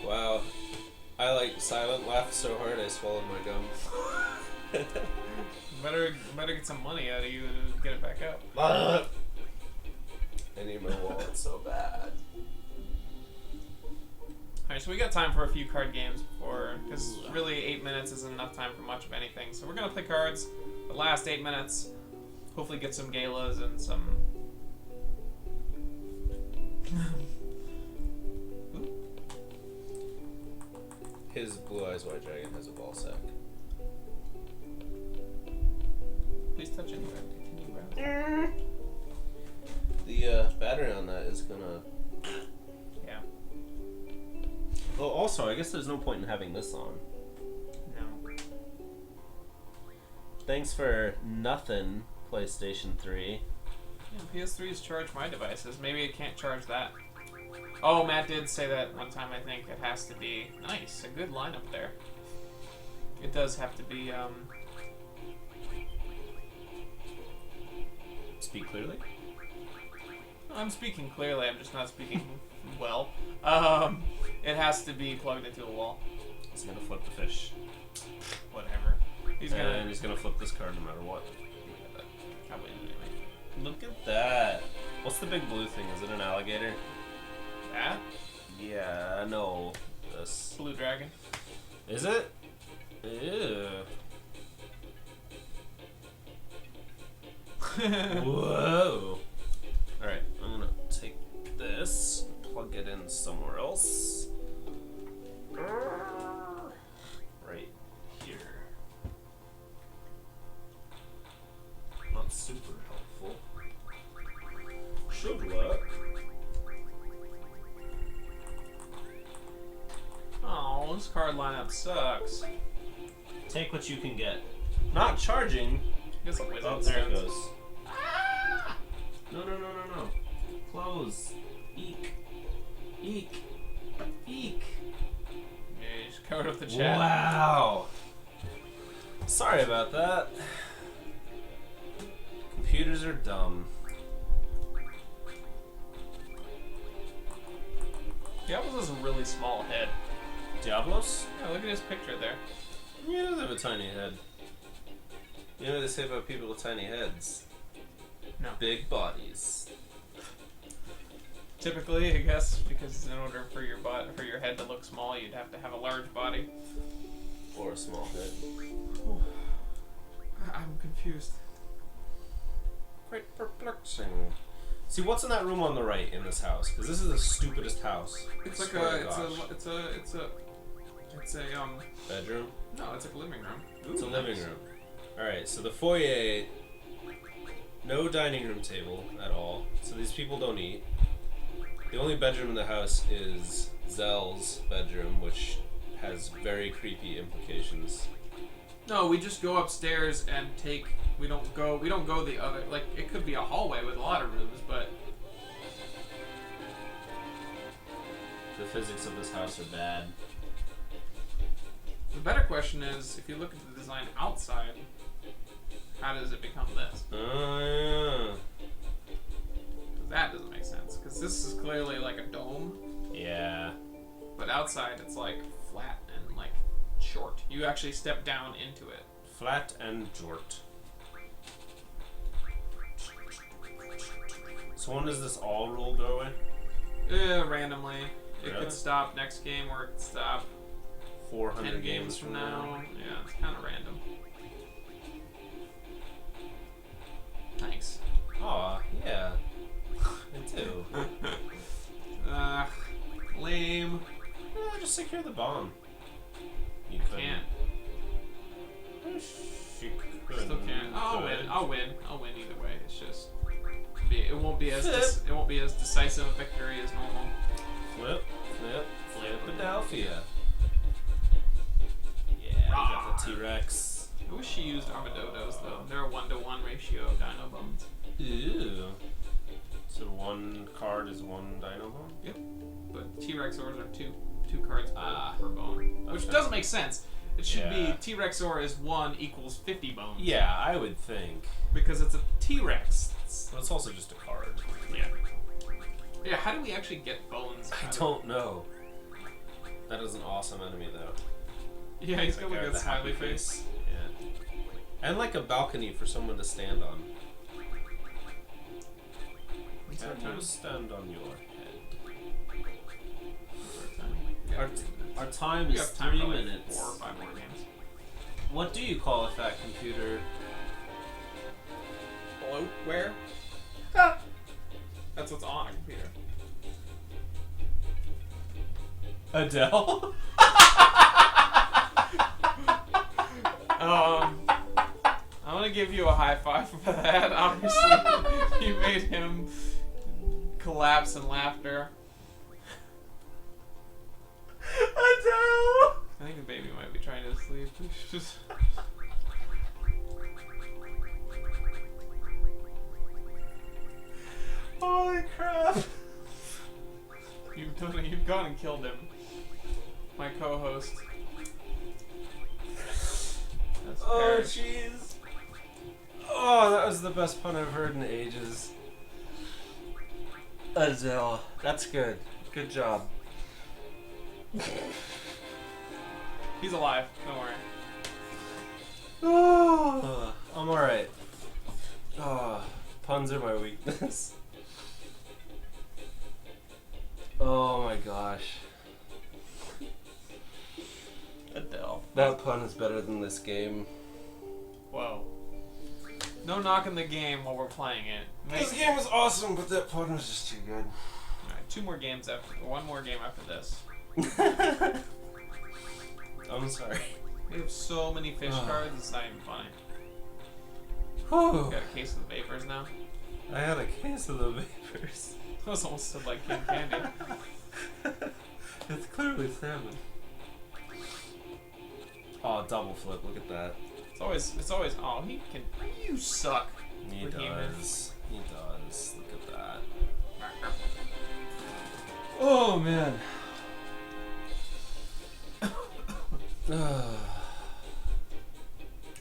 [SPEAKER 2] Wow. I silent laughed so hard I swallowed my gum.
[SPEAKER 1] Better get some money out of you to get it back up.
[SPEAKER 2] I need my wallet so bad.
[SPEAKER 1] Alright, so we got time for a few card games before, because really 8 minutes isn't enough time for much of anything. So we're gonna play cards the last 8 minutes. Hopefully get some galas and some.
[SPEAKER 2] His Blue Eyes White Dragon has a ball sack.
[SPEAKER 1] Please touch anywhere. Continue browsing.
[SPEAKER 2] The battery on that is gonna.
[SPEAKER 1] Yeah.
[SPEAKER 2] Oh, also, I guess there's no point in having this on.
[SPEAKER 1] No.
[SPEAKER 2] Thanks for nothing, PlayStation 3.
[SPEAKER 1] Yeah, PS3's charge my devices. Maybe it can't charge that. Oh, Matt did say that one time. I think it has to be nice. A good lineup there. It does have to be.
[SPEAKER 2] Speak clearly.
[SPEAKER 1] I'm speaking clearly. I'm just not speaking well. It has to be plugged into a wall.
[SPEAKER 2] He's gonna flip the fish.
[SPEAKER 1] Whatever. He's
[SPEAKER 2] And he's gonna flip this card no matter what.
[SPEAKER 1] Probably anyway.
[SPEAKER 2] Look at that. What's the big blue thing? Is it an alligator?
[SPEAKER 1] That
[SPEAKER 2] Yeah, no. This.
[SPEAKER 1] blue dragon.
[SPEAKER 2] Is it? Ew. Whoa. Alright, I'm gonna take this, plug it in somewhere else. Right here. Not super helpful. Should work.
[SPEAKER 1] Oh, this card lineup sucks.
[SPEAKER 2] Take what you can get. Not charging.
[SPEAKER 1] Get some wizard
[SPEAKER 2] Oh, there it
[SPEAKER 1] stones.
[SPEAKER 2] goes. No. Close. Eek. Eek. Eek.
[SPEAKER 1] Yeah, you just covered up the chat.
[SPEAKER 2] Wow. Sorry about that. Computers are dumb.
[SPEAKER 1] Diablos has a really small head.
[SPEAKER 2] Diablos?
[SPEAKER 1] Yeah, look at his picture there.
[SPEAKER 2] He does have a tiny head. You know what they say about people with tiny heads?
[SPEAKER 1] No.
[SPEAKER 2] Big bodies.
[SPEAKER 1] Typically, I guess, because in order for your head to look small, you'd have to have a large body.
[SPEAKER 2] Or a small head.
[SPEAKER 1] I'm confused.
[SPEAKER 2] Quite perplexing. See, what's in that room on the right in this house? Because this is the stupidest house.
[SPEAKER 1] It's like
[SPEAKER 2] Swear to
[SPEAKER 1] it's
[SPEAKER 2] gosh.
[SPEAKER 1] a
[SPEAKER 2] Bedroom?
[SPEAKER 1] no, it's like a living room.
[SPEAKER 2] It's a
[SPEAKER 1] Ooh,
[SPEAKER 2] living
[SPEAKER 1] nice.
[SPEAKER 2] room. Alright, so the foyer, no dining room table at all. So these people don't eat. The only bedroom in the house is Zell's bedroom, which has very creepy implications.
[SPEAKER 1] No, we just go upstairs and take. We don't go the other. Like, it could be a hallway with a lot of rooms, but
[SPEAKER 2] The physics of this house are bad.
[SPEAKER 1] the better question is, if you look at the design outside, how does it become this?
[SPEAKER 2] Oh, yeah.
[SPEAKER 1] That doesn't make sense, because this is clearly like a dome,
[SPEAKER 2] Yeah.
[SPEAKER 1] but outside it's like flat and like short. You actually step down into it.
[SPEAKER 2] Flat and jort. So when does this all rule go away?
[SPEAKER 1] Randomly. It
[SPEAKER 2] Really?
[SPEAKER 1] could stop next game, or it could stop
[SPEAKER 2] 400
[SPEAKER 1] 10 games from now. Yeah, it's kind of random. Thanks.
[SPEAKER 2] Aw, yeah. Me too.
[SPEAKER 1] Lame.
[SPEAKER 2] Yeah, just secure the bomb. You
[SPEAKER 1] Can't.
[SPEAKER 2] She couldn't.
[SPEAKER 1] Still can't. I'll
[SPEAKER 2] Could.
[SPEAKER 1] win. I'll win. I'll win either way. It's just it won't be as it won't be as decisive a victory as normal.
[SPEAKER 2] Flip, Philadelphia. Yeah, we got the T-Rex.
[SPEAKER 1] I wish she used Armadodos though. They're a 1-to-1 ratio of Dino Bones.
[SPEAKER 2] Ew. So one card is one Dino Bone?
[SPEAKER 1] Yep. But T-Rexors are two cards per bone, which
[SPEAKER 2] okay.
[SPEAKER 1] doesn't make sense. It should
[SPEAKER 2] Yeah.
[SPEAKER 1] be T-Rexor is 1 equals 50 bones.
[SPEAKER 2] Yeah, I would think.
[SPEAKER 1] Because it's a T-Rex.
[SPEAKER 2] But it's also just a card.
[SPEAKER 1] Yeah. Yeah, how do we actually get bones?
[SPEAKER 2] I don't know. That is an awesome enemy, though.
[SPEAKER 1] Yeah, he's got like
[SPEAKER 2] the
[SPEAKER 1] a smiley
[SPEAKER 2] happy
[SPEAKER 1] face.
[SPEAKER 2] Yeah. And like a balcony for someone to stand on.
[SPEAKER 1] It's our
[SPEAKER 2] And
[SPEAKER 1] turn.
[SPEAKER 2] you stand on your head.
[SPEAKER 1] Yeah.
[SPEAKER 2] Our time
[SPEAKER 1] We
[SPEAKER 2] is
[SPEAKER 1] have time
[SPEAKER 2] 3
[SPEAKER 1] for like
[SPEAKER 2] minutes.
[SPEAKER 1] 4 or 5 more games.
[SPEAKER 2] What do you call a fat computer?
[SPEAKER 1] Bloatware? That's what's on a computer.
[SPEAKER 2] Adele?
[SPEAKER 1] I'm gonna give you a high five for that. Obviously, you made him collapse in laughter.
[SPEAKER 2] Adele!
[SPEAKER 1] I think the baby might be trying to sleep. Just
[SPEAKER 2] Holy crap!
[SPEAKER 1] you've gone and killed him. My co-host. That's
[SPEAKER 2] Oh,
[SPEAKER 1] Parrish.
[SPEAKER 2] jeez. Oh, that was the best pun I've heard in ages. Adele. That's good. Good job.
[SPEAKER 1] He's alive. Don't worry.
[SPEAKER 2] Oh, I'm alright. Oh, puns are my weakness. Oh my gosh.
[SPEAKER 1] Adele.
[SPEAKER 2] That pun is better than this game.
[SPEAKER 1] Whoa. No knocking the game while we're playing it.
[SPEAKER 2] This game was awesome, but that pun was just too good.
[SPEAKER 1] Alright, 2 more games after. 1 more game after this.
[SPEAKER 2] I'm sorry.
[SPEAKER 1] We have so many fish cards, it's not even funny.
[SPEAKER 2] Whew.
[SPEAKER 1] Got a case of the vapors now.
[SPEAKER 2] I had a case of the vapors.
[SPEAKER 1] That was almost said like King Candy.
[SPEAKER 2] It's clearly salmon. Oh, double flip, look at that.
[SPEAKER 1] It's always, oh, he can, you suck.
[SPEAKER 2] He
[SPEAKER 1] Behemoth.
[SPEAKER 2] does. He does. Look at that. Oh, man.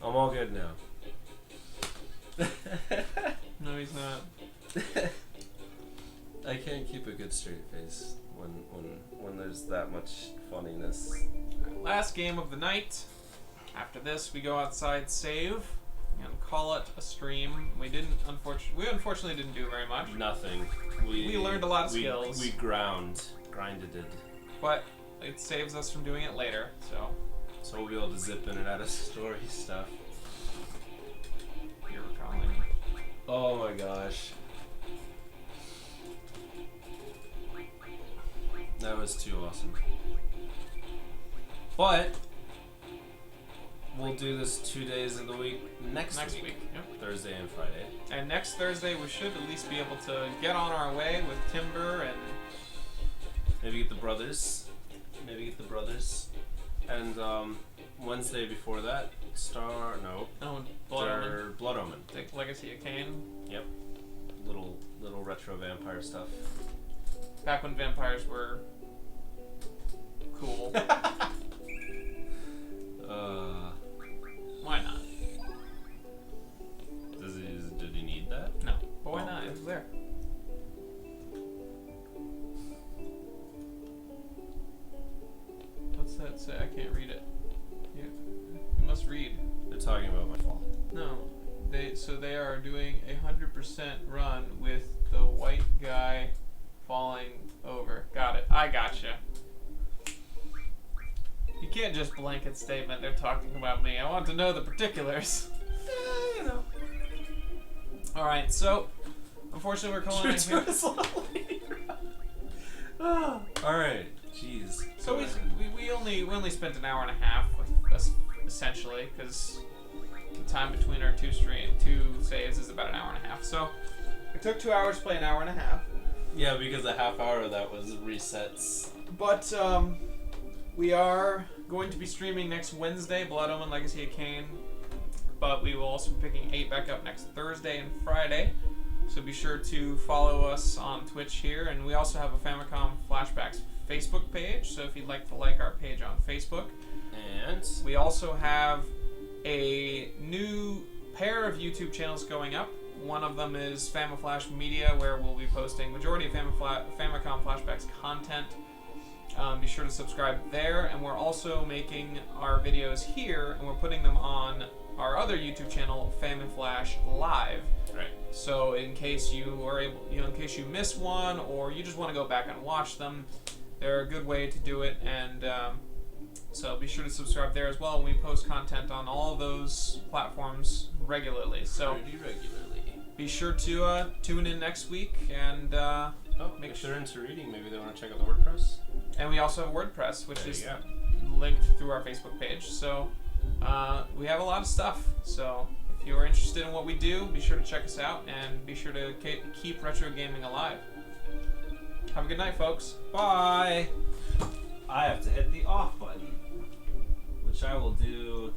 [SPEAKER 2] I'm all good now.
[SPEAKER 1] No, he's not.
[SPEAKER 2] I can't keep a good straight face when there's that much funniness.
[SPEAKER 1] Alright, last game of the night. After this, we go outside, save, and call it a stream. We unfortunately didn't do very much,
[SPEAKER 2] Nothing.
[SPEAKER 1] We learned a lot of skills.
[SPEAKER 2] We grinded it.
[SPEAKER 1] but it saves us from doing it later. So
[SPEAKER 2] So we'll be able to zip in and out of story stuff.
[SPEAKER 1] you're recalling.
[SPEAKER 2] Oh my gosh. That was too awesome. But we'll do this 2 days of the week next week.
[SPEAKER 1] Yep.
[SPEAKER 2] Thursday and Friday.
[SPEAKER 1] And next Thursday, we should at least be able to get on our way with Timber and
[SPEAKER 2] Maybe get the brothers. And Wednesday before that,
[SPEAKER 1] Blood Omen.
[SPEAKER 2] Blood Omen.
[SPEAKER 1] Take Legacy of Kain.
[SPEAKER 2] Yep. Little retro vampire stuff.
[SPEAKER 1] Back when vampires were cool. Why not?
[SPEAKER 2] Did he need that?
[SPEAKER 1] No. But why not? It was there. read.
[SPEAKER 2] They're talking about my fall.
[SPEAKER 1] No, they are doing 100% run with the white guy falling over. Got it. I gotcha. You can't just blanket statement they're talking about me. I want to know the particulars. You know. All right, so unfortunately we're calling it here.
[SPEAKER 2] All right. Jeez.
[SPEAKER 1] So we only spent an hour and a half with us essentially because the time between our two saves is about an hour and a half. So it took 2 hours to play an hour and a half.
[SPEAKER 2] Yeah, because a half hour of that was resets.
[SPEAKER 1] But we are going to be streaming next Wednesday, Blood Omen Legacy of Kain. But we will also be picking 8 back up next Thursday and Friday. So be sure to follow us on Twitch here. And we also have a Famicom Flashbacks Facebook page. So if you'd like to like our page on Facebook.
[SPEAKER 2] And
[SPEAKER 1] we also have a new pair of YouTube channels going up. One of them is Famiflash Media, where we'll be posting majority of Famicom Flashbacks content. Be sure to subscribe there, and we're also making our videos here, and we're putting them on our other YouTube channel, Famiflash Live.
[SPEAKER 2] Right.
[SPEAKER 1] So in case you are able, in case you miss one, or you just want to go back and watch them, they're a good way to do it, and so be sure to subscribe there as well. We post content on all of those platforms regularly. So
[SPEAKER 2] pretty regularly.
[SPEAKER 1] Be sure to tune in next week, and
[SPEAKER 2] if they're into reading, maybe they want to check out the WordPress.
[SPEAKER 1] And we also have WordPress, which is
[SPEAKER 2] go.
[SPEAKER 1] linked through our Facebook page. So we have a lot of stuff. So if you're interested in what we do, be sure to check us out, and be sure to keep retro gaming alive. Have a good night, folks. Bye.
[SPEAKER 2] I have to hit the off button, which I will do